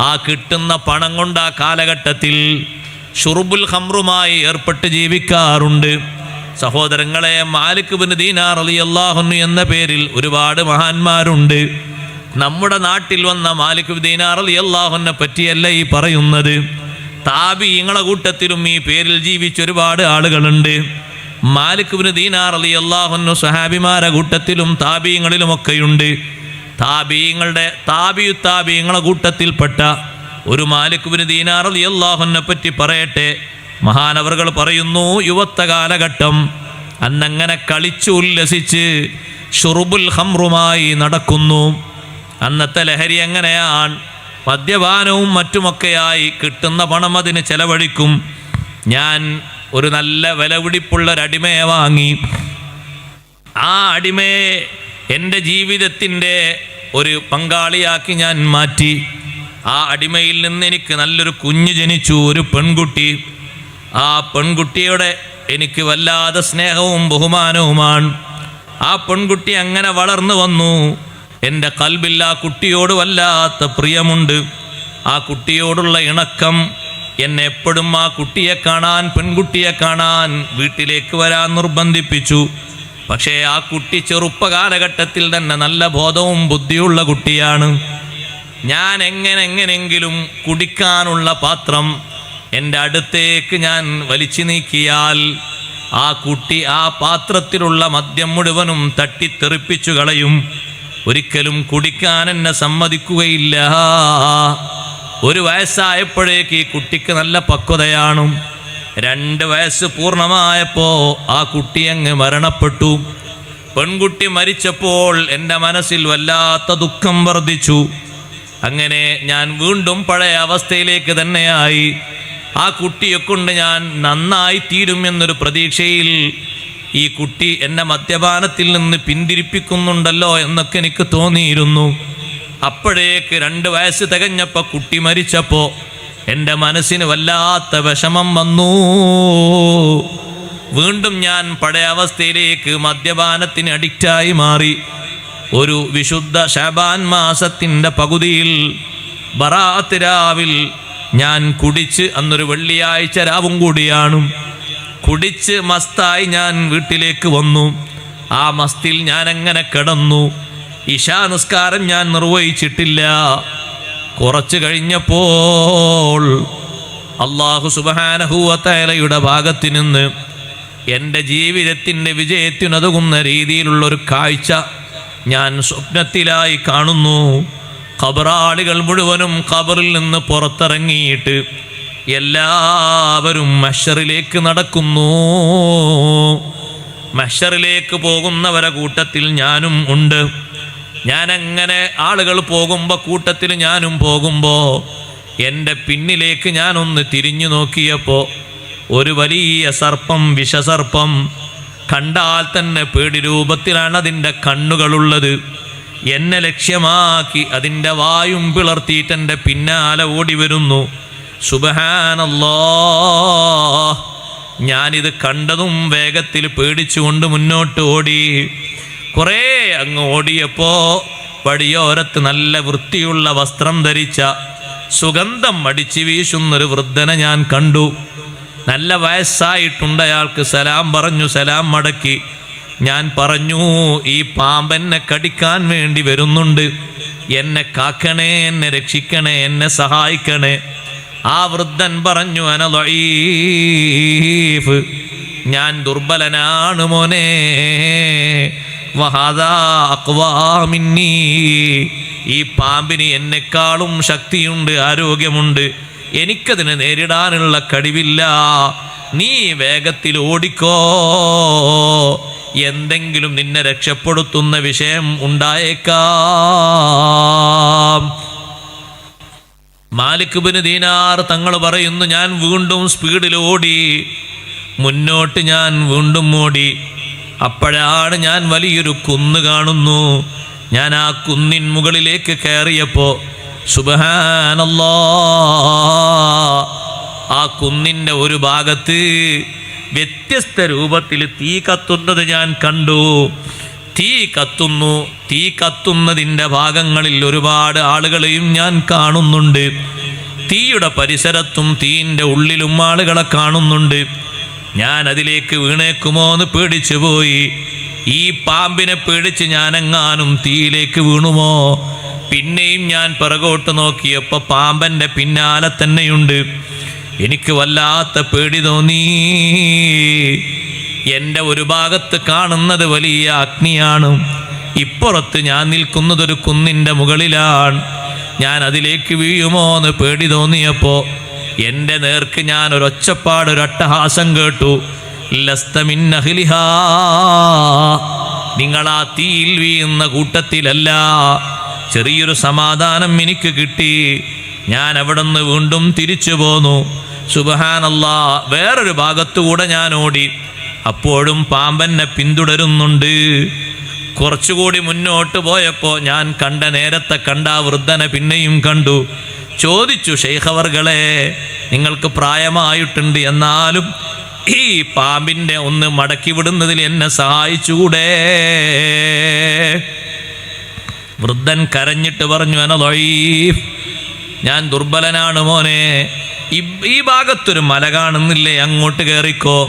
ആ കിട്ടുന്ന പണം കൊണ്ട് ആ കാലഘട്ടത്തിൽ ഷുർബുൽ ഖംറുമായി ഏർപ്പെട്ട് ജീവിക്കാറുണ്ട്. സഹോദരങ്ങളെ, മാലിക് ഇബ്നു ദീനാർ റളിയല്ലാഹു അൻഹു എന്ന പേരിൽ ഒരുപാട് മഹാന്മാരുണ്ട്. നമ്മുടെ നാട്ടിൽ വന്ന മാലിക് ഇബ്നു ദീനാർ റളിയല്ലാഹു അൻഹുവിനെ പറ്റിയല്ല ഈ പറയുന്നത്. താബിഈങ്ങളെ കൂട്ടത്തിലും ഈ പേരിൽ ജീവിച്ച ഒരുപാട് ആളുകളുണ്ട്. മാലിക് ഇബ്നു ദീനാർ റളിയല്ലാഹു അൻഹു സ്വഹാബിമാരെ കൂട്ടത്തിലും താബിഈങ്ങളിലുമൊക്കെയുണ്ട്. താബിഈങ്ങളെ കൂട്ടത്തിൽപ്പെട്ട ഒരു മാലിക് ഇബ്നു ദീനാർ റളിയല്ലാഹു അൻഹുവിനെ പറ്റി പറയട്ടെ. മഹാനവറുകൾ പറയുന്നു, യുവത്വ കാലഘട്ടം അന്നങ്ങനെ കളിച്ചു ഉല്ലസിച്ച് ഷുറുബുൽ ഖംറുമായി നടക്കുന്നു. അന്നത്തെ ലഹരി എങ്ങനെയാണ്? മദ്യപാനവും മറ്റുമൊക്കെയായി കിട്ടുന്ന പണം അതിന് ചെലവഴിക്കും. ഞാൻ ഒരു നല്ല വിലപിടിപ്പുള്ളൊരടിമയെ വാങ്ങി. ആ അടിമയെ എൻ്റെ ജീവിതത്തിൻ്റെ ഒരു പങ്കാളിയാക്കി ഞാൻ മാറ്റി. ആ അടിമയിൽ നിന്ന് എനിക്ക് നല്ലൊരു കുഞ്ഞ് ജനിച്ചു, ഒരു പെൺകുട്ടി. ആ പെൺകുട്ടിയുടെ എനിക്ക് വല്ലാതെ സ്നേഹവും ബഹുമാനവുമാണ്. ആ പെൺകുട്ടി അങ്ങനെ വളർന്നു വന്നു. എൻ്റെ ഖൽബിൽ ആ കുട്ടിയോട് വല്ലാത്ത പ്രിയമുണ്ട്. ആ കുട്ടിയോടുള്ള ഇണക്കം എന്നെ എപ്പോഴും ആ കുട്ടിയെ കാണാൻ, പെൺകുട്ടിയെ കാണാൻ വീട്ടിലേക്ക് വരാൻ നിർബന്ധിപ്പിച്ചു. പക്ഷേ ആ കുട്ടി ചെറുപ്പകാലഘട്ടത്തിൽ തന്നെ നല്ല ബോധവും ബുദ്ധിയുള്ള കുട്ടിയാണ്. ഞാൻ എങ്ങനെങ്കിലും കുടിക്കാനുള്ള പാത്രം എൻ്റെ അടുത്തേക്ക് ഞാൻ വലിച്ചു നീക്കിയാൽ ആ കുട്ടി ആ പാത്രത്തിലുള്ള മദ്യം മുഴുവനും തട്ടിത്തെറിപ്പിച്ചു കളയും. ഒരിക്കലും കുടിക്കാൻ എന്നെ സമ്മതിക്കുകയില്ല. 1 വയസ്സായപ്പോഴേക്ക് ഈ കുട്ടിക്ക് നല്ല പക്വതയാണ്. 2 വയസ്സ് പൂർണ്ണമായപ്പോൾ ആ കുട്ടി അങ്ങ് മരണപ്പെട്ടു. പെൺകുട്ടി മരിച്ചപ്പോൾ എൻ്റെ മനസ്സിൽ വല്ലാത്ത ദുഃഖം വർദ്ധിച്ചു. അങ്ങനെ ഞാൻ വീണ്ടും പഴയ അവസ്ഥയിലേക്ക് തന്നെയായി. ആ കുട്ടിയെ കൊണ്ട് ഞാൻ നന്നായി തീരും എന്നൊരു പ്രതീക്ഷയിൽ ഈ കുട്ടി എന്നെ മദ്യപാനത്തിൽ നിന്ന് പിന്തിരിപ്പിക്കുന്നുണ്ടല്ലോ എന്നൊക്കെ എനിക്ക് തോന്നിയിരുന്നു. അപ്പോഴേക്ക് 2 വയസ്സ് തികഞ്ഞപ്പോൾ കുട്ടി മരിച്ചപ്പോൾ എൻ്റെ മനസ്സിന് വല്ലാത്ത വിഷമം വന്നു. വീണ്ടും ഞാൻ പഴയ അവസ്ഥയിലേക്ക് മദ്യപാനത്തിന് അഡിക്റ്റായി മാറി. ഒരു വിശുദ്ധ ശഅബാൻ മാസത്തിൻ്റെ പകുതിയിൽ ബറാഅത്ത് രാവിൽ ഞാൻ കുടിച്ച്, അന്നൊരു വെള്ളിയാഴ്ച രാവും കൂടിയാണ്, കുടിച്ച് മസ്തായി ഞാൻ വീട്ടിലേക്ക് വന്നു. ആ മസ്തിൽ ഞാൻ അങ്ങനെ കിടന്നു. ഇശാ നിസ്കാരം ഞാൻ നിർവഹിച്ചിട്ടില്ല. കുറച്ച് കഴിഞ്ഞപ്പോൾ അല്ലാഹു സുബ്ഹാനഹു വ തആലയുടെ ഭാഗത്തു നിന്ന് എൻ്റെ ജീവിതത്തിൻ്റെ വിജയത്തിനുതകുന്ന രീതിയിലുള്ളൊരു കാഴ്ച ഞാൻ സ്വപ്നത്തിലായി കാണുന്നു. ഖബറാളികൾ മുഴുവനും ഖബറിൽ നിന്ന് പുറത്തിറങ്ങിയിട്ട് എല്ലാവരും മഹ്ശറിലേക്ക് നടക്കുന്നു. മഹ്ശറിലേക്ക് പോകുന്നവരെ കൂട്ടത്തിൽ ഞാനും ഉണ്ട്. ഞാനങ്ങനെ ആളുകൾ പോകുമ്പോൾ കൂട്ടത്തിൽ ഞാനും പോകുമ്പോൾ എൻ്റെ പിന്നിലേക്ക് ഞാനൊന്ന് തിരിഞ്ഞു നോക്കിയപ്പോൾ ഒരു വലിയ സർപ്പം, വിഷസർപ്പം, കണ്ടാൽ തന്നെ പേടി രൂപത്തിലാണ് അതിൻ്റെ കണ്ണുകളുള്ളത്. എന്നെ ലക്ഷ്യമാക്കി അതിൻ്റെ വായും പിളർത്തിയിട്ട് എൻ്റെ പിന്നാലെ ഓടി വരുന്നു. സുബ്ഹാനല്ലാഹ്! ഞാനിത് കണ്ടതും വേഗത്തിൽ പേടിച്ചുകൊണ്ട് മുന്നോട്ട് ഓടി. കുറേ അങ്ങ് ഓടിയപ്പോൾ വഴിയോരത്ത് നല്ല വൃത്തിയുള്ള വസ്ത്രം ധരിച്ച, സുഗന്ധം അടിച്ചു വീശുന്നൊരു വൃദ്ധനെ ഞാൻ കണ്ടു. നല്ല വയസ്സായിട്ടുണ്ട്. അയാൾക്ക് സലാം പറഞ്ഞു, സലാം മടക്കി. ഞാൻ പറഞ്ഞു, ഈ പാമ്പെന്നെ കടിക്കാൻ വേണ്ടി വരുന്നുണ്ട്, എന്നെ കാക്കണേ, എന്നെ രക്ഷിക്കണേ, എന്നെ സഹായിക്കണേ. ആ വൃദ്ധൻ പറഞ്ഞു, അന ദഈഫ്, ഞാൻ ദുർബലനാണ് മോനെ. വഹാദാ അഖ്വാ മിന്നീ, ഈ പാമ്പിന് എന്നെക്കാളും ശക്തിയുണ്ട്, ആരോഗ്യമുണ്ട്, എനിക്കതിനെ നേരിടാനുള്ള കഴിവില്ല. നീ വേഗത്തിൽ ഓടിക്കോ, എന്തെങ്കിലും നിന്നെ രക്ഷപ്പെടുത്തുന്ന വിഷയം ഉണ്ടായേക്കാം. മാലിക് ബിൻ ദീനാർ തങ്ങൾ പറയുന്നു, ഞാൻ വീണ്ടും സ്പീഡിൽ ഓടി. മുന്നോട്ട് ഞാൻ വീണ്ടും ഓടി. അപ്പോഴാണ് ഞാൻ വലിയൊരു കുന്ന് കാണുന്നു. ഞാൻ ആ കുന്നിൻ മുകളിലേക്ക് കയറിയപ്പോൾ സുബ്ഹാനല്ലാഹ്, ആ കുന്നിൻ്റെ ഒരു ഭാഗത്ത് വ്യത്യസ്ത രൂപത്തിൽ തീ കത്തുന്നത് ഞാൻ കണ്ടു. തീ കത്തുന്നു. തീ കത്തുന്നതിൻ്റെ ഭാഗങ്ങളിൽ ഒരുപാട് ആളുകളെയും ഞാൻ കാണുന്നുണ്ട്. തീയുടെ പരിസരത്തും തീയിൻ്റെ ഉള്ളിലും ആളുകളെ കാണുന്നുണ്ട്. ഞാൻ അതിലേക്ക് വീണേക്കുമോ എന്ന് പേടിച്ചു പോയി. ഈ പാമ്പിനെ പേടിച്ച് ഞാനെങ്ങാനും തീയിലേക്ക് വീണുമോ? പിന്നെയും ഞാൻ പിറകോട്ട് നോക്കിയപ്പോൾ പാമ്പൻ്റെ പിന്നാലെ തന്നെയുണ്ട്. എനിക്ക് വല്ലാത്ത പേടി തോന്നി. എൻ്റെ ഒരു ഭാഗത്ത് കാണുന്നത് വലിയ അഗ്നിയാണ്, ഇപ്പുറത്ത് ഞാൻ നിൽക്കുന്നതൊരു കുന്നിൻ്റെ മുകളിലാണ്. ഞാൻ അതിലേക്ക് വീഴുമോ എന്ന് പേടി തോന്നിയപ്പോൾ എൻ്റെ നേർക്ക് ഞാൻ ഒരൊച്ചപ്പാട്, ഒരട്ടഹാസം കേട്ടു. ലസ്ത മിൻ അഹ്ലിഹാ, നിങ്ങൾ ആ തീയിൽ വീഴുന്ന കൂട്ടത്തിലല്ല. ചെറിയൊരു സമാധാനം എനിക്ക് കിട്ടി. ഞാൻ അവിടുന്ന് വീണ്ടും തിരിച്ചു പോന്നു. സുബ്ഹാനല്ലാഹ്. വേറൊരു ഭാഗത്തുകൂടെ ഞാൻ ഓടി. അപ്പോഴും പാമ്പെന്നെ പിന്തുടരുന്നുണ്ട്. കുറച്ചുകൂടി മുന്നോട്ട് പോയപ്പോൾ ഞാൻ നേരത്തെ കണ്ട ആ വൃദ്ധനെ പിന്നെയും കണ്ടു. ചോദിച്ചു, ശൈഖവർകളെ, നിങ്ങൾക്ക് പ്രായമായിട്ടുണ്ട്, എന്നാലും ഈ പാമ്പിൻ്റെ ഒന്ന് മടക്കി വിടുന്നതിൽ എന്നെ സഹായിച്ചുകൂടെ? വൃദ്ധൻ കരഞ്ഞിട്ട് പറഞ്ഞു, അന ദഈഫ്, ഞാൻ ദുർബലനാണ് മോനെ. ഈ ഭാഗത്തൊരു മല കാണുന്നില്ലേ, അങ്ങോട്ട് കയറിക്കോ.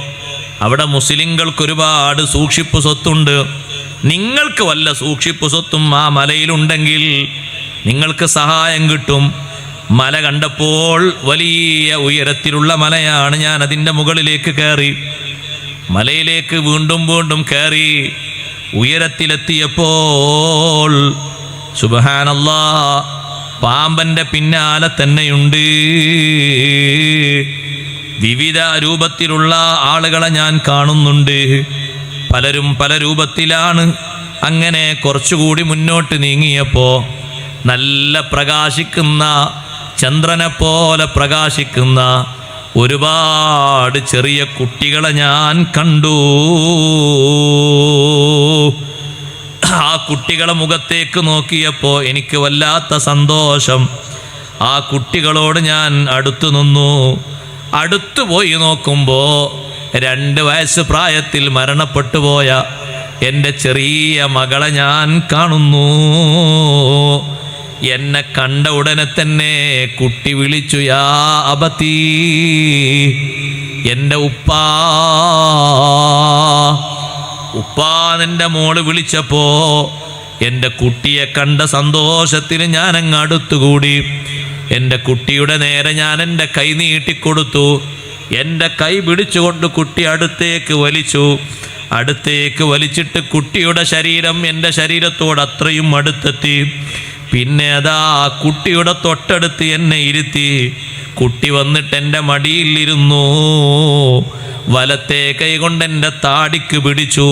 അവിടെ മുസ്ലിങ്ങൾക്ക് ഒരുപാട് സൂക്ഷിപ്പ് സ്വത്തുണ്ട്. നിങ്ങൾക്ക് വല്ല സൂക്ഷിപ്പ് സ്വത്തും ആ മലയിലുണ്ടെങ്കിൽ നിങ്ങൾക്ക് സഹായം കിട്ടും. മല കണ്ടപ്പോൾ വലിയ ഉയരത്തിലുള്ള മലയാണ്. ഞാൻ അതിൻ്റെ മുകളിലേക്ക് കയറി. മലയിലേക്ക് വീണ്ടും വീണ്ടും കയറി. ഉയരത്തിലെത്തിയപ്പോൾ സുബ്ഹാനല്ലാഹ്, പാമ്പൻ്റെ പിന്നാലെ തന്നെയുണ്ട്. വിവിധ രൂപത്തിലുള്ള ആളുകളെ ഞാൻ കാണുന്നുണ്ട്. പലരും പല രൂപത്തിലാണ്. അങ്ങനെ കുറച്ചുകൂടി മുന്നോട്ട് നീങ്ങിയപ്പോൾ നല്ല പ്രകാശിക്കുന്ന, ചന്ദ്രനെ പോലെ പ്രകാശിക്കുന്ന ഒരുപാട് ചെറിയ കുട്ടികളെ ഞാൻ കണ്ടു. ആ കുട്ടികളെ മുഖത്തേക്ക് നോക്കിയപ്പോൾ എനിക്ക് വല്ലാത്ത സന്തോഷം. ആ കുട്ടികളോട് ഞാൻ അടുത്തു നിന്നു. അടുത്തു പോയി നോക്കുമ്പോൾ 2 വയസ്സ് പ്രായത്തിൽ മരണപ്പെട്ടു പോയ എൻ്റെ ചെറിയ മകളെ ഞാൻ കാണുന്നു. എന്നെ കണ്ട ഉടനെ തന്നെ കുട്ടി വിളിച്ചു, യാ അബതീ, എൻ്റെ ഉപ്പാ. നിൻ്റെ മോള് വിളിച്ചപ്പോ എൻ്റെ കുട്ടിയെ കണ്ട സന്തോഷത്തിന് ഞാൻ അങ്ങ് അടുത്തുകൂടി. എൻ്റെ കുട്ടിയുടെ നേരെ ഞാൻ എൻ്റെ കൈ നീട്ടിക്കൊടുത്തു. എൻ്റെ കൈ പിടിച്ചുകൊണ്ട് കുട്ടി അടുത്തേക്ക് വലിച്ചു. അടുത്തേക്ക് വലിച്ചിട്ട് കുട്ടിയുടെ ശരീരം എൻ്റെ ശരീരത്തോട് അത്രയും അടുത്തെത്തി. പിന്നെ അതാ കുട്ടിയുടെ തൊട്ടടുത്ത് എന്നെ ഇരുത്തി. കുട്ടി വന്നിട്ട് എൻ്റെ മടിയിലിരുന്നു. വലത്തെ കൈ കൊണ്ട് എൻ്റെ താടിക്ക് പിടിച്ചു.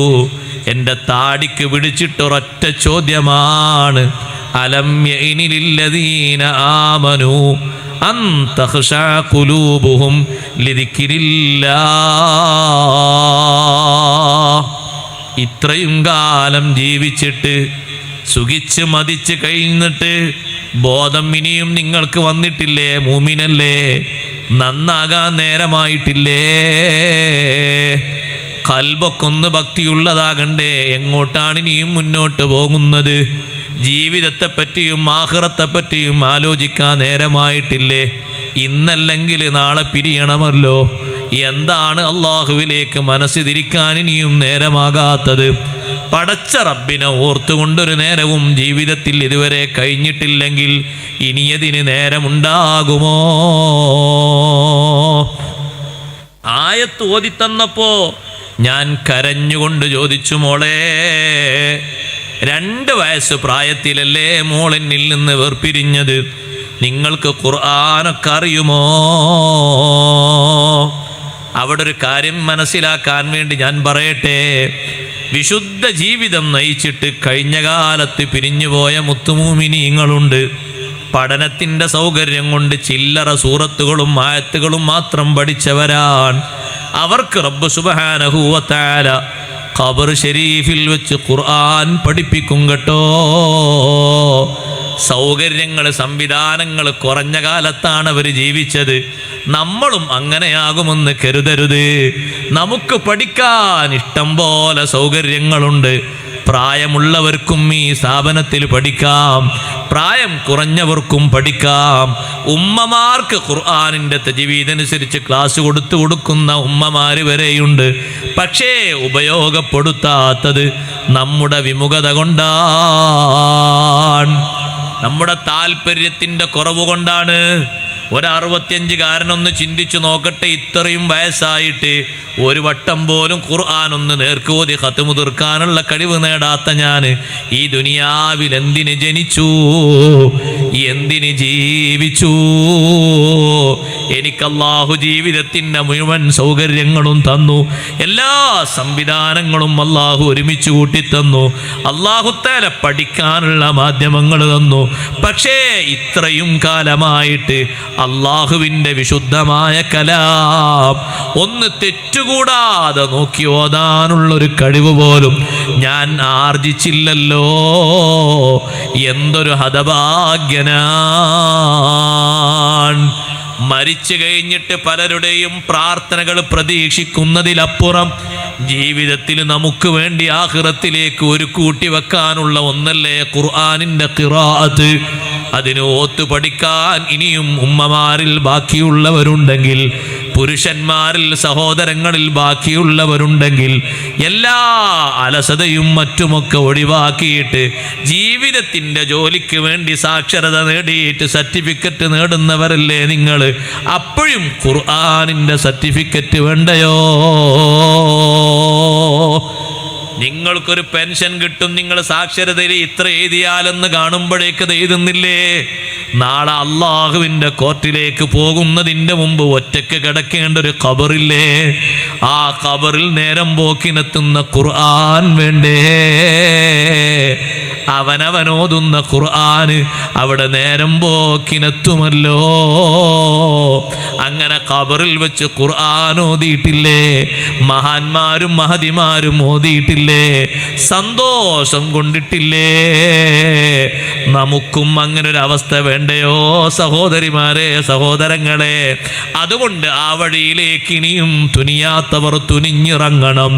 എൻ്റെ താടിക്ക് പിടിച്ചിട്ട് ഒരൊറ്റ ചോദ്യമാണ്, അലം യഅനി ലില്ലദീന ആമനു അൻ തഖ്ശഅ ഖുലൂബുഹും ലിദിക്രില്ലാഹ്. ഇത്രയും കാലം ജീവിച്ചിട്ട് സുഖിച്ച് മതിച്ച് കഴിഞ്ഞിട്ട് ബോധം ഇനിയും നിങ്ങൾക്ക് വന്നിട്ടില്ലേ? മൂമിനല്ലേ? നന്നാകാൻ നേരമായിട്ടില്ലേ? കൽബൊക്കൊന്ന് ഭക്തിയുള്ളതാകണ്ടേ? എങ്ങോട്ടാണ് ഇനിയും മുന്നോട്ട് പോകുന്നത്? ജീവിതത്തെപ്പറ്റിയും ആഖിറത്തെപ്പറ്റിയും ആലോചിക്കാൻ നേരമായിട്ടില്ലേ? ഇന്നല്ലെങ്കിൽ നാളെ പിരിയണമല്ലോ. എന്താണ് അള്ളാഹുവിലേക്ക് മനസ്സ് തിരിക്കാൻ ഇനിയും നേരമാകാത്തത്? പടച്ച റബ്ബിനെ ഓർത്തുകൊണ്ടൊരു നേരവും ജീവിതത്തിൽ ഇതുവരെ കഴിഞ്ഞിട്ടില്ലെങ്കിൽ ഇനിയതിന് നേരമുണ്ടാകുമോ? ആയത്ത് ഓതിത്തന്നപ്പോ ഞാൻ കരഞ്ഞുകൊണ്ട് ചോദിച്ചു, മോളെ, 2 വയസ്സ് പ്രായത്തിലല്ലേ മോളെന്നിൽ നിന്ന് വേർപിരിഞ്ഞത്? നിങ്ങൾക്ക് ഖുർആനൊക്കെ അറിയുമോ? അവിടെ ഒരു കാര്യം മനസ്സിലാക്കാൻ വേണ്ടി ഞാൻ പറയട്ടെ. വിശുദ്ധ ജീവിതം നയിച്ചിട്ട് കഴിഞ്ഞ കാലത്ത് പിരിഞ്ഞുപോയ മുത്തുമൂമിനീങ്ങളുണ്ട്. പഠനത്തിൻ്റെ സൗകര്യം കൊണ്ട് ചില്ലറ സൂറത്തുകളും ആയത്തുകളും മാത്രം പഠിച്ചവരാണ്. അവർക്ക് റബ്ബ് സുബ്ഹാനഹു വ തആല ഖബർ ഷരീഫിൽ വെച്ച് ഖുർആൻ പഠിപ്പിക്കും കേട്ടോ. സൗകര്യങ്ങൾ, സംവിധാനങ്ങൾ കുറഞ്ഞ കാലത്താണ് അവർ ജീവിച്ചത്. നമ്മളും അങ്ങനെയാകുമെന്ന് കരുതരുത്. നമുക്ക് പഠിക്കാൻ ഇഷ്ടം പോലെ സൗകര്യങ്ങളുണ്ട്. പ്രായമുള്ളവർക്കും ഈ സ്ഥാപനത്തിൽ പഠിക്കാം, പ്രായം കുറഞ്ഞവർക്കും പഠിക്കാം. ഉമ്മമാർക്ക് ഖുർആനിൻ്റെ തജ്വീദനുസരിച്ച് ക്ലാസ് കൊടുക്കുന്ന ഉമ്മമാര് വരെയുണ്ട്. പക്ഷേ ഉപയോഗപ്പെടുത്താത്തത് നമ്മുടെ വിമുഖത കൊണ്ടാണ്, നമ്മുടെ താല്പര്യത്തിൻ്റെ കുറവ് കൊണ്ടാണ്. 65-കാരനൊന്ന് ചിന്തിച്ചു നോക്കട്ടെ, ഇത്രയും വയസ്സായിട്ട് ഒരു വട്ടം പോലും ഖുർആൻ ഒന്ന് നേർക്കോതി ഖത്മു തീർക്കാനുള്ള കഴിവ് നേടാത്ത ഞാൻ ഈ ദുനിയാവിൽ എന്തിന് ജനിച്ചു, എന്തിന് ജീവിച്ചു? എനിക്ക് അല്ലാഹു ജീവിതത്തിൻ്റെ മുഴുവൻ സൗകര്യങ്ങളും തന്നു, എല്ലാ സംവിധാനങ്ങളും അല്ലാഹു ഒരുമിച്ച് കൂട്ടിത്തന്നു, അല്ലാഹു തആല പഠിക്കാനുള്ള മാധ്യമങ്ങൾ തന്നു. പക്ഷേ ഇത്രയും കാലമായിട്ട് അല്ലാഹുവിൻ്റെ വിശുദ്ധമായ കലാം ഒന്ന് തെറ്റുകൂടാതെ നോക്കി ഓതാനുള്ളൊരു കഴിവ് പോലും ഞാൻ ആർജിച്ചില്ലല്ലോ. എന്തൊരു ഹതഭാഗ്യനാണ്. മരിച്ചു കഴിഞ്ഞിട്ട് പലരുടെയും പ്രാർത്ഥനകൾ പ്രതീക്ഷിക്കുന്നതിലപ്പുറം ജീവിതത്തിൽ നമുക്ക് വേണ്ടി ആഖിറത്തിലേക്ക് ഒരു കൂട്ടി വെക്കാനുള്ള ഒന്നല്ലേ ഖുർആനിൻ്റെ ഖിറാഅത്ത്. അതിന് ഓത്ത് പഠിക്കാൻ ഇനിയും ഉമ്മമാരിൽ ബാക്കിയുള്ളവരുണ്ടെങ്കിൽ, പുരുഷന്മാരിൽ സഹോദരങ്ങളിൽ ബാക്കിയുള്ളവരുണ്ടെങ്കിൽ, എല്ലാ അലസതയും മറ്റുമൊക്കെ ഒഴിവാക്കിയിട്ട് ജീവിതത്തിൻ്റെ ജോലിക്ക് വേണ്ടി സാക്ഷരത നേടിയിട്ട് സർട്ടിഫിക്കറ്റ് നേടുന്നവരല്ലേ നിങ്ങൾ? അപ്പോഴും ഖുർആനിൻ്റെ സർട്ടിഫിക്കറ്റ് വേണ്ടയോ? നിങ്ങൾക്കൊരു പെൻഷൻ കിട്ടും, നിങ്ങൾ സാക്ഷരതയിൽ ഇത്ര എഴുതിയാലെന്ന് കാണുമ്പോഴേക്ക് അത് എഴുതുന്നില്ലേ? നാളെ അള്ളാഹുവിൻ്റെ കോർട്ടിലേക്ക് പോകുന്നതിൻ്റെ മുമ്പ് ഒറ്റയ്ക്ക് കിടക്കേണ്ട ഒരു ഖബറില്ലേ? ആ ഖബറിൽ നേരം പോക്കിനെത്തുന്ന ഖുർആൻ വേണ്ടേ? അവനവനോതുന്ന ഖുർആന് അവിടെ നേരം പോക്കിനെത്തുമല്ലോ. അങ്ങനെ ഖബറിൽ വെച്ച് ഖുർആൻ ഓതിയിട്ടില്ലേ? മഹാന്മാരും മഹതിമാരും ഓതിയിട്ടില്ലേ? സന്തോഷം കൊണ്ടിട്ടില്ലേ? നമുക്കും അങ്ങനെ ഒരു അവസ്ഥ വേണ്ടയോ സഹോദരിമാരെ, സഹോദരങ്ങളെ? അതുകൊണ്ട് ആ വഴിയിലേക്ക് ഇനിയും തുനിയാത്തവർ തുനിഞ്ഞിറങ്ങണം,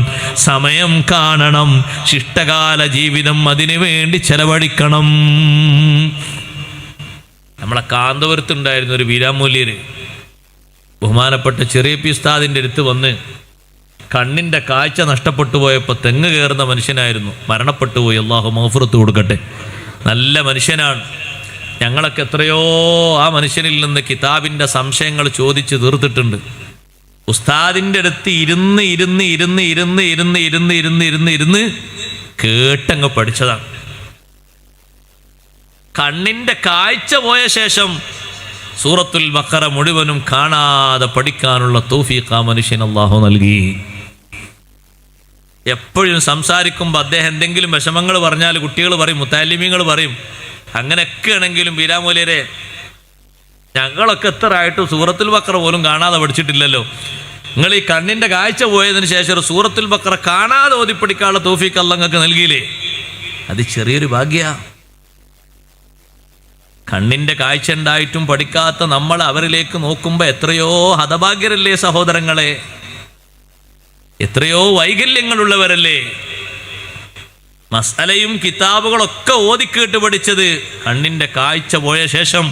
സമയം കാണണം, ശിഷ്ടകാല ജീവിതം അതിനു വേണ്ടി ചെലവഴിക്കണം. നമ്മളെ കാന്തപുരത്തുണ്ടായിരുന്ന ഒരു വീരാമൂല്യര് ബഹുമാനപ്പെട്ട ചെറിയ പി ഉസ്താദിൻ്റെ അടുത്ത് വന്ന് കണ്ണിൻ്റെ കാഴ്ച നഷ്ടപ്പെട്ടു പോയപ്പോൾ തെങ്ങ് കയറുന്ന മനുഷ്യനായിരുന്നു, മരണപ്പെട്ടു പോയി. അല്ലാഹു മഗ്ഫിറത്ത് കൊടുക്കട്ടെ. നല്ല മനുഷ്യനാണ്. ഞങ്ങളൊക്കെ എത്രയോ ആ മനുഷ്യനിൽ നിന്ന് കിതാബിൻ്റെ സംശയങ്ങൾ ചോദിച്ച് തീർത്തിട്ടുണ്ട്. ഉസ്താദിൻ്റെ അടുത്ത് ഇരുന്ന് കേട്ടങ്ങ് പഠിച്ചതാണ്. കണ്ണിൻ്റെ കാഴ്ച പോയ ശേഷം സൂറത്തുൽ ബഖറ മുഴുവനും കാണാതെ പഠിക്കാനുള്ള തൗഫീഖ് ആ മനുഷ്യൻ അല്ലാഹു നൽകി. എപ്പോഴും സംസാരിക്കുമ്പോൾ അദ്ദേഹം എന്തെങ്കിലും വിഷമങ്ങൾ പറഞ്ഞാൽ കുട്ടികൾ പറയും, മുത്തഅല്ലിമീങ്ങൾ പറയും, അങ്ങനെയൊക്കെ ആണെങ്കിലും വീരാമൂല്യരെ ഞങ്ങളൊക്കെ എത്ര ആയിട്ടും സൂറത്തുൽ ബഖറ പോലും കാണാതെ പഠിച്ചിട്ടില്ലല്ലോ. നിങ്ങൾ ഈ കണ്ണിൻ്റെ കാഴ്ച പോയതിന് ശേഷം ഒരു സൂറത്തുൽ ബഖറ കാണാതെ ഓതിപ്പടിക്കാനുള്ള തൗഫീഖ് അല്ലാഹു നിങ്ങൾക്ക് നൽകിയില്ലേ? അത് ചെറിയൊരു ഭാഗ്യ. കണ്ണിൻ്റെ കാഴ്ച ഉണ്ടായിട്ടും പഠിക്കാത്ത നമ്മൾ അവരിലേക്ക് നോക്കുമ്പോൾ എത്രയോ ഹതഭാഗ്യരല്ലേ സഹോദരങ്ങളെ, എത്രയോ വൈകല്യങ്ങളുള്ളവരല്ലേ. മസ്അലയും കിതാബുകളൊക്കെ ഓതിക്കേട്ട് പഠിച്ചത് കണ്ണിൻ്റെ കാഴ്ച പോയ ശേഷം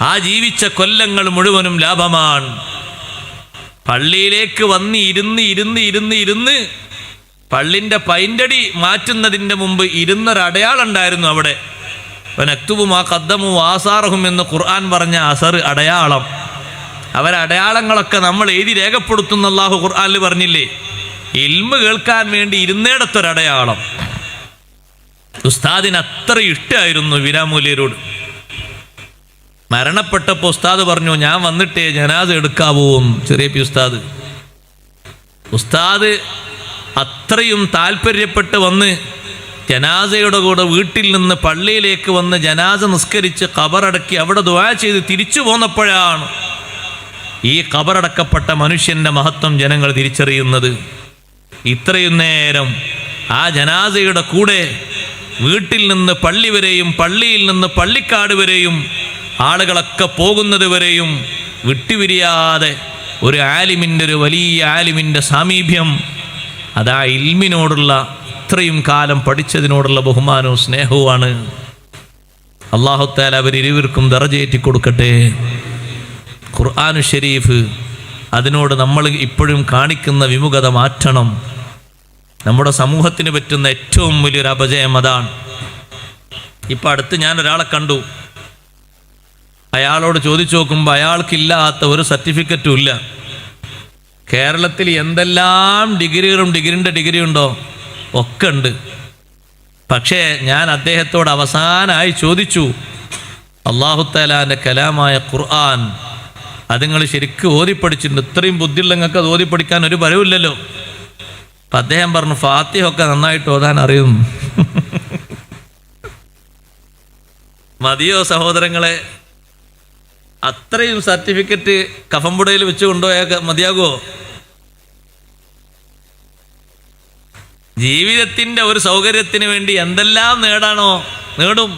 ആ ജീവിച്ച കൊല്ലങ്ങൾ മുഴുവനും ലാഭമാണ്. പള്ളിയിലേക്ക് വന്ന് ഇരുന്ന് പള്ളിൻ്റെ പൈൻ്റടി മാറ്റുന്നതിൻ്റെ മുമ്പ് ഇരുന്നൊരടയാളം ഉണ്ടായിരുന്നു അവിടെ. നക്തുബു മാ ഖദ്ദമു ആസാറഹും എന്ന് ഖുർആൻ പറഞ്ഞ അസർ അടയാളം, അവരടയാളങ്ങളൊക്കെ നമ്മൾ എഴുതി രേഖപ്പെടുത്തുന്ന അല്ലാഹു ഖുർആനിൽ പറഞ്ഞില്ലേ? ഇൽമ് കേൾക്കാൻ വേണ്ടി ഇരുന്നേടത്തൊരടയാളം. ഉസ്താദിന് അത്ര ഇഷ്ടമായിരുന്നു വീരാമൂല്യരോട്. മരണപ്പെട്ടപ്പോൾ ഉസ്താദ് പറഞ്ഞു, ഞാൻ വന്നിട്ടേ ജനാസ എടുക്കാവൂം. ചെറിയ പി ഉസ്താദ് അത്രയും താല്പര്യപ്പെട്ട് വന്ന് ജനാസയുടെ കൂടെ വീട്ടിൽ നിന്ന് പള്ളിയിലേക്ക് വന്ന് ജനാസ നിസ്കരിച്ച് ഖബറടക്കി അവിടെ ദുആ ചെയ്ത് തിരിച്ചു പോന്നപ്പോഴാണ് ഈ ഖബറടക്കപ്പെട്ട മനുഷ്യൻ്റെ മഹത്വം ജനങ്ങൾ തിരിച്ചറിയുന്നത്. ഇത്രയും നേരം ആ ജനാസയുടെ കൂടെ വീട്ടിൽ നിന്ന് പള്ളി വരെയും പള്ളിയിൽ നിന്ന് പള്ളിക്കാട് വരെയും ആളുകളൊക്കെ പോകുന്നത് വരെയും വിട്ടുപിരിയാതെ ഒരു ആലിമിൻ്റെ, ഒരു വലിയ ആലിമിൻ്റെ സാമീപ്യം, അതാ ഇൽമിനോടുള്ള ഇത്രയും കാലം പഠിച്ചതിനോടുള്ള ബഹുമാനവും സ്നേഹവുമാണ്. അല്ലാഹു തആല അവരിരുവർക്കും ദറജയേറ്റി കൊടുക്കട്ടെ. ഖുർആൻ ഷരീഫ് അതിനോട് നമ്മൾ ഇപ്പോഴും കാണിക്കുന്ന വിമുഖത മാറ്റണം. നമ്മുടെ സമൂഹത്തിന് പറ്റുന്ന ഏറ്റവും വലിയൊരു അപജയം അതാണ്. ഇപ്പം അടുത്ത് ഞാൻ ഒരാളെ കണ്ടു, അയാളോട് ചോദിച്ചു നോക്കുമ്പോൾ അയാൾക്കില്ലാത്ത ഒരു സർട്ടിഫിക്കറ്റും ഇല്ല. കേരളത്തിൽ എന്തെല്ലാം ഡിഗ്രിയുടെ ഡിഗ്രി ഉണ്ടോ ഒക്കെ ഉണ്ട്. പക്ഷേ ഞാൻ അദ്ദേഹത്തോട് അവസാനമായി ചോദിച്ചു, അല്ലാഹു തആലാന്റെ കലാമായ ഖുർആൻ അത് നിങ്ങൾ ശരിക്കും ഓതിപ്പടിച്ചിട്ടുണ്ട്, ഇത്രയും ബുദ്ധിയുള്ള നിങ്ങൾക്ക് അത് ഓതിപ്പടിക്കാൻ ഒരു പരവില്ലല്ലോ. അപ്പം അദ്ദേഹം പറഞ്ഞു, ഫാത്തിഹ ഒക്കെ നന്നായിട്ട് ഓതാൻ അറിയും. മതിയോ സഹോദരങ്ങളെ? അത്രയും സർട്ടിഫിക്കറ്റ് കഫംപുടയിൽ വെച്ച് കൊണ്ടുപോയാൽ മതിയാകുമോ? ജീവിതത്തിൻ്റെ ഒരു സൗകര്യത്തിന് വേണ്ടി എന്തെല്ലാം നേടാനോ നേടും.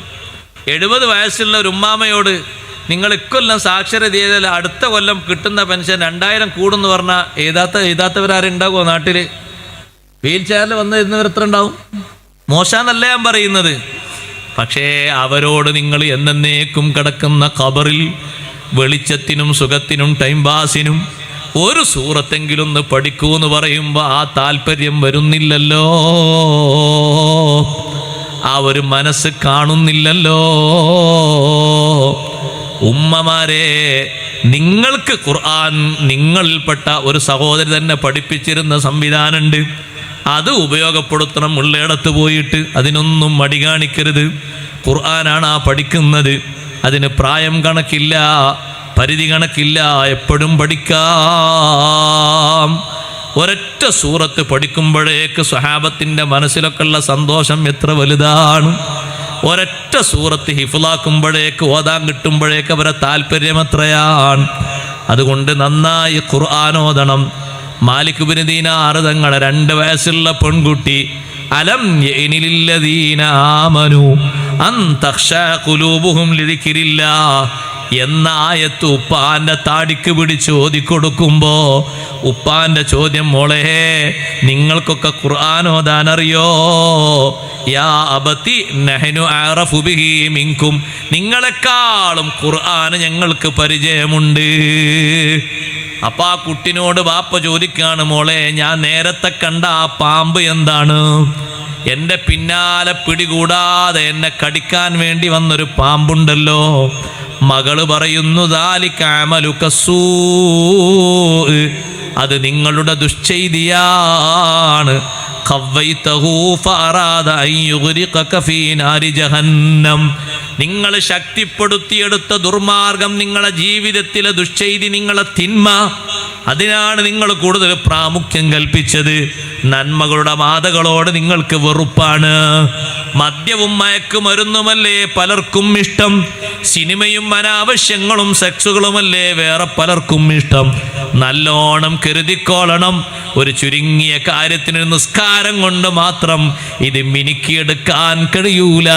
70 വയസ്സുള്ള ഒരു ഉമ്മാമയോട് നിങ്ങൾ ഇക്കൊല്ലം സാക്ഷരത ചെയ്താൽ അടുത്ത കൊല്ലം കിട്ടുന്ന പെൻഷൻ 2000 കൂടുമെന്ന് പറഞ്ഞാൽ എഴുതാത്തവരാരുണ്ടാകുമോ നാട്ടിൽ? വീൽ ചെയറിൽ വന്ന് ഇരുന്നവർ എത്ര ഉണ്ടാവും? മോശാന്നല്ല ഞാൻ പറയുന്നത്. പക്ഷേ അവരോട് നിങ്ങൾ എന്നേക്കും കിടക്കുന്ന ഖബറിൽ വെളിച്ചത്തിനും സുഖത്തിനും ടൈം പാസിനും ഒരു സൂറത്തെങ്കിലും ഒന്ന് പഠിക്കൂ എന്ന് പറയുമ്പോൾ ആ താല്പര്യം വരുന്നില്ലല്ലോ, ആ ഒരു മനസ്സ് കാണുന്നില്ലല്ലോ. ഉമ്മമാരെ, നിങ്ങൾക്ക് ഖുർആൻ നിങ്ങളിൽപ്പെട്ട ഒരു സഹോദരി തന്നെ പഠിപ്പിച്ചിരുന്ന സംവിധാനമുണ്ട്, അത് ഉപയോഗപ്പെടുത്തണം. ഉള്ളയിടത്ത് പോയിട്ട് അതിനൊന്നും മടി കാണിക്കരുത്. ഖുർആനാണ് ആ പഠിക്കുന്നത്, അതിന് പ്രായം കണക്കില്ല, പരിധി കണക്കില്ല, എപ്പോഴും പഠിക്കാം. ഒരൊറ്റ സൂറത്ത് പഠിക്കുമ്പോഴേക്ക് സ്വഹാബത്തിൻ്റെ മനസ്സിലൊക്കെ ഉള്ള സന്തോഷം എത്ര വലുതാണ്. ഒരൊറ്റ സൂറത്ത് ഹിഫ്ളാക്കുമ്പോഴേക്ക് ഓതാൻ കിട്ടുമ്പോഴേക്ക് അവരെ താല്പര്യം എത്രയാണ്. അതുകൊണ്ട് നന്നായി ഖുർആൻ ഓതണം. മാലിക് ഇബ്നു ദീനാർ തങ്ങളെ 2 വയസ്സുള്ള പെൺകുട്ടി അലം യഅനിലില്ലദീന ആമനു അൻ തഖ്ശാ ഖുലൂബുഹും ലിദിക്രില്ലാഹ് എന്ന ആയത്ത് ഉപ്പാന്റെ താടിക്ക് പിടിച്ച് ഓതിക്കൊടുക്കുമ്പോ ഉപ്പാന്റെ ചോദ്യം, മോളെ നിങ്ങൾക്കൊക്കെ ഖുർആൻ ഓതാൻ അറിയോ? യാ അബതി നഹ്നു അഅറഫു ബിഹി മിൻകും, നിങ്ങളെക്കാളും ഖുർആൻ ഞങ്ങൾക്ക് പരിചയമുണ്ട്. അപ്പൊ ആ കുട്ടിനോട് ബാപ്പ ചോദിക്കാണ്, മോളെ ഞാൻ നേരത്തെ കണ്ട ആ പാമ്പ് എന്താണ്? എൻ്റെ പിന്നാലെ പിടികൂടാതെ എന്നെ കടിക്കാൻ വേണ്ടി വന്നൊരു പാമ്പുണ്ടല്ലോ. മകള് പറയുന്നു, ദാലിക അമലുക സൂ, അത് നിങ്ങളുടെ ദുശ്ചെയ്തിയാണ്. ഖവ്വൈതഹു ഫഅറാദ അൻ യുഗ്രിഖക ഫീ നാരി ജഹന്നം, നിങ്ങൾ ശക്തിപ്പെടുത്തിയെടുത്ത ദുർമാർഗം, നിങ്ങളുടെ ജീവിതത്തിലെ ദുശ്ചെയ്തി, നിങ്ങളെ തിന്മ, അതിനാണ് നിങ്ങൾ കൂടുതൽ പ്രാമുഖ്യം കൽപ്പിച്ചത്. നന്മകളുടെ മാതകളോട് നിങ്ങൾക്ക് വെറുപ്പാണ്. മദ്യവും മയക്കുമരുന്നുമല്ലേ പലർക്കും ഇഷ്ടം, സിനിമയും അനാവശ്യങ്ങളും സെക്സുകളുമല്ലേ വേറെ പലർക്കും ഇഷ്ടം. നല്ലോണം കരുതിക്കോളണം. ഒരു ചുരുങ്ങിയ കാര്യത്തിന് നിസ്കാരം കൊണ്ട് മാത്രം ഇത് മിനുക്കിയെടുക്കാൻ കഴിയൂല.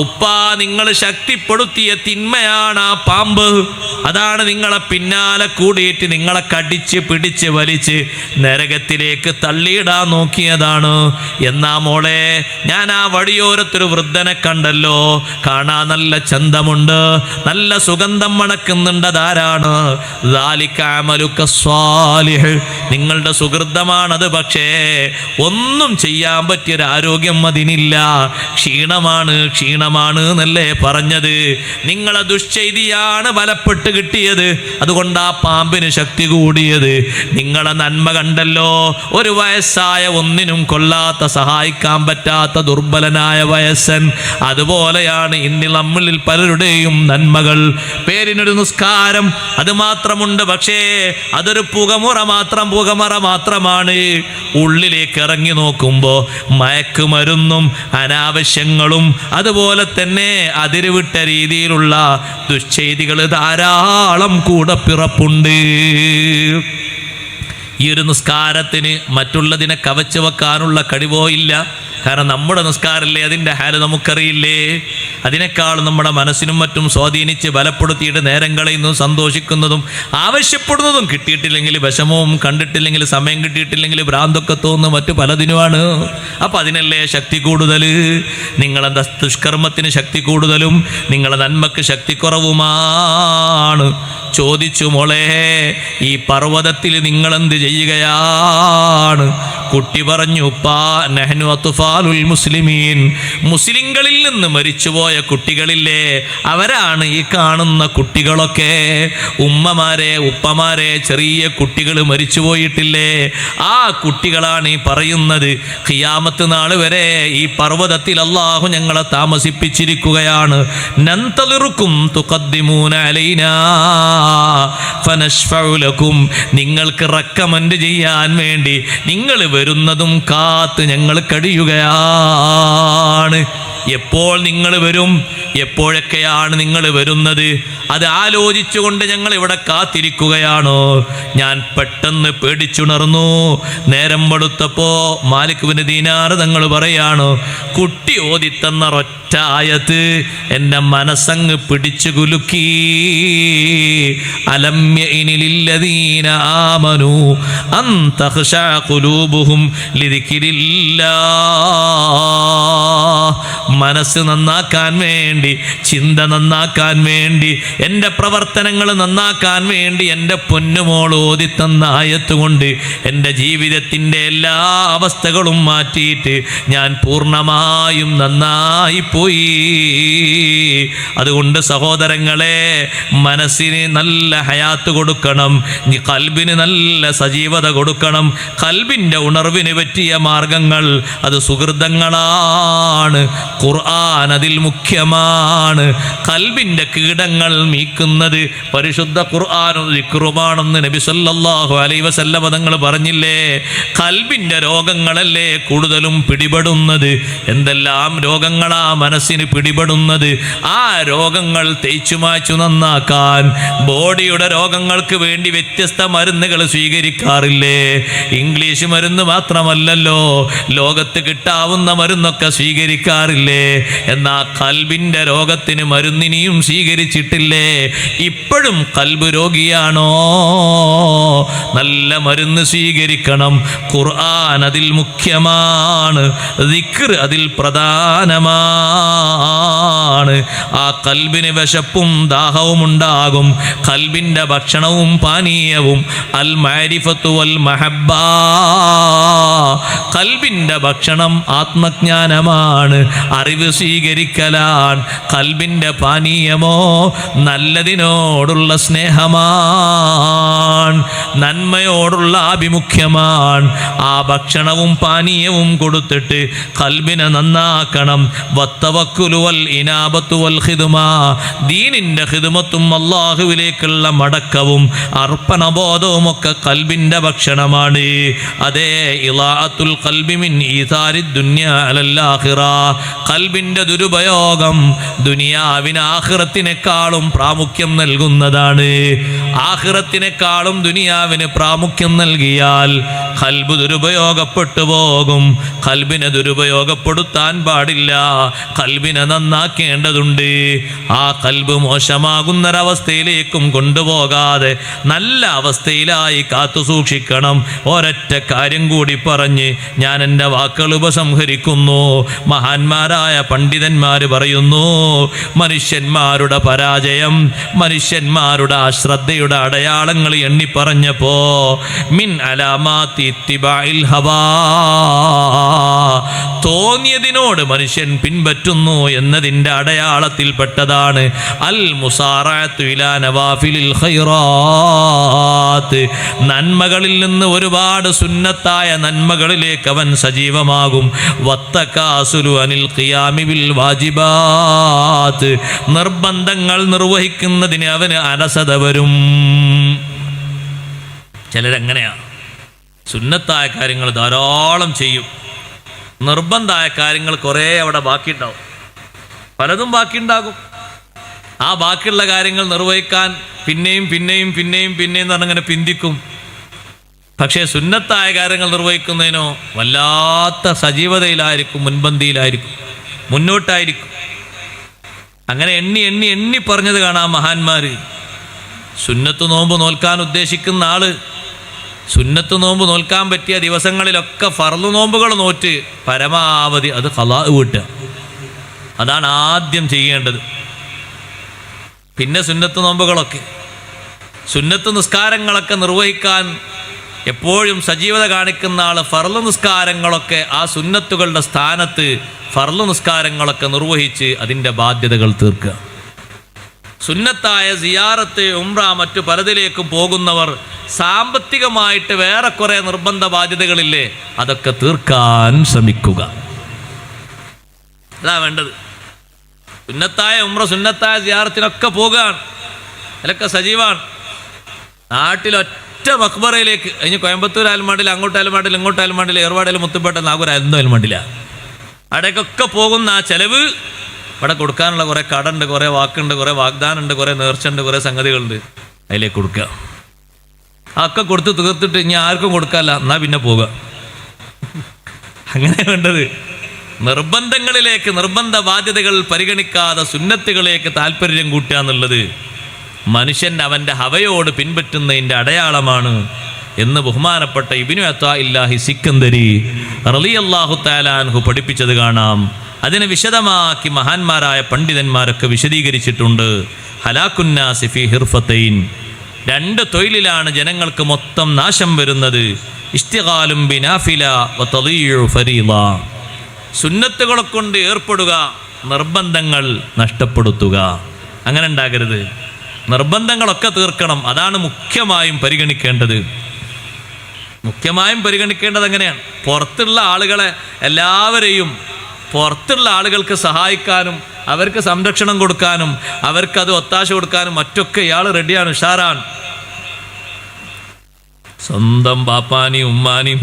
ഉപ്പാ, നിങ്ങൾ ശക്തിപ്പെടുത്തിയ തിന്മയാണ് ആ പാമ്പ്. അതാണ് നിങ്ങളെ പിന്നാലെ കൂടിയിട്ട് നിങ്ങളെ കടിച്ച് പിടിച്ച് വലിച്ച് നരകത്തിലേക്ക് തള്ളിയിടാൻ നോക്കിയതാണ്. എന്നാ മോളെ, ഞാൻ ആ വഴിയോരത്തൊരു വൃദ്ധനെ കണ്ടല്ലോ, കാണാൻ നല്ല ചന്തമുണ്ട്, നല്ല സുഗന്ധം മണക്കുന്നുണ്ട്. അതാരാണ്? ദാലിക അമലുക സ്വാലിഹ്, നിങ്ങളുടെ സുഹൃതമാണത്. പക്ഷേ ഒന്നും ചെയ്യാൻ പറ്റിയൊരു ആരോഗ്യം അതിനില്ല. ക്ഷീണമാണ് എന്നല്ലേ പറഞ്ഞത്. നിങ്ങളെ ദുശ്ചെയ്തിയാണ് ബലപ്പെട്ട് കിട്ടിയത്, അതുകൊണ്ട് ആ പാമ്പിന് ശക്തി കൂടിയത്. നിങ്ങളെ നന്മ കണ്ടല്ലോ, ഒരു വയസ്സായ ഒന്നിനും കൊള്ളാത്ത, സഹായിക്കാൻ പറ്റാത്ത ദുർബലനായ വയസ്സൻ. അതുപോലെയാണ് ഇന്ന് നമ്മളിൽ പലരുടെയും നന്മകൾ. പേരിനൊരു നിസ്കാരം അത് മാത്രമുണ്ട്, പക്ഷേ അതൊരു പുകമറ മാത്രമാണ്. ഉള്ളിലേക്ക് ഇറങ്ങി നോക്കുമ്പോൾ മയക്കുമരുന്നും അനാവശ്യങ്ങളും അതുപോലെ തന്നെ അതിരുവിട്ട രീതിയിലുള്ള ദുശ്ചെയ്തികൾ ധാരാളം കൂടെ പിറപ്പുണ്ട്. ഈ ഒരു നിസ്കാരത്തിന് മറ്റുള്ളതിനെ കവച്ചു വെക്കാനുള്ള കഴിവോ ഇല്ല. കാരണം നമ്മുടെ നിസ്കാരമല്ലേ, അതിൻ്റെ ഹാല് നമുക്കറിയില്ലേ. അതിനേക്കാളും നമ്മുടെ മനസ്സിനും മറ്റും സ്വാധീനിച്ച് ബലപ്പെടുത്തിയിട്ട് നേരം കളയുന്നതും സന്തോഷിക്കുന്നതും ആവശ്യപ്പെടുന്നതും, കിട്ടിയിട്ടില്ലെങ്കിൽ വിഷമവും, കണ്ടിട്ടില്ലെങ്കിൽ സമയം കിട്ടിയിട്ടില്ലെങ്കിൽ ഭ്രാന്തൊക്കെ തോന്നുന്നു, മറ്റു പലതിനുമാണ്. അപ്പം അതിനല്ലേ ശക്തി കൂടുതൽ. നിങ്ങളെ ദുഷ്കർമ്മത്തിന് ശക്തി കൂടുതലും നിങ്ങളെ നന്മക്ക് ശക്തി കുറവുമാണ്. ചോദിച്ചു, മോളെ ഈ പർവ്വതത്തിൽ നിങ്ങളെന്ത് ചെയ്യുകയാണ്? കുട്ടി പറഞ്ഞു, ഉപ്പാ നഹ്നു അത്ഫാലുൽ മുസ്ലിമീൻ, മുസ്ലിങ്ങളിൽ നിന്ന് മരിച്ചുപോയ മരിച്ചുപോയ കുട്ടികളില്ലേ, അവരാണ് ഈ കാണുന്ന കുട്ടികളൊക്കെ. ഉമ്മമാരെ, ഉപ്പമാരെ, ചെറിയ കുട്ടികൾ മരിച്ചുപോയിട്ടില്ലേ, ആ കുട്ടികളാണ് ഈ പറയുന്നത്. ഖിയാമത്ത് നാൾ വരെ ഈ പർവ്വതത്തിൽ അല്ലാഹു ഞങ്ങളെ താമസിപ്പിച്ചിരിക്കുകയാണ്. നന്തളിറുക്കും തുഖദ്ദിമൂന അലൈനാ ഫനശ്ഫഉ ലക്കും. നിങ്ങൾക്ക് റെക്കമെൻഡ് ചെയ്യാൻ വേണ്ടി നിങ്ങൾ വരുന്നതും കാത്ത് ഞങ്ങൾ കഴിയുകയാണ്. എപ്പോൾ നിങ്ങൾ വരും, എപ്പോഴൊക്കെയാണ് നിങ്ങൾ വരുന്നത്, അത് ആലോചിച്ചുകൊണ്ട് ഞങ്ങൾ ഇവിടെ കാത്തിരിക്കുകയാണോ. ഞാൻ പെട്ടെന്ന് പേടിച്ചുണർന്നു. നേരം വെളുത്തപ്പോ മാലിക് ബിൻ ദീനാർ തങ്ങൾ പറയാണ്, കുട്ടി ഓതിത്തന്ന ഒറ്റ ആയത്ത് എൻ്റെ മനസ്സങ്ങ് പിടിച്ചു കുലുക്കി. അലം യഇനി ലില്ലദീന ആമനൂ അൻ തഖ്ശഅ ഖുലൂബുഹും ലിദിക്രില്ലാഹ്. മനസ്സ് നന്നാക്കാൻ വേണ്ടി, ചിന്ത നന്നാക്കാൻ വേണ്ടി, എൻ്റെ പ്രവർത്തനങ്ങൾ നന്നാക്കാൻ വേണ്ടി എൻ്റെ പൊന്നുമോൾ ഓതിത്തന്ന ആയത്ത് കൊണ്ട് എൻ്റെ ജീവിതത്തിൻ്റെ എല്ലാ അവസ്ഥകളും മാറ്റിയിട്ട് ഞാൻ പൂർണ്ണമായും നന്നായിപ്പോയി. അതുകൊണ്ട് സഹോദരങ്ങളെ, മനസ്സിന് നല്ല ഹയാത്ത് കൊടുക്കണം, കൽബിന് നല്ല സജീവത കൊടുക്കണം. കൽബിൻ്റെ ഉണർവിന് പറ്റിയ മാർഗങ്ങൾ അത് സുഹൃതങ്ങളാണ്. ഖുർആൻ അതിൽ മുഖ്യമാണ്. കൽബിൻ്റെ കീടങ്ങൾ നീക്കുന്നത് പരിശുദ്ധ ഖുർആനും ദിക്റുമാണെന്ന് നബി സല്ലല്ലാഹു അലൈഹി വസല്ലം തങ്ങൾ പറഞ്ഞില്ലേ. കൽബിൻ്റെ രോഗങ്ങളല്ലേ കൂടുതലും പിടിപെടുന്നത്. എന്തെല്ലാം രോഗങ്ങളാ മനസ്സിന് പിടിപെടുന്നത്. ആ രോഗങ്ങൾ തേച്ചു മാച്ചു നന്നാക്കാൻ ബോഡിയുടെ രോഗങ്ങൾക്ക് വേണ്ടി വ്യത്യസ്ത മരുന്നുകൾ സ്വീകരിക്കാറില്ലേ. ഇംഗ്ലീഷ് മരുന്ന് മാത്രമല്ലല്ലോ, ലോകത്ത് കിട്ടാവുന്ന മരുന്നൊക്കെ സ്വീകരിക്കാറില്ലേ. എന്നാ കൽബിൻ്റെ രോഗത്തിന് മരുന്നിനിയും സ്വീകരിച്ചിട്ടില്ലേ. ഇപ്പോഴും കൽബ് രോഗിയാണോ, നല്ല മരുന്ന് സ്വീകരിക്കണം. ഖുർആൻ അതിൽ മുഖ്യമാണ്, ദിക്ർ അതിൽ പ്രധാനമാണ്. ആ കൽബിന് വിശപ്പും ദാഹവും ഉണ്ടാകും. കൽബിൻ്റെ ഭക്ഷണവും പാനീയവും അൽ മഅരിഫത്തു വൽ മഹബ്ബ. കൽബിൻ്റെ ഭക്ഷണം ആത്മജ്ഞാനമാണ്, അറിവ് സ്വീകരിക്കലാണ്. കൽബിൻ്റെ പാനീയമോ നല്ലതിനോടുള്ള സ്നേഹമാണ്, നന്മയോടുള്ള ആഭിമുഖ്യമാണ്. ആ ഭക്ഷണവും പാനീയവും കൊടുത്തിട്ട് കൽബിനെ നന്നാക്കണം. വത്തവക്കുലു വൽ ഇനാബത്തു വൽ ഖിദ്മ. ദീനിൻ്റെ ഖിദ്മത്തും അല്ലാഹുവിലേക്കുള്ള മടക്കവും അർപ്പണബോധവും ഒക്കെ കൽബിൻ്റെ ഭക്ഷണമാണ്. അതേ ഇളാഅത്തുൽ ഖൽബി മിൻ ഈസാരി ദുനിയ അലൽ ആഖിറ. കൽബിൻ്റെ ദുരുപയോഗം ദുനിയാവിന് ആഖിറത്തിനേക്കാളും പ്രാമുഖ്യം നൽകുന്നതാണ്. ആഖിറത്തിനേക്കാളും ദുനിയാവിന് പ്രാമുഖ്യം നൽകിയാൽ കൽബ് ദുരുപയോഗപ്പെട്ടു പോകും. കൽബിനെ ദുരുപയോഗപ്പെടുത്താൻ പാടില്ല, കൽബിനെ നന്നാക്കേണ്ടതുണ്ട്. ആ കൽബ് മോശമാകുന്നൊരവസ്ഥയിലേക്കും കൊണ്ടുപോകാതെ നല്ല അവസ്ഥയിലായി കാത്തു സൂക്ഷിക്കണം. ഒരൊറ്റ കാര്യം കൂടി പറഞ്ഞ് ഞാൻ എൻ്റെ വാക്കുകൾ ഉപസംഹരിക്കുന്നു. മഹാന്മാരായ പണ്ഡിതന്മാർ പറയുന്നു, മനുഷ്യന്മാരുടെ പരാജയം, മനുഷ്യന്മാരുടെ അശ്രദ്ധയുടെ അടയാളങ്ങൾ എണ്ണി പറഞ്ഞപ്പോ മിൻ അലാമാത്തി ഇത്തിബാഇൽ ഹവാ, തോന്നിയതിനോട് മനുഷ്യൻ പിൻപറ്റുന്നു എന്നതിൻ്റെ അടയാളത്തിൽപ്പെട്ടതാണ് അൽ മുസാറഅത്തു ഇലാ നവാഫിലിൽ ഖൈറാത്ത്. നന്മകളിൽ നിന്ന് ഒരുപാട് സുന്നത്തായ നന്മകളിലേക്ക് അവൻ സജീവമാകും. വത്തകാസുലു അനിൽ ഖിയാമി ബിൽ വാജിബാത്ത്. നിർബന്ധങ്ങൾ നിർവഹിക്കുന്നതിന് അവന് അലസത വരും. ചിലരങ്ങനെയാണ്, സുന്നത്തായ കാര്യങ്ങൾ ധാരാളം ചെയ്യും, നിർബന്ധമായ കാര്യങ്ങൾ കുറേ അവിടെ ബാക്കിയുണ്ടാവും. പലതും ബാക്കിയുണ്ടാകും. ആ ബാക്കിയുള്ള കാര്യങ്ങൾ നിർവഹിക്കാൻ പിന്നെയും പിന്നെയും പിന്നെയും പിന്നെയും പറഞ്ഞങ്ങനെ പിന്തിക്കും. പക്ഷേ സുന്നത്തായ കാര്യങ്ങൾ നിർവഹിക്കുന്നതിനോ വല്ലാത്ത സജീവതയിലായിരിക്കും, മുൻപന്തിയിലായിരിക്കും, മുന്നോട്ടായിരിക്കും. അങ്ങനെ എണ്ണി എണ്ണി എണ്ണി പറഞ്ഞത് കാണാം മഹാന്മാർ. സുന്നത്ത് നോമ്പ് നോൽക്കാൻ ഉദ്ദേശിക്കുന്ന ആള് സുന്നത്ത് നോമ്പ് നോൽക്കാൻ പറ്റിയ ദിവസങ്ങളിലൊക്കെ ഫർള് നോമ്പുകൾ നോറ്റ് പരമാവധി അത് ഖളാ വീട്ടുക. അതാണ് ആദ്യം ചെയ്യേണ്ടത്. പിന്നെ സുന്നത്ത് നോമ്പുകളൊക്കെ, സുന്നത്ത് നിസ്കാരങ്ങളൊക്കെ നിർവഹിക്കാൻ എപ്പോഴും സജീവത കാണിക്കുന്ന ആൾ ഫർള് നിസ്കാരങ്ങളൊക്കെ ആ സുന്നത്തുകളുടെ സ്ഥാനത്ത് ഫർള് നിസ്കാരങ്ങളൊക്കെ നിർവഹിച്ച് അതിൻ്റെ ബാധ്യതകൾ തീർക്കുക. സുന്നത്തായ സിയാറത്ത്, ഉംറ, മറ്റു പലതിലേക്കും പോകുന്നവർ സാമ്പത്തികമായിട്ട് വേറെ കുറേ നിർബന്ധ ബാധ്യതകളില്ലേ, അതൊക്കെ തീർക്കാൻ ശ്രമിക്കുക. അതാ വേണ്ടത്. സുന്നത്തായ ഉംറ, സുന്നത്തായ സിയാറത്തിനൊക്കെ പോകാൻ അതിലൊക്കെ സജീവാണ്. നാട്ടിലൊറ്റ മക്ബറയിലേക്ക് കഴിഞ്ഞ് കോയമ്പത്തൂർ ആൽമാണ്ടിൽ, അങ്ങോട്ട് ആൽമാണ്ടിൽ, ഇങ്ങോട്ട് ആൽമാണ്ടിൽ, ഏർവാടയിൽ, മുത്തുപ്പേട്ട, നാഗൂർ, അതൊന്നും ആൽമാണ്ടില്ല. അവിടേക്കൊക്കെ പോകുന്ന ആ ചെലവ് ഇവിടെ കൊടുക്കാനുള്ള കുറേ കടമുണ്ട്, കുറേ വാക്കുണ്ട്, കുറേ വാഗ്ദാനമുണ്ട്, കുറേ നേർച്ചയുണ്ട്, കുറേ സംഗതികളുണ്ട്. അതിലേക്ക് കൊടുക്കുക. അതൊക്കെ കൊടുത്ത് തീർത്തിട്ട് ഇനി ആർക്കും കൊടുക്കാല്ല, എന്നാൽ പിന്നെ പോവുക. അങ്ങനെ വേണ്ടത്. നിർബന്ധങ്ങളിലേക്ക്, നിർബന്ധ ബാധ്യതകൾ പരിഗണിക്കാതെ സുന്നത്തുകളിലേക്ക് താല്പര്യം കൂട്ടുക എന്നുള്ളത് മനുഷ്യൻ അവൻ്റെ ഹവയോട് പിൻപറ്റുന്നതിൻ്റെ അടയാളമാണ് എന്ന് ബഹുമാനപ്പെട്ട ഇബ്നു അത്താഇല്ലാഹി സിക്കന്ദരി റളിയല്ലാഹു തആല അൻഹു പഠിപ്പിച്ചത് കാണാം. അതിനെ വിശദമാക്കി മഹാന്മാരായ പണ്ഡിതന്മാരൊക്കെ വിശദീകരിച്ചിട്ടുണ്ട്. ഹലാക്കുന്നാസി ഫീ ഹിർഫത്തൈൻ, 2 തൊഴിലിലാണ് ജനങ്ങൾക്ക് മൊത്തം നാശം വരുന്നത്. ഇസ്തിഗാലും ബിനാഫില വതദീഉ ഫരീള, സുന്നത്തുകളെ കൊണ്ട് ഏർപ്പെടുക, നിർബന്ധങ്ങൾ നഷ്ടപ്പെടുത്തുക. അങ്ങനെ ഉണ്ടാകരുത്. നിർബന്ധങ്ങളൊക്കെ തീർക്കണം. അതാണ് മുഖ്യമായും പരിഗണിക്കേണ്ടത്. മുഖ്യമായും പരിഗണിക്കേണ്ടത് എങ്ങനെയാണ്? പുറത്തുള്ള ആളുകളെ എല്ലാവരെയും, പുറത്തുള്ള ആളുകൾക്ക് സഹായിക്കാനും അവർക്ക് സംരക്ഷണം കൊടുക്കാനും അവർക്കത് ഒത്താശ കൊടുക്കാനും മറ്റൊക്കെ ഇയാൾ റെഡിയാണ്, ഉഷാറാണ്. സ്വന്തം ബാപ്പാനെയും ഉമ്മാനെയും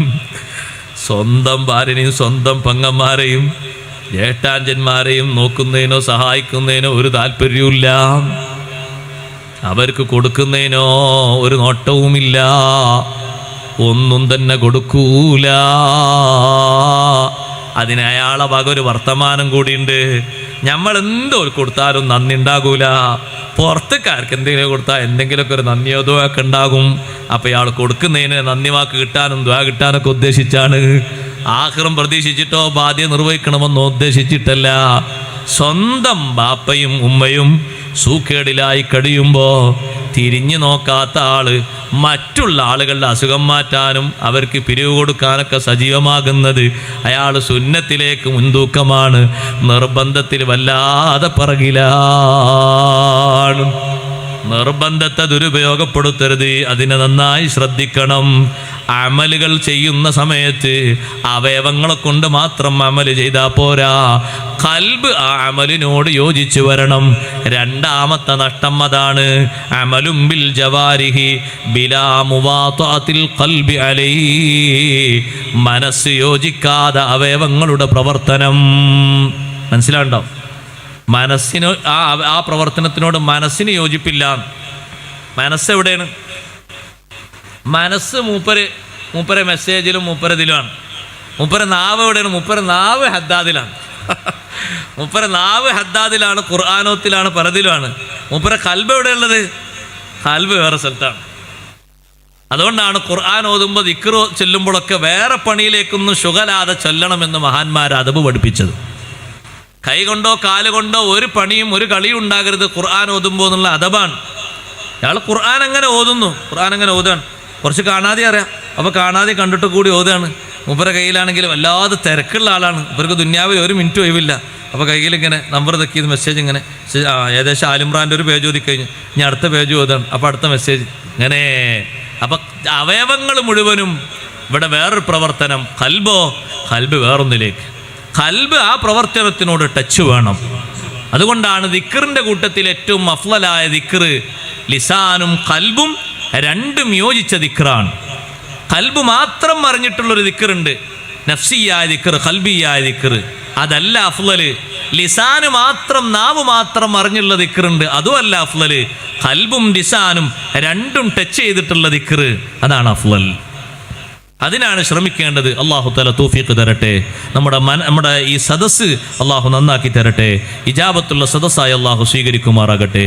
സ്വന്തം ഭാര്യനെയും സ്വന്തം പെങ്ങന്മാരെയും ജേഷ്ഠാഞ്ചന്മാരെയും നോക്കുന്നതിനോ സഹായിക്കുന്നതിനോ ഒരു താല്പര്യവുമില്ല. അവർക്ക് കൊടുക്കുന്നതിനോ ഒരു നോട്ടവുമില്ല. ഒന്നും തന്നെ കൊടുക്കൂല. അതിന് അയാളെ വക ഒരു വർത്തമാനം കൂടിയുണ്ട്. നമ്മൾ എന്തോ കൊടുത്താലും നന്ദി ഉണ്ടാകൂല. പുറത്തുകാർക്ക് എന്തെങ്കിലും കൊടുത്താൽ എന്തെങ്കിലുമൊക്കെ ഒരു നന്ദിയോ ദ്വാക്കെ ഉണ്ടാകും. അപ്പം ഇയാൾ കൊടുക്കുന്നതിന് നന്ദി വാക്ക് കിട്ടാനും ദ്വാ കിട്ടാനൊക്കെ ഉദ്ദേശിച്ചാണ്. ആഖിറം പ്രതീക്ഷിച്ചിട്ടോ ബാധ്യത നിർവഹിക്കണമെന്നോ ഉദ്ദേശിച്ചിട്ടല്ല. സ്വന്തം ബാപ്പയും ഉമ്മയും സൂക്കേടിലായി കഴിയുമ്പോൾ തിരിഞ്ഞു നോക്കാത്ത ആള് മറ്റുള്ള ആളുകളുടെ അസുഖം മാറ്റാനും അവർക്ക് പിരിവ് കൊടുക്കാനൊക്കെ സജീവമാകുന്നത് അയാൾ സുന്നത്തിലേക്ക് മുൻതൂക്കമാണ്, നിർബന്ധത്തിൽ വല്ലാതെ പറകിലാണ്. നിർബന്ധത്തെ ദുരുപയോഗപ്പെടുത്തരുത്. അതിനെ നന്നായി ശ്രദ്ധിക്കണം. അമലുകൾ ചെയ്യുന്ന സമയത്ത് അവയവങ്ങളെ കൊണ്ട് മാത്രം അമല് ചെയ്താൽ പോരാ, ഖൽബ് ആ അമലിനോട് യോജിച്ചു വരണം. രണ്ടാമത്തെ നഷ്ടം അതാണ്. അമലും ബിൽ ജവാരിഹി ബിലാ മുവാതഅത്തിൽ ഖൽബി അലൈഹി, മനസ്സ് യോജിക്കാതെ അവയവങ്ങളുടെ പ്രവർത്തനം. മനസ്സിലാണ്ടോ? മനസ്സിന് ആ പ്രവർത്തനത്തിനോട് മനസ്സിന് യോജിപ്പില്ല. മനസ്സെവിടെയാണ്? മനസ്സ് മൂപ്പരെ മെസ്സേജിലും മൂപ്പരതിലുമാണ്. മൂപ്പര നാവ് എവിടെയാണ്? മൂപ്പര നാവ് ഹദ്ദാദിലാണ്. മൂപ്പര നാവ് ഹദ്ദാദിലാണ്, ഖുർആനോത്തിലാണ്, പലതിലുമാണ്. മൂപ്പര ഖൽബ് എവിടെയുള്ളത്? ഖൽബ് വേറെ സ്ഥലത്താണ്. അതുകൊണ്ടാണ് ഖുർആൻ ഓതുമ്പോൾ ദിക്ർ ചെല്ലുമ്പോഴൊക്കെ വേറെ പണിയിലേക്കൊന്നും ശുഗലാതെ ചൊല്ലണമെന്ന് മഹാന്മാർ അദബ് പഠിപ്പിച്ചത്. കൈകൊണ്ടോ കാലുകൊണ്ടോ ഒരു പണിയും ഒരു കളിയും ഉണ്ടാകരുത് ഖുർആൻ ഓതുമ്പോൾ എന്നുള്ള അദബാണ്. അയാൾ ഖുർആൻ അങ്ങനെ ഓതുന്നു, ഖുർആൻ അങ്ങനെ ഓതുകയാണ്. കുറച്ച് കാണാതെ അറിയാം, അപ്പോൾ കാണാതെ കണ്ടിട്ട് കൂടി ഓതുകയാണ്. മൂപ്പര കയ്യിലാണെങ്കിലും വല്ലാതെ തിരക്കുള്ള ആളാണ്. ഇവർക്ക് ദുന്യാവിൽ ഒരു മിനിറ്റ് ഒഴിവില്ല. അപ്പോൾ കയ്യിലിങ്ങനെ നമ്പർ തെക്കിയത് മെസ്സേജ് ഇങ്ങനെ ഏകദേശം ആലിമ്രാൻ്റെ ഒരു പേജ് ഓതിക്കഴിഞ്ഞ് ഇനി അടുത്ത പേജ് ഓതാണ്, അപ്പോൾ അടുത്ത മെസ്സേജ് ഇങ്ങനെ. അപ്പം അവയവങ്ങൾ മുഴുവനും ഇവിടെ വേറൊരു പ്രവർത്തനം. ഖൽബ് വേറൊന്നിലേക്ക്. ഖൽബ് ആ പ്രവർത്തനത്തിനോട് ടച്ച് വേണം. അതുകൊണ്ടാണ് ദിക്റിൻ്റെ കൂട്ടത്തിൽ ഏറ്റവും അഫ്ളലായ ദിക്ർ ലിസാനും ഖൽബും രണ്ടും യോജിച്ച ദിക്റാണ്. ഖൽബ് മാത്രം അറിഞ്ഞിട്ടുള്ളൊരു ദിക്റുണ്ട്, നഫ്സിയായ ദിക്ർ, ഖൽബിയായ ദിക്ർ. അതല്ല അഫ്ളല്. ലിസാന് മാത്രം, നാവ് മാത്രം അറിഞ്ഞുള്ള ദിക്റുണ്ട്, അതും അല്ല അഫ്ളല്. ഖൽബും ലിസാനും രണ്ടും ടച്ച് ചെയ്തിട്ടുള്ള ദിക്ർ, അതാണ് അഫ്ളൽ. അതിനാണ് ശ്രമിക്കേണ്ടത്. അള്ളാഹു തആല തൗഫീഖ് തരട്ടെ. നമ്മുടെ ഈ സദസ്സ് അള്ളാഹു നന്നാക്കി തരട്ടെ. ഇജാബത്തുള്ള സദസ്സായി അള്ളാഹു സ്വീകരിക്കുമാറാകട്ടെ.